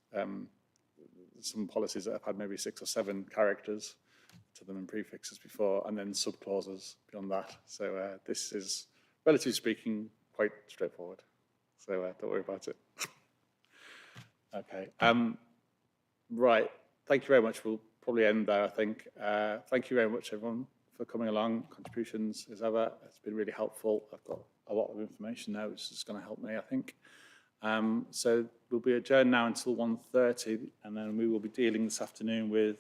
some policies that have had maybe 6 or 7 characters to them and prefixes before, and then subclauses beyond that. So this is, relatively speaking, quite straightforward. So don't worry about it. Okay. Right. Thank you very much. We'll probably end there, I think. Thank you very much, everyone, for coming along. Contributions as ever. It's been really helpful. I've got a lot of information now, which is going to help me, I think. So we'll be adjourned now until 1:30, and then we will be dealing this afternoon with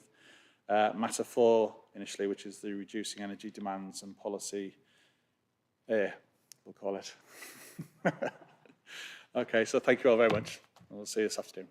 matter 4 initially, which is the reducing energy demands and policy air, we'll call it. Okay, so thank you all very much. We'll see you this afternoon.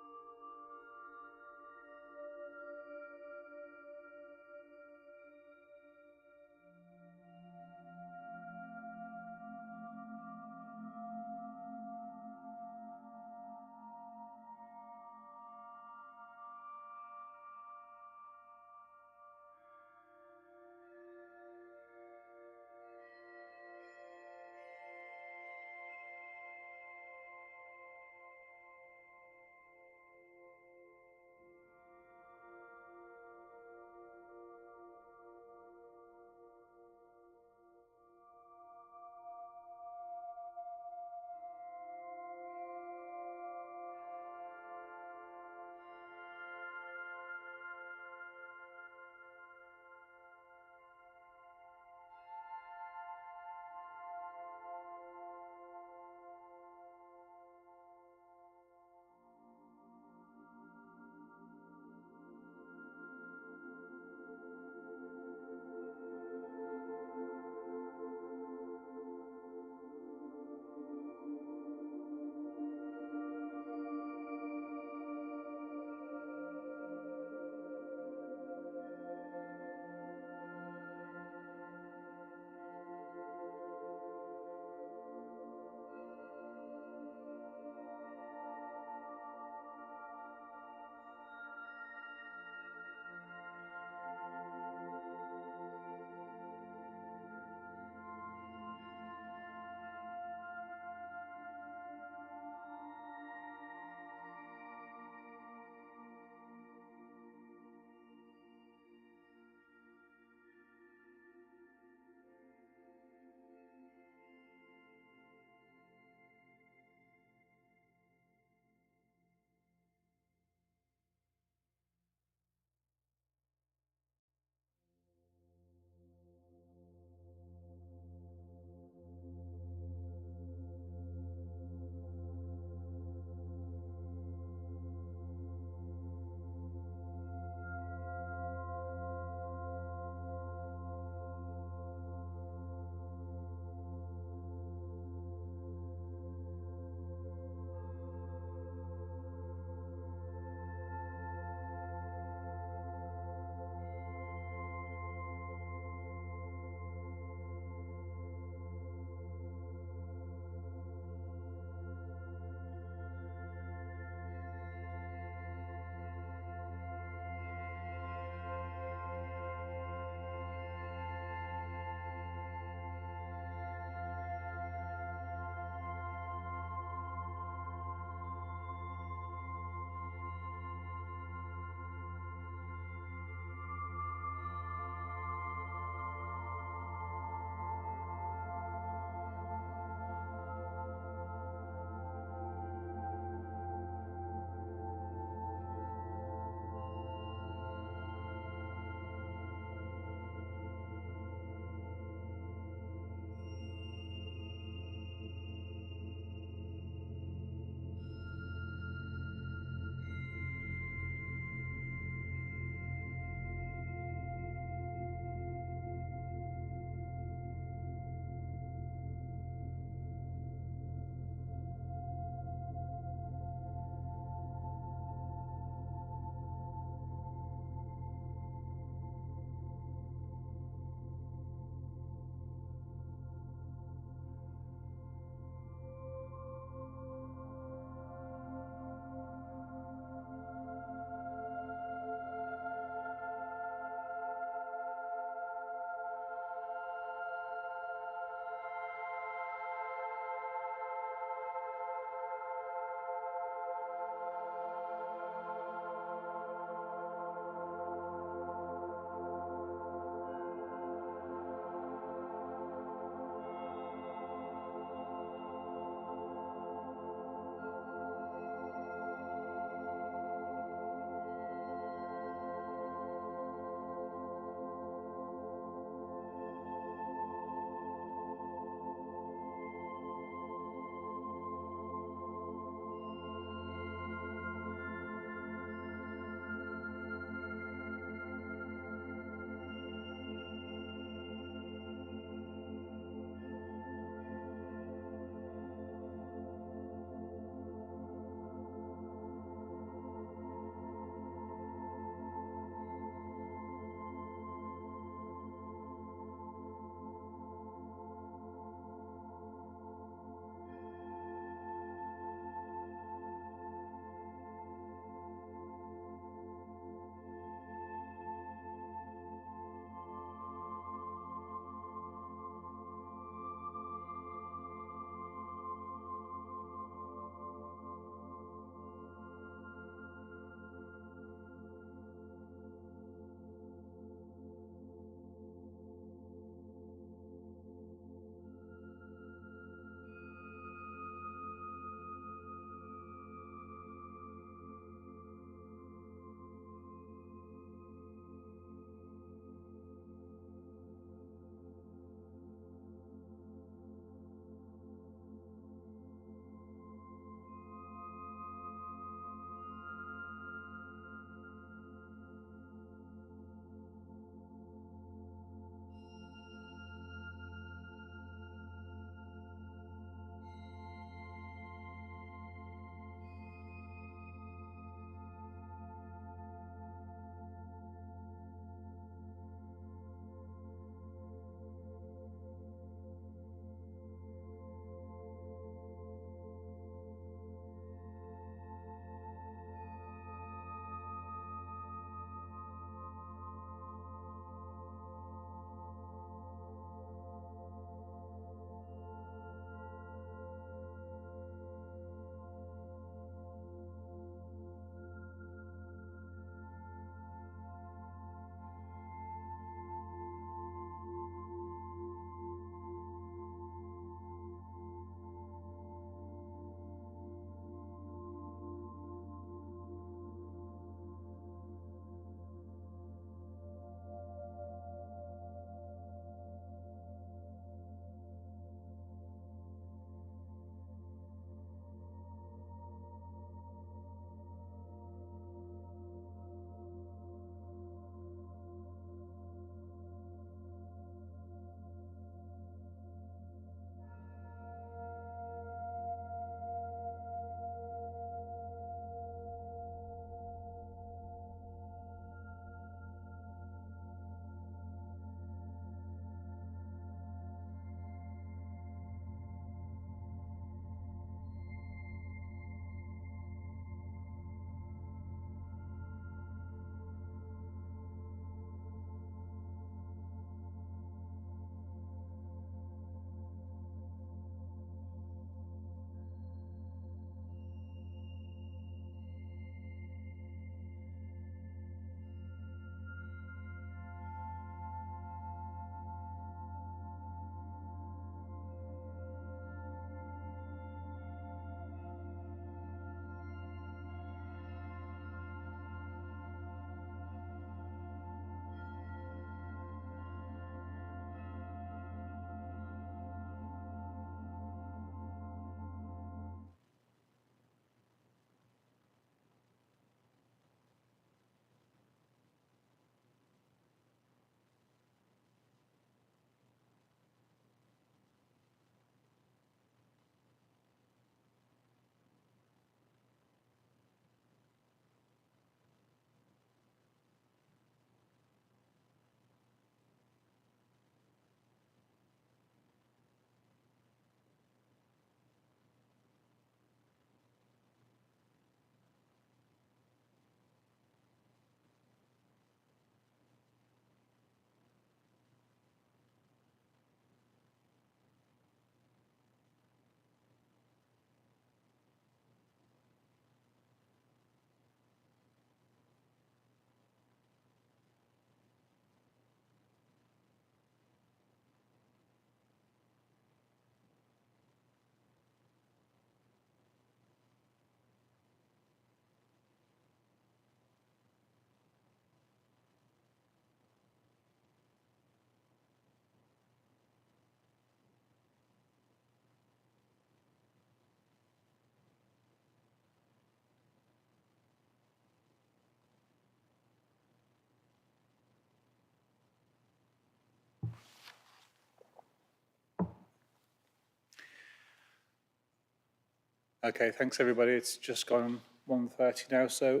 Okay, thanks everybody. It's just gone 1:30 now, so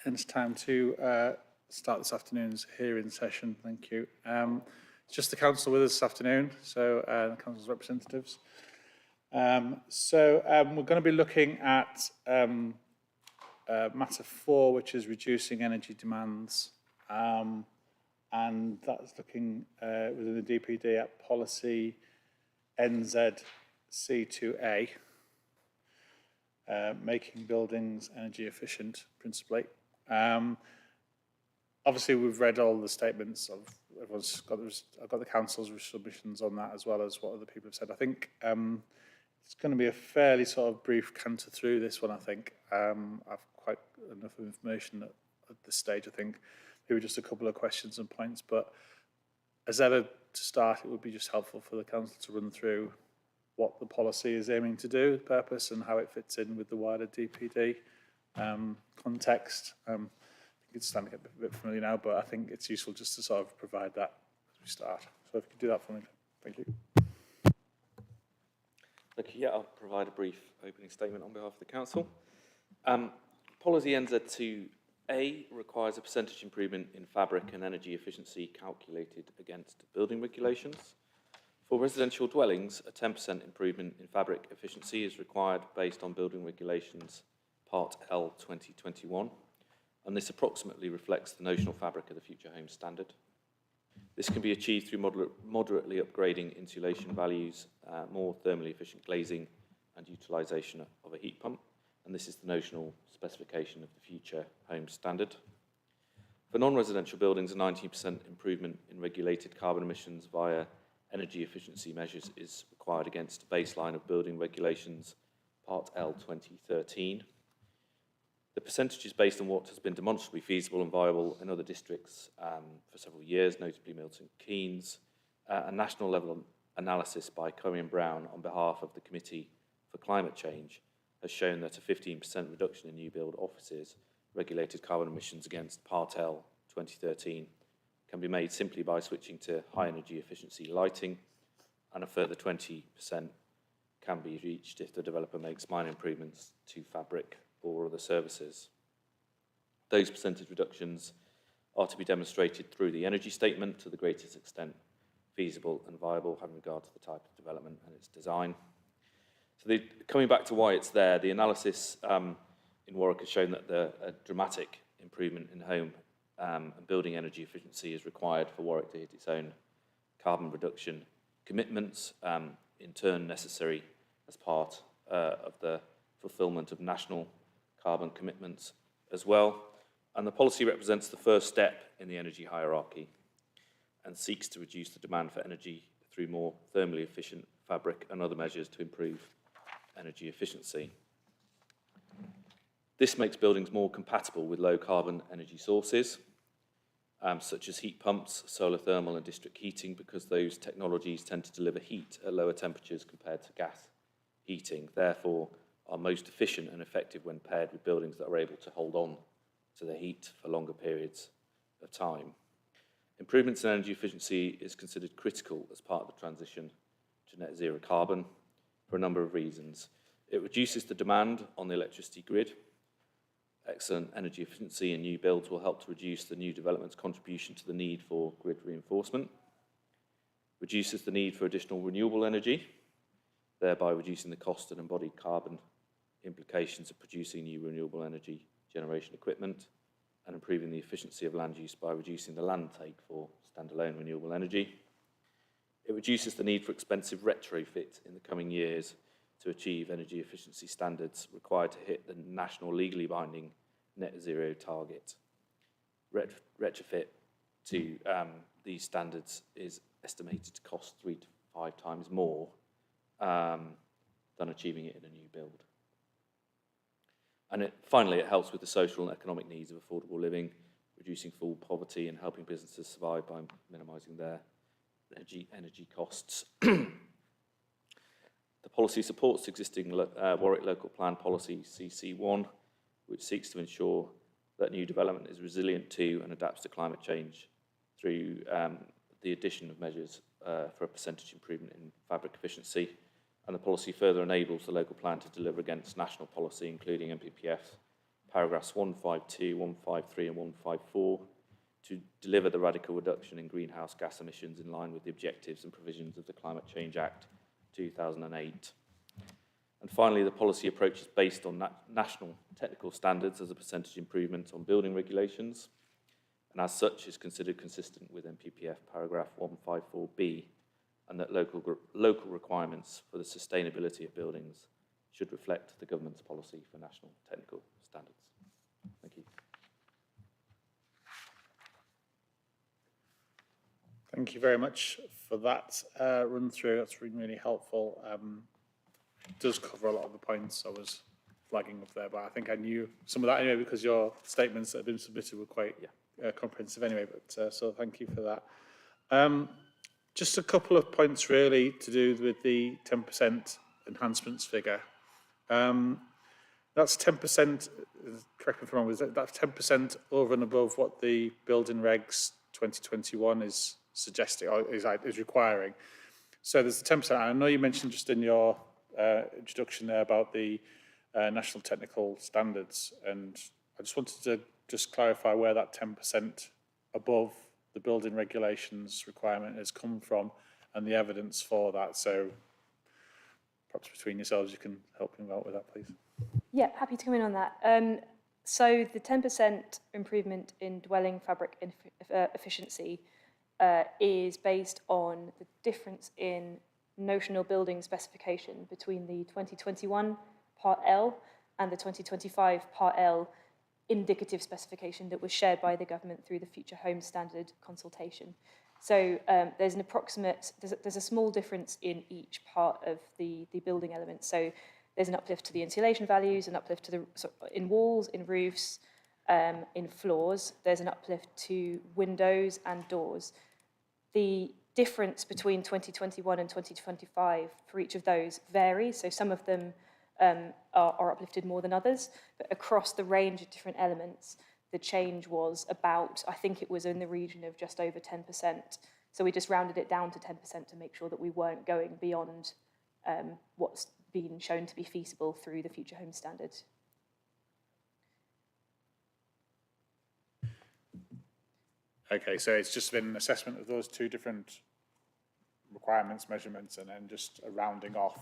it's time to start this afternoon's hearing session. Thank you. It's just the council with us this afternoon, so the council's representatives. We're going to be looking at matter 4, which is reducing energy demands, and that's looking within the DPD at policy NZC2A. Making buildings energy efficient, principally. Obviously, we've read all the statements of everyone's got. I've got the council's submissions on that as well as what other people have said. I think it's going to be a fairly sort of brief canter through this one. I think I've quite enough information at this stage. I think maybe just a couple of questions and points, but as ever, to start, it would be just helpful for the council to run through what the policy is aiming to do, purpose, and how it fits in with the wider DPD context. I think it's starting to get a bit familiar now, but I think it's useful just to sort of provide that as we start. So if you could do that for me, thank you. Okay, yeah, I'll provide a brief opening statement on behalf of the council. Policy NZ2A requires a percentage improvement in fabric and energy efficiency calculated against building regulations. For residential dwellings, a 10% improvement in fabric efficiency is required based on building regulations Part L 2021, and this approximately reflects the notional fabric of the Future Homes Standard. This can be achieved through moderately upgrading insulation values, more thermally efficient glazing, and utilisation of a heat pump, and this is the notional specification of the Future Homes Standard. For non-residential buildings, a 19% improvement in regulated carbon emissions via energy efficiency measures is required against a baseline of building regulations Part L 2013. The percentage is based on what has been demonstrably feasible and viable in other districts for several years, notably Milton Keynes. A national level analysis by Curry and Brown on behalf of the Committee for Climate Change has shown that a 15% reduction in new build offices regulated carbon emissions against Part L 2013 can be made simply by switching to high energy efficiency lighting, and a further 20% can be reached if the developer makes minor improvements to fabric or other services. Those percentage reductions are to be demonstrated through the energy statement to the greatest extent feasible and viable, having regard to the type of development and its design. So coming back to why it's there, the analysis in Warwick has shown that a dramatic improvement in home and building energy efficiency is required for Warwick to hit its own carbon reduction commitments, in turn necessary as part of the fulfilment of national carbon commitments as well. And the policy represents the first step in the energy hierarchy and seeks to reduce the demand for energy through more thermally efficient fabric and other measures to improve energy efficiency. This makes buildings more compatible with low carbon energy sources, such as heat pumps, solar thermal and district heating, because those technologies tend to deliver heat at lower temperatures compared to gas heating, therefore are most efficient and effective when paired with buildings that are able to hold on to the heat for longer periods of time. Improvements in energy efficiency is considered critical as part of the transition to net zero carbon for a number of reasons. It reduces the demand on the electricity grid. Excellent energy efficiency in new builds will help to reduce the new development's contribution to the need for grid reinforcement. Reduces the need for additional renewable energy, thereby reducing the cost and embodied carbon implications of producing new renewable energy generation equipment, and improving the efficiency of land use by reducing the land take for standalone renewable energy. It reduces the need for expensive retrofit in the coming years to achieve energy efficiency standards required to hit the national legally binding net zero target. Retrofit to these standards is estimated to cost 3 to 5 times more than achieving it in a new build. And finally, it helps with the social and economic needs of affordable living, reducing full poverty and helping businesses survive by minimising their energy costs. The policy supports existing Warwick Local Plan Policy CC1, which seeks to ensure that new development is resilient to and adapts to climate change through the addition of measures for a percentage improvement in fabric efficiency. and the policy further enables the local plan to deliver against national policy, including NPPF paragraphs 152, 153 and 154, to deliver the radical reduction in greenhouse gas emissions in line with the objectives and provisions of the Climate Change Act 2008. And finally, the policy approach is based on national technical standards as a percentage improvement on building regulations, and as such is considered consistent with NPPF paragraph 154B, and that local requirements for the sustainability of buildings should reflect the government's policy for national technical standards. Thank you. Thank you very much for that run through. That's really, really helpful. It does cover a lot of the points I was flagging up there, but I think I knew some of that anyway because your statements that have been submitted were quite comprehensive anyway, but so thank you for that. Just a couple of points really to do with the 10% enhancements figure. That's 10%, correct me if I'm wrong, that's 10% over and above what the building regs 2021 is suggesting or is requiring. So there's the 10%. I know you mentioned just in your introduction there about the national technical standards, and I just wanted to just clarify where that 10% above the building regulations requirement has come from and the evidence for that. So perhaps between yourselves you can help me out with that, please. Yeah, happy to come in on that. So the 10% improvement in dwelling fabric efficiency is based on the difference in notional building specification between the 2021 Part L and the 2025 Part L indicative specification that was shared by the government through the Future Homes Standard consultation. So there's an approximate, there's a small difference in each part of the building element. So there's an uplift to the insulation values, an uplift to the in walls, in roofs, in floors. There's an uplift to windows and doors. The difference between 2021 and 2025 for each of those varies. So some of them are uplifted more than others, but across the range of different elements, the change was about, I think it was in the region of just over 10%. So we just rounded it down to 10% to make sure that we weren't going beyond what's been shown to be feasible through the Future Homes Standard. Okay, so it's just been an assessment of those two different requirements, measurements, and then just a rounding off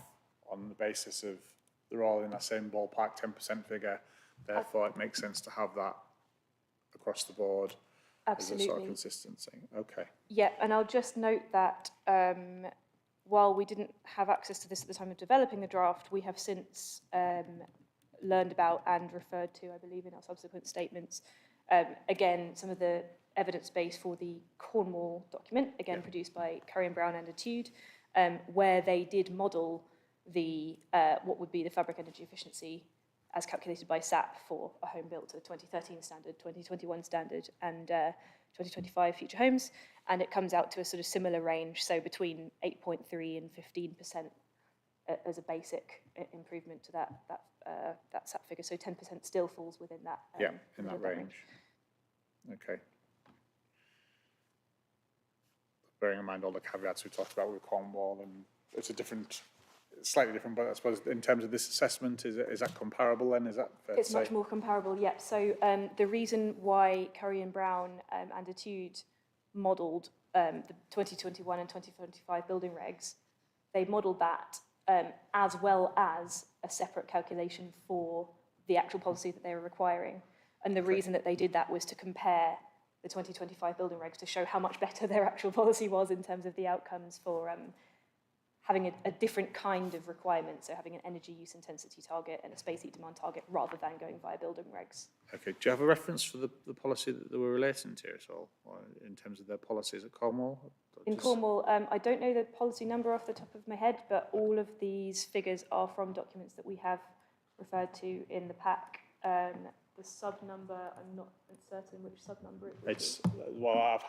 on the basis of they're all in that same ballpark 10% figure. Therefore, it makes sense to have that across the board. Absolutely. As a sort of consistency. Okay. Yeah, and I'll just note that while we didn't have access to this at the time of developing the draft, we have since learned about and referred to, I believe, in our subsequent statements, again, some of the evidence base for the Cornwall document, again produced by Curry and Brown and Etude, where they did model the what would be the fabric energy efficiency as calculated by SAP for a home built to 2013 standard, 2021 standard, and 2025 Future Homes, and it comes out to a sort of similar range, so between 8.3 and 15% as a basic improvement to that SAP figure. So 10% still falls within that. In that range. Okay. Bearing in mind all the caveats we talked about with Cornwall, and it's a different, slightly different, but I suppose in terms of this assessment, is that comparable then? Is that fair to say? It's much more comparable, yeah. So the reason why Curry and Brown and Etude modelled the 2021 and 2025 building regs, they modelled that as well as a separate calculation for the actual policy that they were requiring. And the reason that they did that was to compare the 2025 building regs to show how much better their actual policy was in terms of the outcomes for having a different kind of requirement, so having an energy use intensity target and a space heat demand target rather than going via building regs. Okay, do you have a reference for the policy that they were relating to at all, or in terms of their policies at Cornwall? In Cornwall, I don't know the policy number off the top of my head, but all of these figures are from documents that we have referred to in the pack. The sub number, I'm not certain which sub number it would be. Well, I've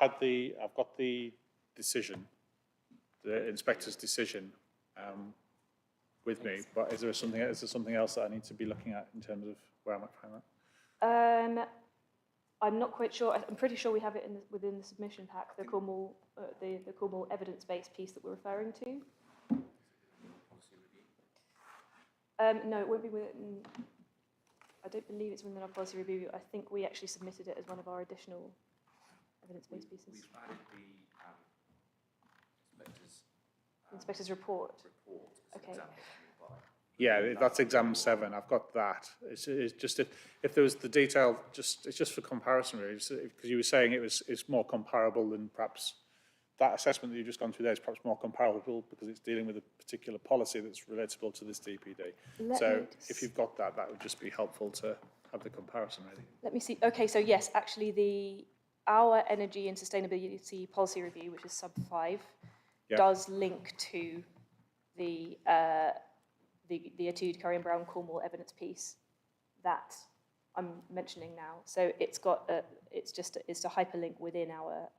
got the decision, the inspector's decision with me, but is there something else that I need to be looking at in terms of where I might find that? I'm not quite sure. I'm pretty sure we have it within the submission pack, the Cornwall, the Cornwall evidence-based piece that we're referring to. No, it won't be within, I don't believe it's within our policy review. I think we actually submitted it as one of our additional evidence-based pieces. We've added the Inspector's report. report as Okay. exam document by. Yeah, that's exam 7. I've got that. It's just if there was the detail, it's just for comparison really, because you were saying it's more comparable than perhaps that assessment that you've just gone through there is perhaps more comparable because it's dealing with a particular policy that's relatable to this DPD. So if you've got that, that would just be helpful to have the comparison really. Let me see. Okay, so yes, actually our energy and sustainability policy review, which is sub 5, Yeah. does link to the Etude Curry and Brown Cornwall evidence piece that I'm mentioning now. So it's got it's a hyperlink within our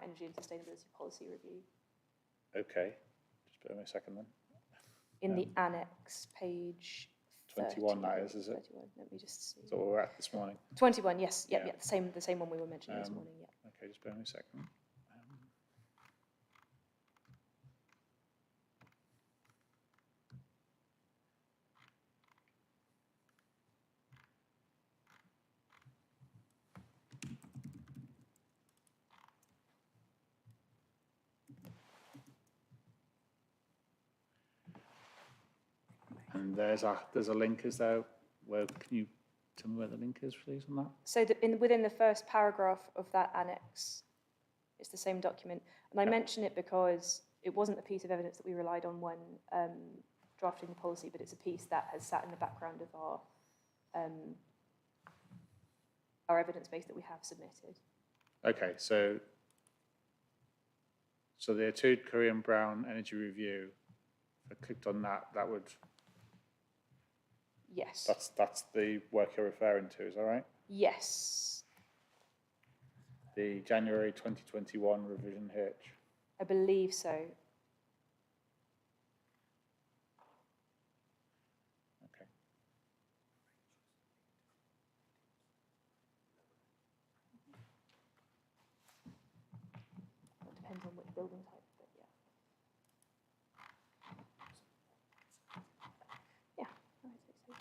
energy and sustainability policy review. Okay, just bear with me a second then. In the annex, page 21 that 30, is it? 31. Let me just see. So we're at this morning. 21, yes, yeah, Yeah. the same one we were mentioning this morning, yeah. Okay, just bear with me a second. And there's a link, is there? Where can you tell me where the link is, please, on that? So within the first paragraph of that annex, it's the same document. And I mention it because it wasn't a piece of evidence that we relied on when drafting the policy, but it's a piece that has sat in the background of our evidence base that we have submitted. Okay, so the Etude Curry and Brown Energy Review, if I clicked on that, that would, Yes. that's the work you're referring to, is that right? Yes. The January 2021 revision H. I believe so. Okay. It depends on which building type, but yeah. Yeah, I would say so.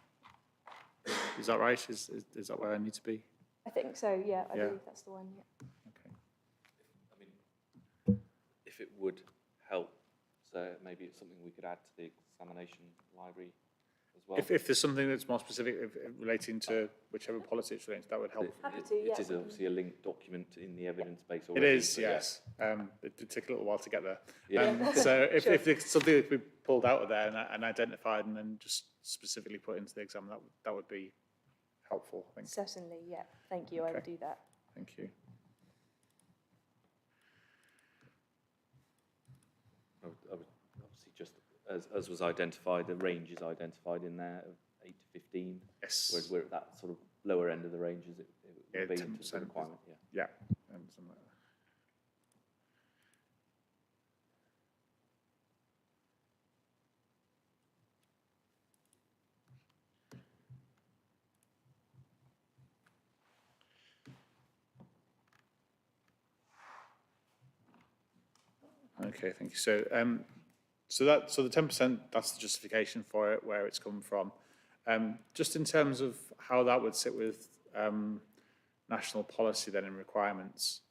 Is that right? Is that where I need to be? I think so, yeah, I Yeah. believe that's the one, yeah. Okay. I mean, if it would help, so maybe it's something we could add to the examination library as well. If there's something that's more specific relating to whichever policy it's relating to, that would help. Happy to, yeah. It is obviously a linked document in the evidence base It already. is, but yeah. yes. It did take a little while to get there. Yeah. So if there's something that we pulled out of there and identified and then just specifically put into the exam, that would be helpful, I think. Certainly, yeah. Thank you, I will Okay. do that. Thank you. I would obviously just, as was identified, the range is identified in there of 8 to 15. Yes. Whereas we're at that sort of lower end of the range as it Yeah, would be in 10%. terms of the requirement, yeah. Yeah. Something like that. Okay, thank you. So, so the 10%, that's the justification for it, where it's come from. Just in terms of how that would sit with national policy then in requirements,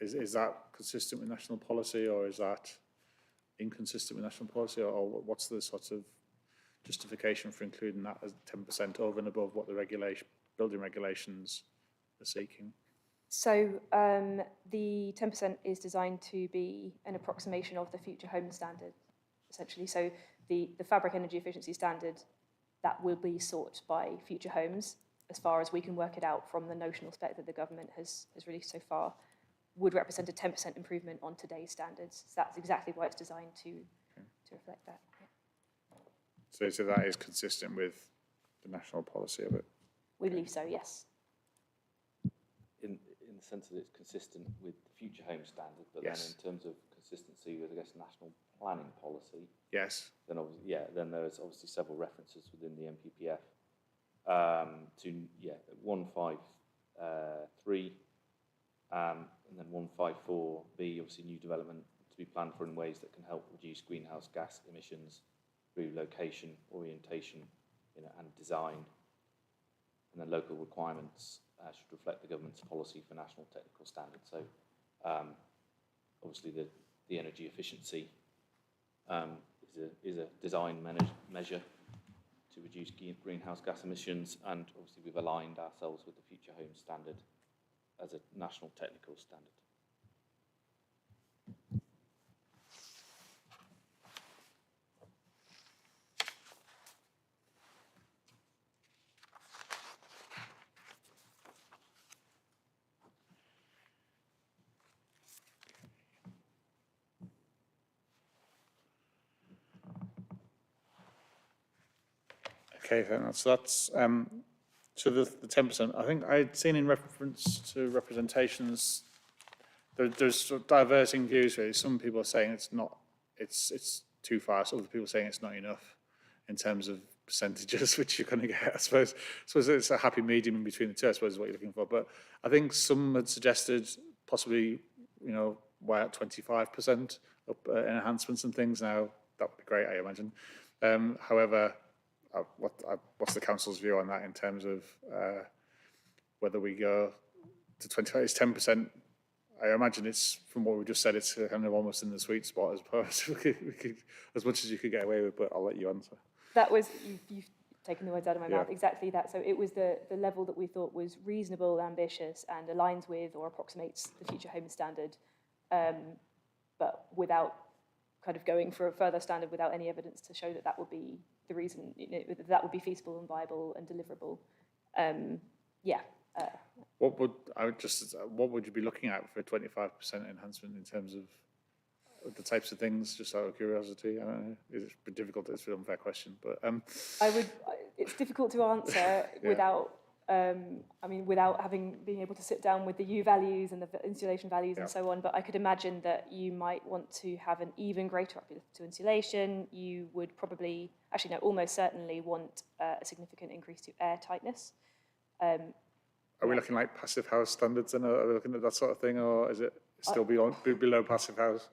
is that consistent with national policy, or is that inconsistent with national policy, or what's the sort of justification for including that as 10% over and above what the building regulations are seeking? So the 10% is designed to be an approximation of the future home standard, essentially. So the fabric energy efficiency standard that will be sought by future homes, as far as we can work it out from the notional spec that the government has released so far, would represent a 10% improvement on today's standards. So that's exactly why it's designed to reflect that. Yeah. So that is consistent with the national policy of it? We believe so, yes. In the sense that it's consistent with the future home standard, but Yes. then in terms of consistency with, I guess, national planning policy, Yes. then obviously, yeah, then there's obviously several references within the NPPF to 153 and then 154B, obviously new development to be planned for in ways that can help reduce greenhouse gas emissions through location, orientation, and design. And then local requirements should reflect the government's policy for national technical standards. So obviously the energy efficiency is a design measure to reduce greenhouse gas emissions, and obviously we've aligned ourselves with the Future Homes Standard as a national technical standard. Okay, so that's so the 10%. I think I'd seen in reference to representations, there's sort of diverging views really. Some people are saying it's not, it's too far. Other people are saying it's not enough in terms of percentages, which you're going to get. I suppose it's a happy medium in between the two, I suppose is what you're looking for. But I think some had suggested possibly, why at 25% up enhancements and things. Now, that would be great, I imagine. However, what's the council's view on that in terms of whether we go to 25? It's 10%. I imagine it's, from what we just said, it's kind of almost in the sweet spot as opposed to as much as you could get away with, but I'll let you answer. That was, you've taken the words out of my mouth, exactly that. So it was the level that we thought was reasonable, ambitious, and aligns with or approximates the Future Homes Standard, but without kind of going for a further standard without any evidence to show that that would be the reason, that would be feasible and viable and deliverable. What would you be looking at for a 25% enhancement in terms of the types of things, just out of curiosity? I don't know. It's difficult, it's an unfair question, but it's difficult to answer without without being able to sit down with the U values and the insulation values and so on, but I could imagine that you might want to have an even greater uplift to insulation. You would probably, actually no, almost certainly want a significant increase to air tightness. Are we looking like passive house standards and are we looking at that sort of thing, or is it still below passive house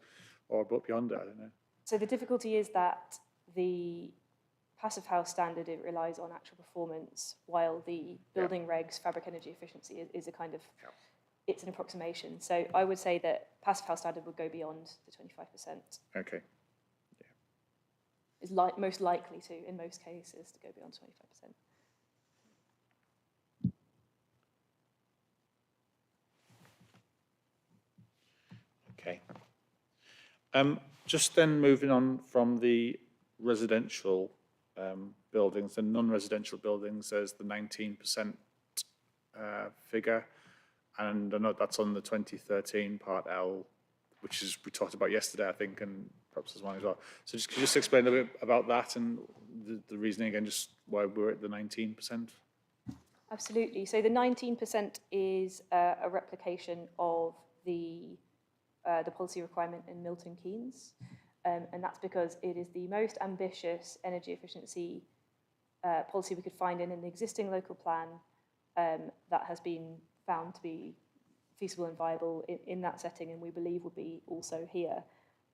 or beyond it? I don't know. So the difficulty is that the passive house standard, it relies on actual performance, while the building regs, fabric energy efficiency is a kind of, it's an approximation. So I would say that passive house standard would go beyond the 25%. Okay. Is most likely to, in most cases, to go beyond 25%. Okay. Just then moving on from the residential buildings and non-residential buildings, there's the 19% figure, and I know that's on the 2013 Part L, which is we talked about yesterday, I think, and perhaps there's one as well. So could you just explain a bit about that and the reasoning again, just why we're at the 19%? Absolutely. So the 19% is a replication of the policy requirement in Milton Keynes. And that's because it is the most ambitious energy efficiency policy we could find in an existing local plan that has been found to be feasible and viable in that setting, and we believe would be also here.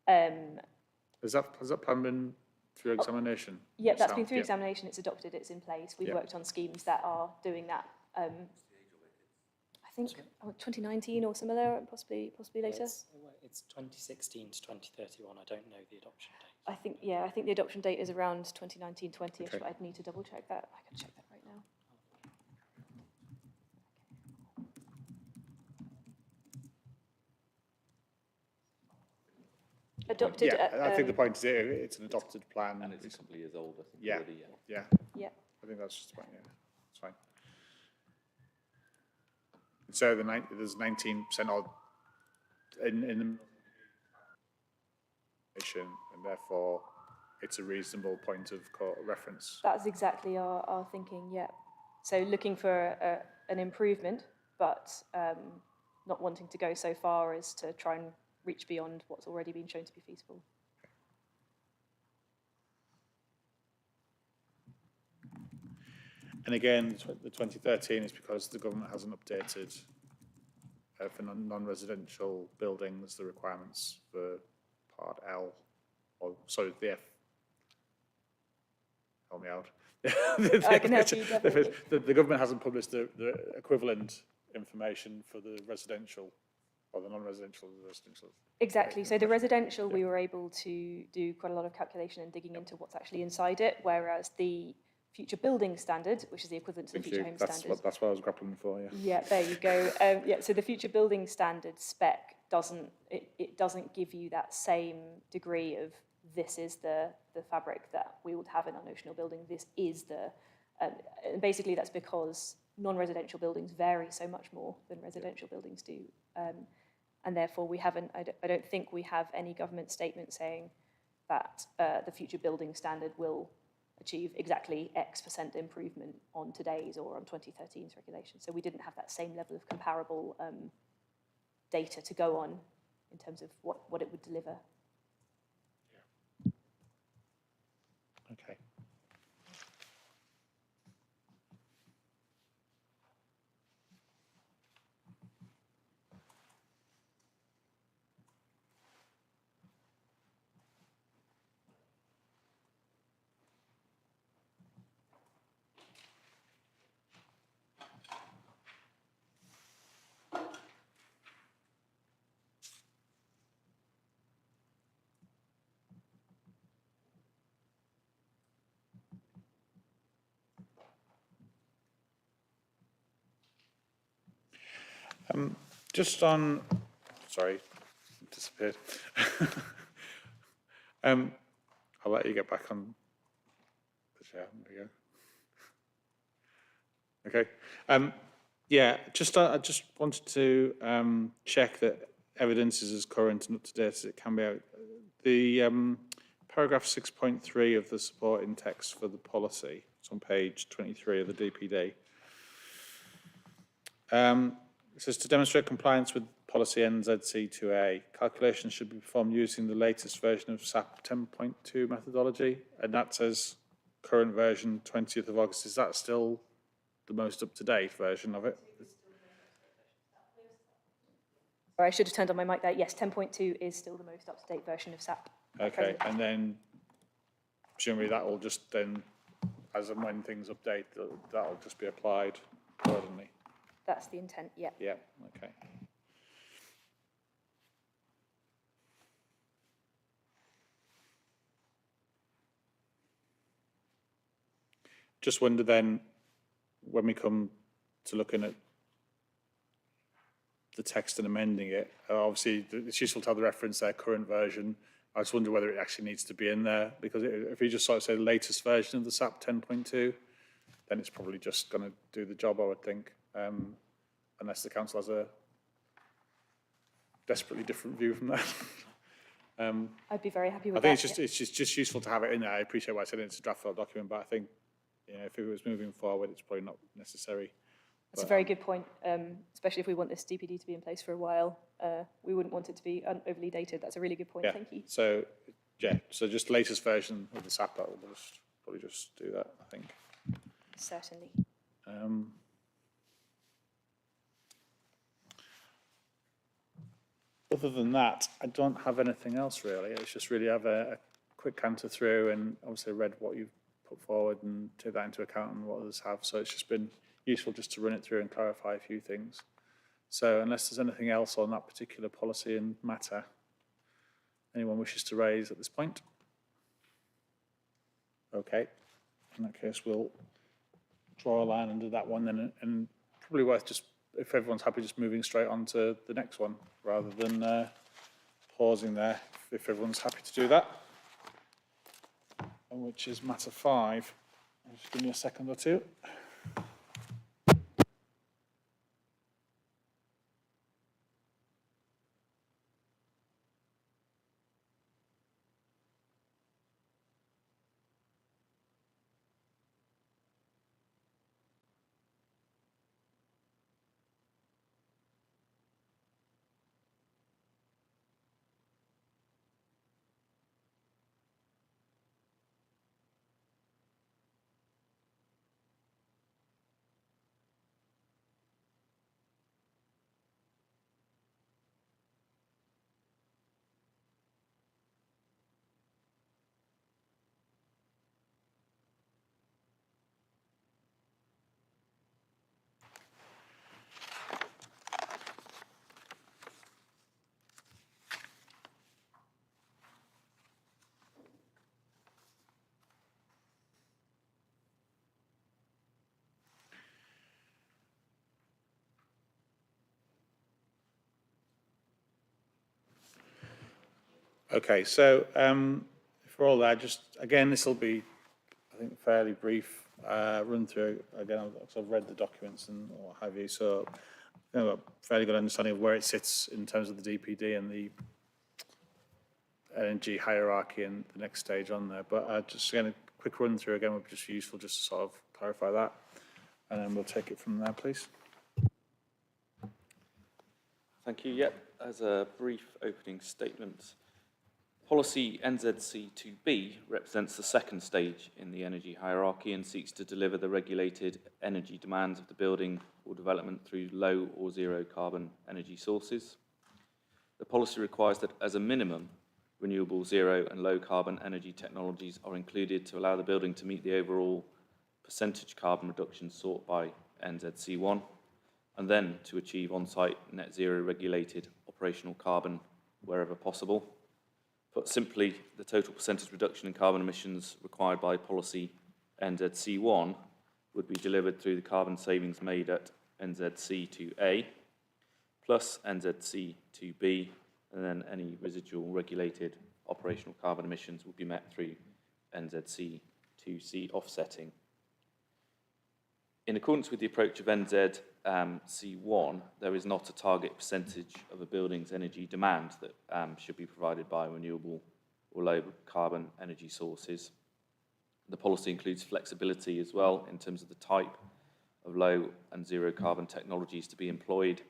Has that plan been through examination? Yeah, that's been through examination, it's adopted, it's in place. We've worked on schemes that are doing that. I think 2019 or similar, possibly later. It's 2016 to 2031. I don't know the adoption date. I think the adoption date is around 2019, 20ish, but I'd need to double check that. I can check that right now. Adopted. I think the point is it's an adopted plan, and it's a couple of years old, I think. Yeah. Already, Yeah. I think that's just fine. Yeah, it's fine. So there's 19% odd in the and therefore it's a reasonable point of reference. That's exactly our thinking, yeah. So looking for an improvement, but not wanting to go so far as to try and reach beyond what's already been shown to be feasible. And again, the 2013 is because the government hasn't updated for non-residential buildings the requirements for Part L, or sorry, the help me out. I can help you, definitely. The government hasn't published the equivalent information for the residential or the non-residential, the residential. Exactly. So the residential, we were able to do quite a lot of calculation and digging into what's actually inside it, whereas the future building standard, which is the equivalent to the future home standard. That's what I was grappling for, yeah. Yeah, there you go. Yeah, so the future building standard spec doesn't give you that same degree of this is the fabric that we would have in our notional building. This is the, and basically that's because non-residential buildings vary so much more than residential buildings do. And therefore we haven't, I don't think we have any government statement saying that the future building standard will achieve exactly X% improvement on today's or on 2013's regulation. So we didn't have that same level of comparable data to go on in terms of what it would deliver. Okay. Just on, sorry, it disappeared. I'll let you get back on the chair. There we go. Okay. Yeah, I just wanted to check that evidence is as current and up to date as it can be. The paragraph 6.3 of the supporting text for the policy, it's on page 23 of the DPD. It says to demonstrate compliance with policy NZC2A, calculations should be performed using the latest version of SAP 10.2 methodology, and that says current version 20th of August. Is that still the most up-to-date version of it? Or I should have turned on my mic there. Yes, 10.2 is still the most up-to-date version of SAP. Okay, and then presumably that will just then, as and when things update, that'll just be applied accordingly. That's the intent, yeah. Yeah, okay. Just wonder then, when we come to looking at the text and amending it, obviously it's useful to have the reference there, current version. I just wonder whether it actually needs to be in there, because if you just sort of say the latest version of the SAP 10.2, then it's probably just going to do the job, I would think. Unless the council has a desperately different view from that. I'd be very happy with that. I that. think it's just useful to have it in there. I appreciate why I said it's a draft file document, but I think if it was moving forward, it's probably not necessary. That's a very good point, especially if we want this DPD to be in place for a while. We wouldn't want it to be overly dated. That's a really good point. Yeah. Thank you. So, yeah, so just latest version of the SAP, that will probably just do that, I think. Certainly. Other than that, I don't have anything else really. It's just really have a quick canter through and obviously read what you've put forward and take that into account and what others have. So it's just been useful just to run it through and clarify a few things. So unless there's anything else on that particular policy and matter, anyone wishes to raise at this point? Okay, in that case, we'll draw a line under that one then, and probably worth just, if everyone's happy, just moving straight on to the next one rather than pausing there, if everyone's happy to do that, which is matter 5. Just give me a second or two. Okay, so for all that, just again, this will be, I think, fairly brief run through. Again, I've read the documents and what have you, so I've got a fairly good understanding of where it sits in terms of the DPD and the energy hierarchy and the next stage on there. But just again, a quick run through again would be just useful just to sort of clarify that, and then we'll take it from there, please. Thank you. Yep, as a brief opening statement, policy NZC2B represents the second stage in the energy hierarchy and seeks to deliver the regulated energy demands of the building or development through low or zero carbon energy sources. The policy requires that as a minimum, renewable, zero and low carbon energy technologies are included to allow the building to meet the overall percentage carbon reduction sought by NZC1, and then to achieve on-site net zero regulated operational carbon wherever possible. Put simply, the total percentage reduction in carbon emissions required by policy NZC1 would be delivered through the carbon savings made at NZC2A plus NZC2B, and then any residual regulated operational carbon emissions will be met through NZC2C offsetting. In accordance with the approach of NZC1, there is not a target percentage of a building's energy demand that should be provided by renewable or low carbon energy sources. The policy includes flexibility as well in terms of the type of low and zero carbon technologies to be employed,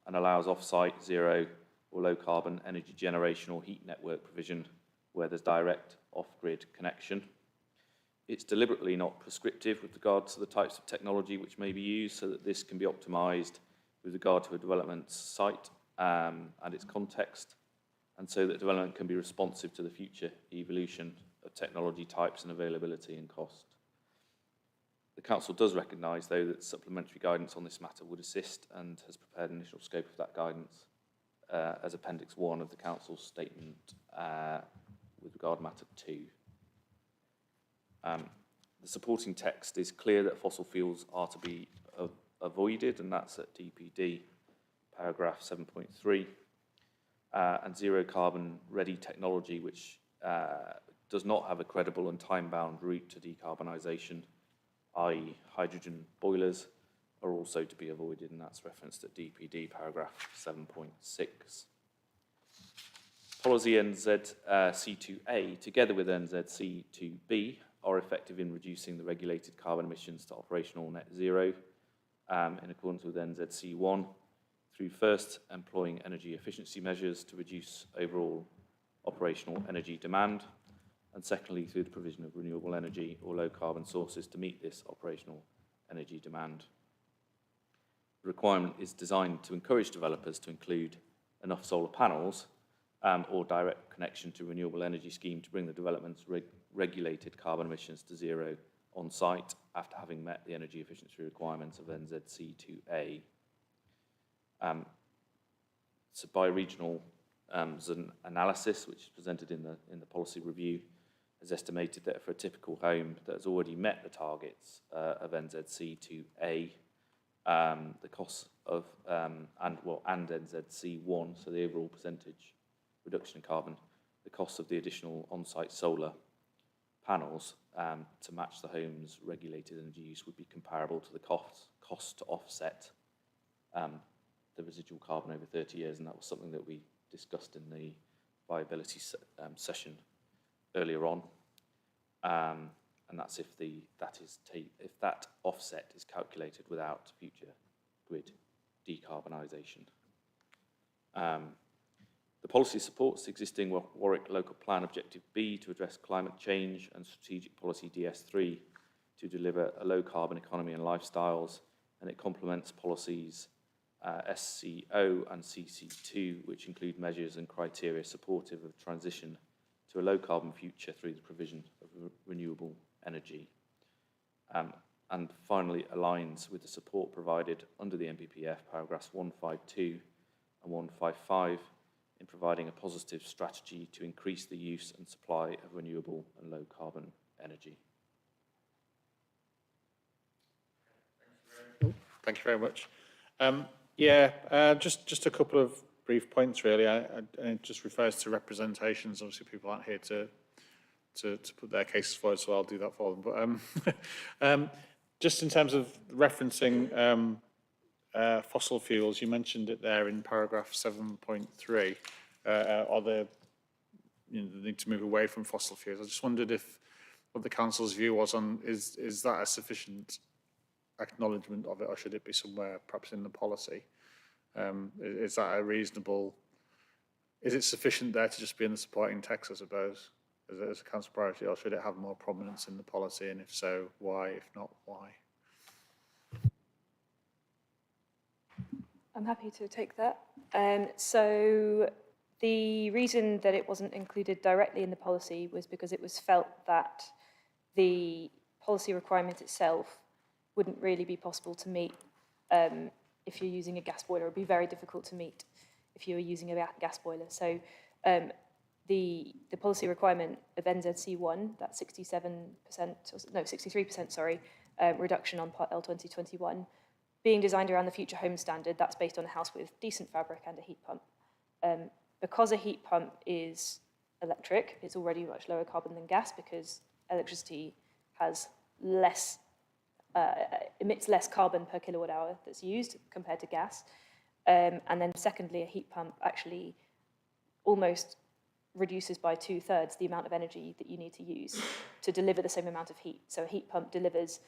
and allows off-site zero or low carbon energy generation or heat network provision where there's direct off-grid connection. It's deliberately not prescriptive with regard to the types of technology which may be used, so that this can be optimised with regard to a development site and its context, and so that development can be responsive to the future evolution of technology types and availability and cost. The Council does recognise, though, that supplementary guidance on this matter would assist, and has prepared an initial scope of that guidance as Appendix 1 of the Council's statement with regard to Matter 2. The supporting text is clear that fossil fuels are to be avoided, and that's at DPD, paragraph 7.3, and zero carbon ready technology which does not have a credible and time-bound route to decarbonisation, i.e. hydrogen boilers, are also to be avoided, and that's referenced at DPD, paragraph 7.6. Policy NZC2A, together with NZC2B, are effective in reducing the regulated carbon emissions to operational net zero in accordance with NZC1 through first employing energy efficiency measures to reduce overall operational energy demand, and secondly through the provision of renewable energy or low carbon sources to meet this operational energy demand. The requirement is designed to encourage developers to include enough solar panels or direct connection to renewable energy scheme to bring the development's regulated carbon emissions to zero on site after having met the energy efficiency requirements of NZC2A. So by regional analysis, which is presented in the policy review, has estimated that for a typical home that has already met the targets of NZC2A, the cost of and NZC1, so the overall percentage reduction in carbon, the cost of the additional on-site solar panels to match the home's regulated energy use would be comparable to the cost to offset the residual carbon over 30 years, and that was something that we discussed in the viability session earlier on, and that's if that offset is calculated without future grid decarbonisation. The policy supports the existing Warwick Local Plan Objective B to address climate change and Strategic Policy DS3 to deliver a low carbon economy and lifestyles, and it complements policies SCO and CC2, which include measures and criteria supportive of transition to a low carbon future through the provision of renewable energy. And finally aligns with the support provided under the NPPF paragraphs 152 and 155 in providing a positive strategy to increase the use and supply of renewable and low carbon energy. Thank you very much. Just a couple of brief points, really. And it just refers to representations. Obviously, people aren't here to put their cases forward, so I'll do that for them. But just in terms of referencing fossil fuels, you mentioned it there in paragraph 7.3. Are there, the need to move away from fossil fuels? I just wondered what the council's view was on is that a sufficient acknowledgement of it, or should it be somewhere perhaps in the policy? Is that a reasonable? Is it sufficient there to just be in the supporting text, I suppose, as a council priority, or should it have more prominence in the policy? And if so, why? If not, why? I'm happy to take that. So the reason that it wasn't included directly in the policy was because it was felt that the policy requirement itself wouldn't really be possible to meet if you're using a gas boiler. It would be very difficult to meet if you were using a gas boiler. So the policy requirement of NZC1, that 63%, sorry, reduction on Part L 2021, being designed around the Future Homes Standard, that's based on a house with decent fabric and a heat pump. Because a heat pump is electric, it's already much lower carbon than gas because electricity has less, emits less carbon per kilowatt hour that's used compared to gas. And then secondly, a heat pump actually almost reduces by 2/3 the amount of energy that you need to use to deliver the same amount of heat. So a heat pump delivers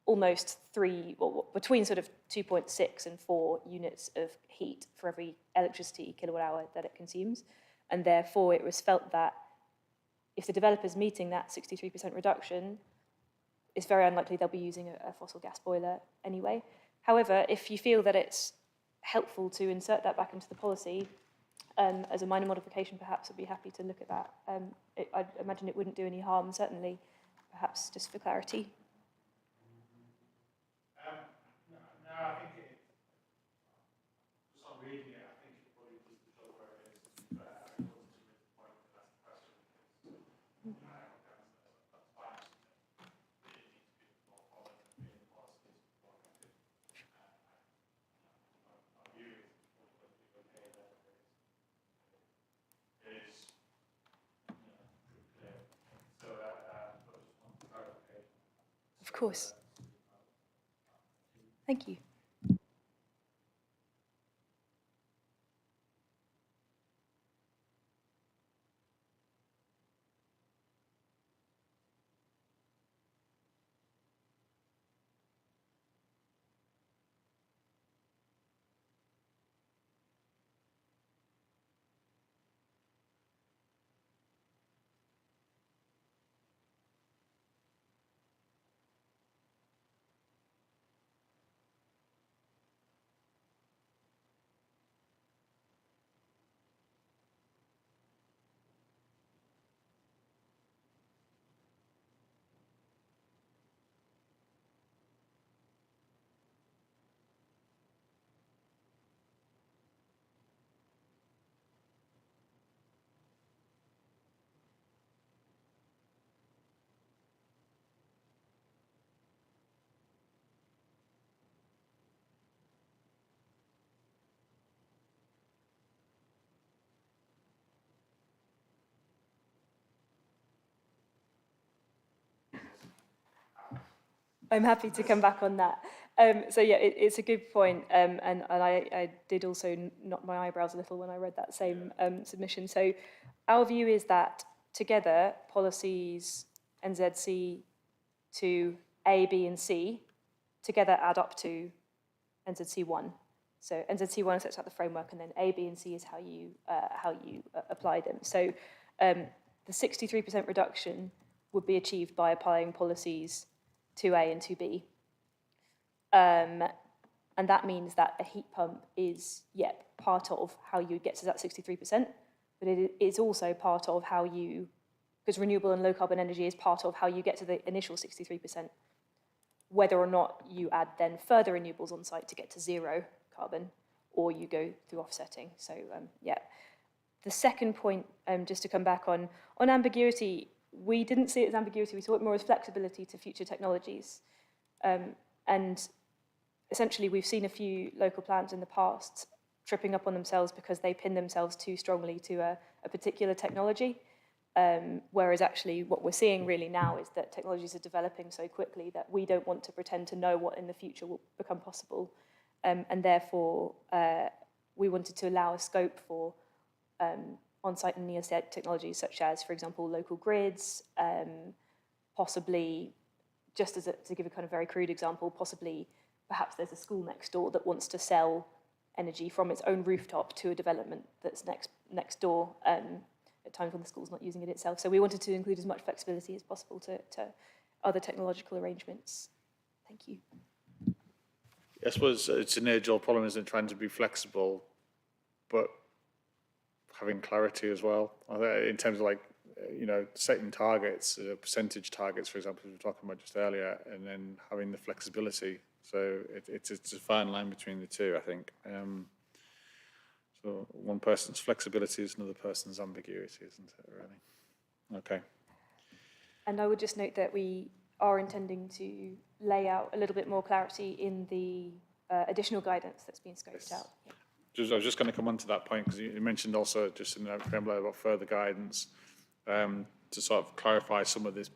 almost between sort of 2.6 and 4 units of heat for every electricity kilowatt hour that it consumes. And therefore it was felt that if the developer's meeting that 63% reduction, it's very unlikely they'll be using a fossil gas boiler anyway. However, if you feel that it's helpful to insert that back into the policy, as a minor modification, perhaps I'd be happy to look at that. I imagine it wouldn't do any harm, certainly, perhaps just for clarity. No, I think just on reading it, I think it probably does the job where it is. But I wanted to make the point that that's the question. That's fine. It needs to be more common in the policies. Our view is okay there. It is pretty clear. So I just want to clarify. Of course. Thank you. I'm happy to come back on that. So yeah, it's a good point, and I did also knock my eyebrows a little when I read that same submission. So our view is that together, policies NZC to A, B and C together add up to NZC1. So NZC1 sets out the framework, and then A, B and C is how you apply them. So the 63% reduction would be achieved by applying policies 2A and 2B. And that means that a heat pump is, part of how you get to that 63%, but it is also part of how you, because renewable and low carbon energy is part of how you get to the initial 63%, whether or not you add then further renewables on site to get to zero carbon, or you go through offsetting. So The second point, just to come back on ambiguity, we didn't see it as ambiguity, we saw it more as flexibility to future technologies. And essentially we've seen a few local plans in the past tripping up on themselves because they pin themselves too strongly to a particular technology. Whereas actually what we're seeing really now is that technologies are developing so quickly that we don't want to pretend to know what in the future will become possible. And therefore, we wanted to allow a scope for on-site and near-site technologies such as, for example, local grids, possibly, just as to give a kind of very crude example, possibly perhaps there's a school next door that wants to sell energy from its own rooftop to a development that's next door at times when the school's not using it itself. So we wanted to include as much flexibility as possible to other technological arrangements. Thank you. I suppose it's an age-old problem, isn't it, trying to be flexible, but having clarity as well, in terms of setting targets, percentage targets, for example, we were talking about just earlier, and then having the flexibility. So it's a fine line between the two, I think. So one person's flexibility is another person's ambiguity, isn't it, really? Okay. And I would just note that we are intending to lay out a little bit more clarity in the additional guidance that's been scoped out. Yeah. I was just going to come on to that point, because you mentioned also just in the preamble about further guidance to sort of clarify some of these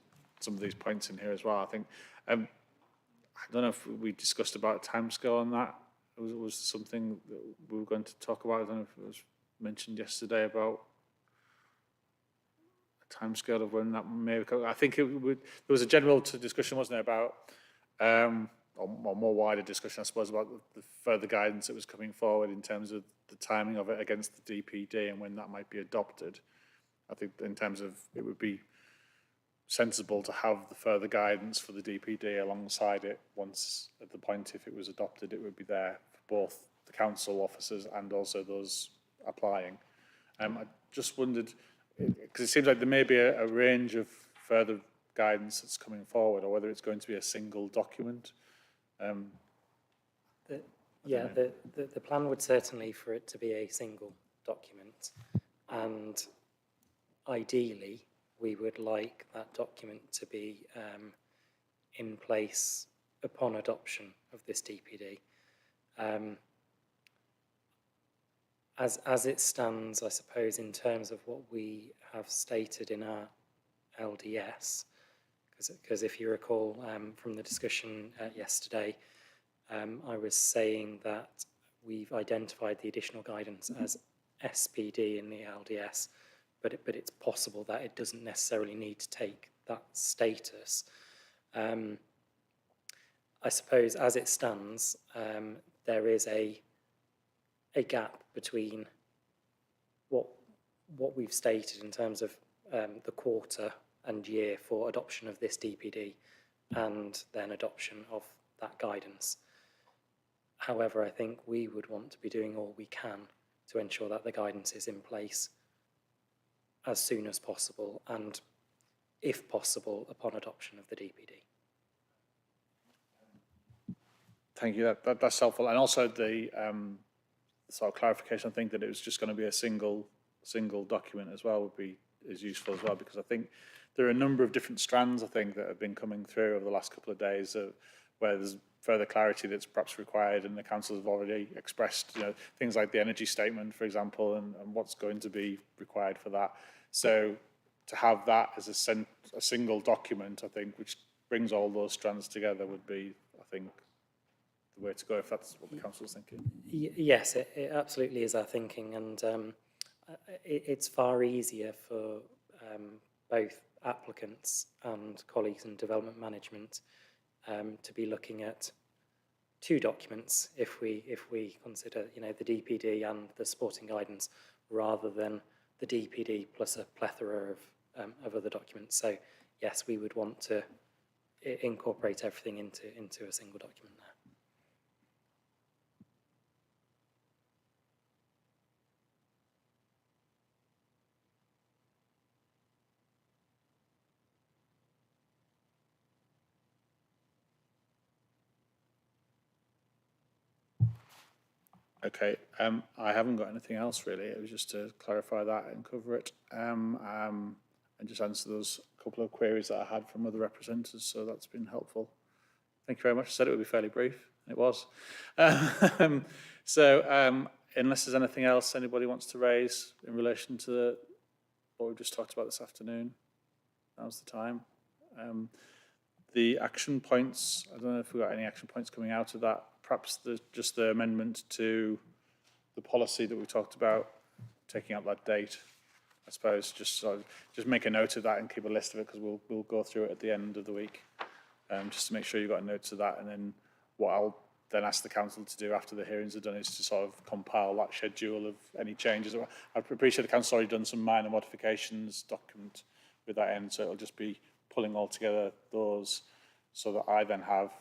points in here as well. I think I don't know if we discussed about a timescale on that. Was something that we were going to talk about? I don't know if it was mentioned yesterday about a timescale of when that may occur. I think there was a general discussion, wasn't there, about or more wider discussion, I suppose, about the further guidance that was coming forward in terms of the timing of it against the DPD and when that might be adopted. I think in terms of it would be sensible to have the further guidance for the DPD alongside it once at the point if it was adopted, it would be there for both the council officers and also those applying. I just wondered, because it seems like there may be a range of further guidance that's coming forward, or whether it's going to be a single document. The plan would certainly for it to be a single document, and ideally we would like that document to be in place upon adoption of this DPD. As it stands, I suppose, in terms of what we have stated in our LDS, because if you recall from the discussion yesterday, I was saying that we've identified the additional guidance as SPD in the LDS, but it's possible that it doesn't necessarily need to take that status. I suppose as it stands, there is a gap between what we've stated in terms of the quarter and year for adoption of this DPD and then adoption of that guidance. However, I think we would want to be doing all we can to ensure that the guidance is in place as soon as possible and, if possible, upon adoption of the DPD. Thank you, that's helpful. And also the sort of clarification, I think that it was just going to be a single document as well is useful as well, because I think there are a number of different strands, I think, that have been coming through over the last couple of days where there's further clarity that's perhaps required, and the council have already expressed, things like the energy statement, for example, and what's going to be required for that. So to have that as a single document, I think, which brings all those strands together would be, I think, the way to go, if that's what the council's thinking. Yes, it absolutely is our thinking, and it's far easier for both applicants and colleagues in development management to be looking at two documents if we consider the DPD and the supporting guidance rather than the DPD plus a plethora of other documents. So yes, we would want to incorporate everything into a single document there. Okay, I haven't got anything else really. It was just to clarify that and cover it, and just answer those couple of queries that I had from other representatives. So that's been helpful. Thank you very much. I said it would be fairly brief. It was. unless there's anything else anybody wants to raise in relation to what we've just talked about this afternoon, now's the time. The action points, I don't know if we've got any action points coming out of that. Perhaps just the amendment to the policy that we talked about, taking out that date, I suppose. Just make a note of that and keep a list of it, because we'll go through it at the end of the week, just to make sure you've got notes of that. And then what I'll then ask the council to do after the hearings are done is to sort of compile that schedule of any changes. I appreciate the council's already done some minor modifications document with that end, so it'll just be pulling all together those, so that I then have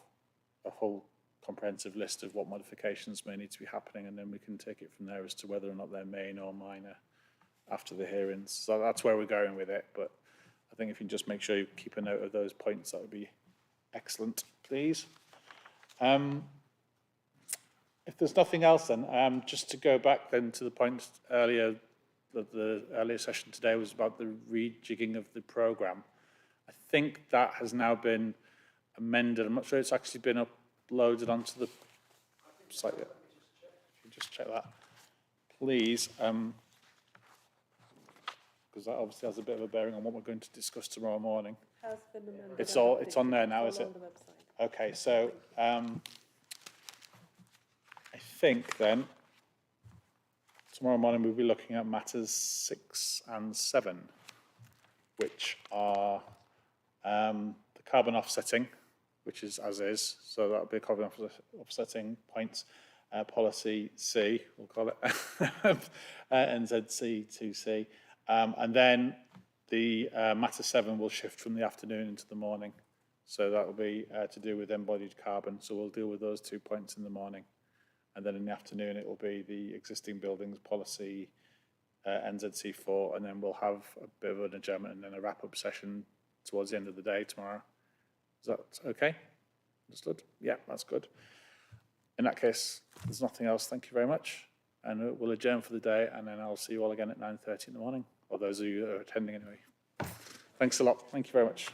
a whole comprehensive list of what modifications may need to be happening, and then we can take it from there as to whether or not they're main or minor after the hearings. So that's where we're going with it, but I think if you can just make sure you keep a note of those points, that would be excellent, please. If there's nothing else then, just to go back then to the point earlier, that the earlier session today was about the rejigging of the programme. I think that has now been amended. I'm not sure it's actually been uploaded onto the site yet. If you just check that, please, because that obviously has a bit of a bearing on what we're going to discuss tomorrow morning. Has been amended. It's and it's on there now, updated. is It's it? all on the website. Okay, so I think then tomorrow morning we'll be looking at matters 6 and 7, which are the carbon offsetting, which is as is, so that'll be a carbon offsetting points, policy C, we'll call it, NZC 2C, and then the matter 7 will shift from the afternoon into the morning, so that will be to do with embodied carbon, so we'll deal with those 2 points in the morning. And then in the afternoon, it will be the existing buildings policy, NZC4, and then we'll have a bit of an adjournment and then a wrap-up session towards the end of the day tomorrow. Is that okay? Understood? Yeah, that's good. In that case, there's nothing else. Thank you very much. And we'll adjourn for the day, and then I'll see you all again at 9:30 in the morning, or those of you that are attending anyway. Thanks a lot. Thank you very much.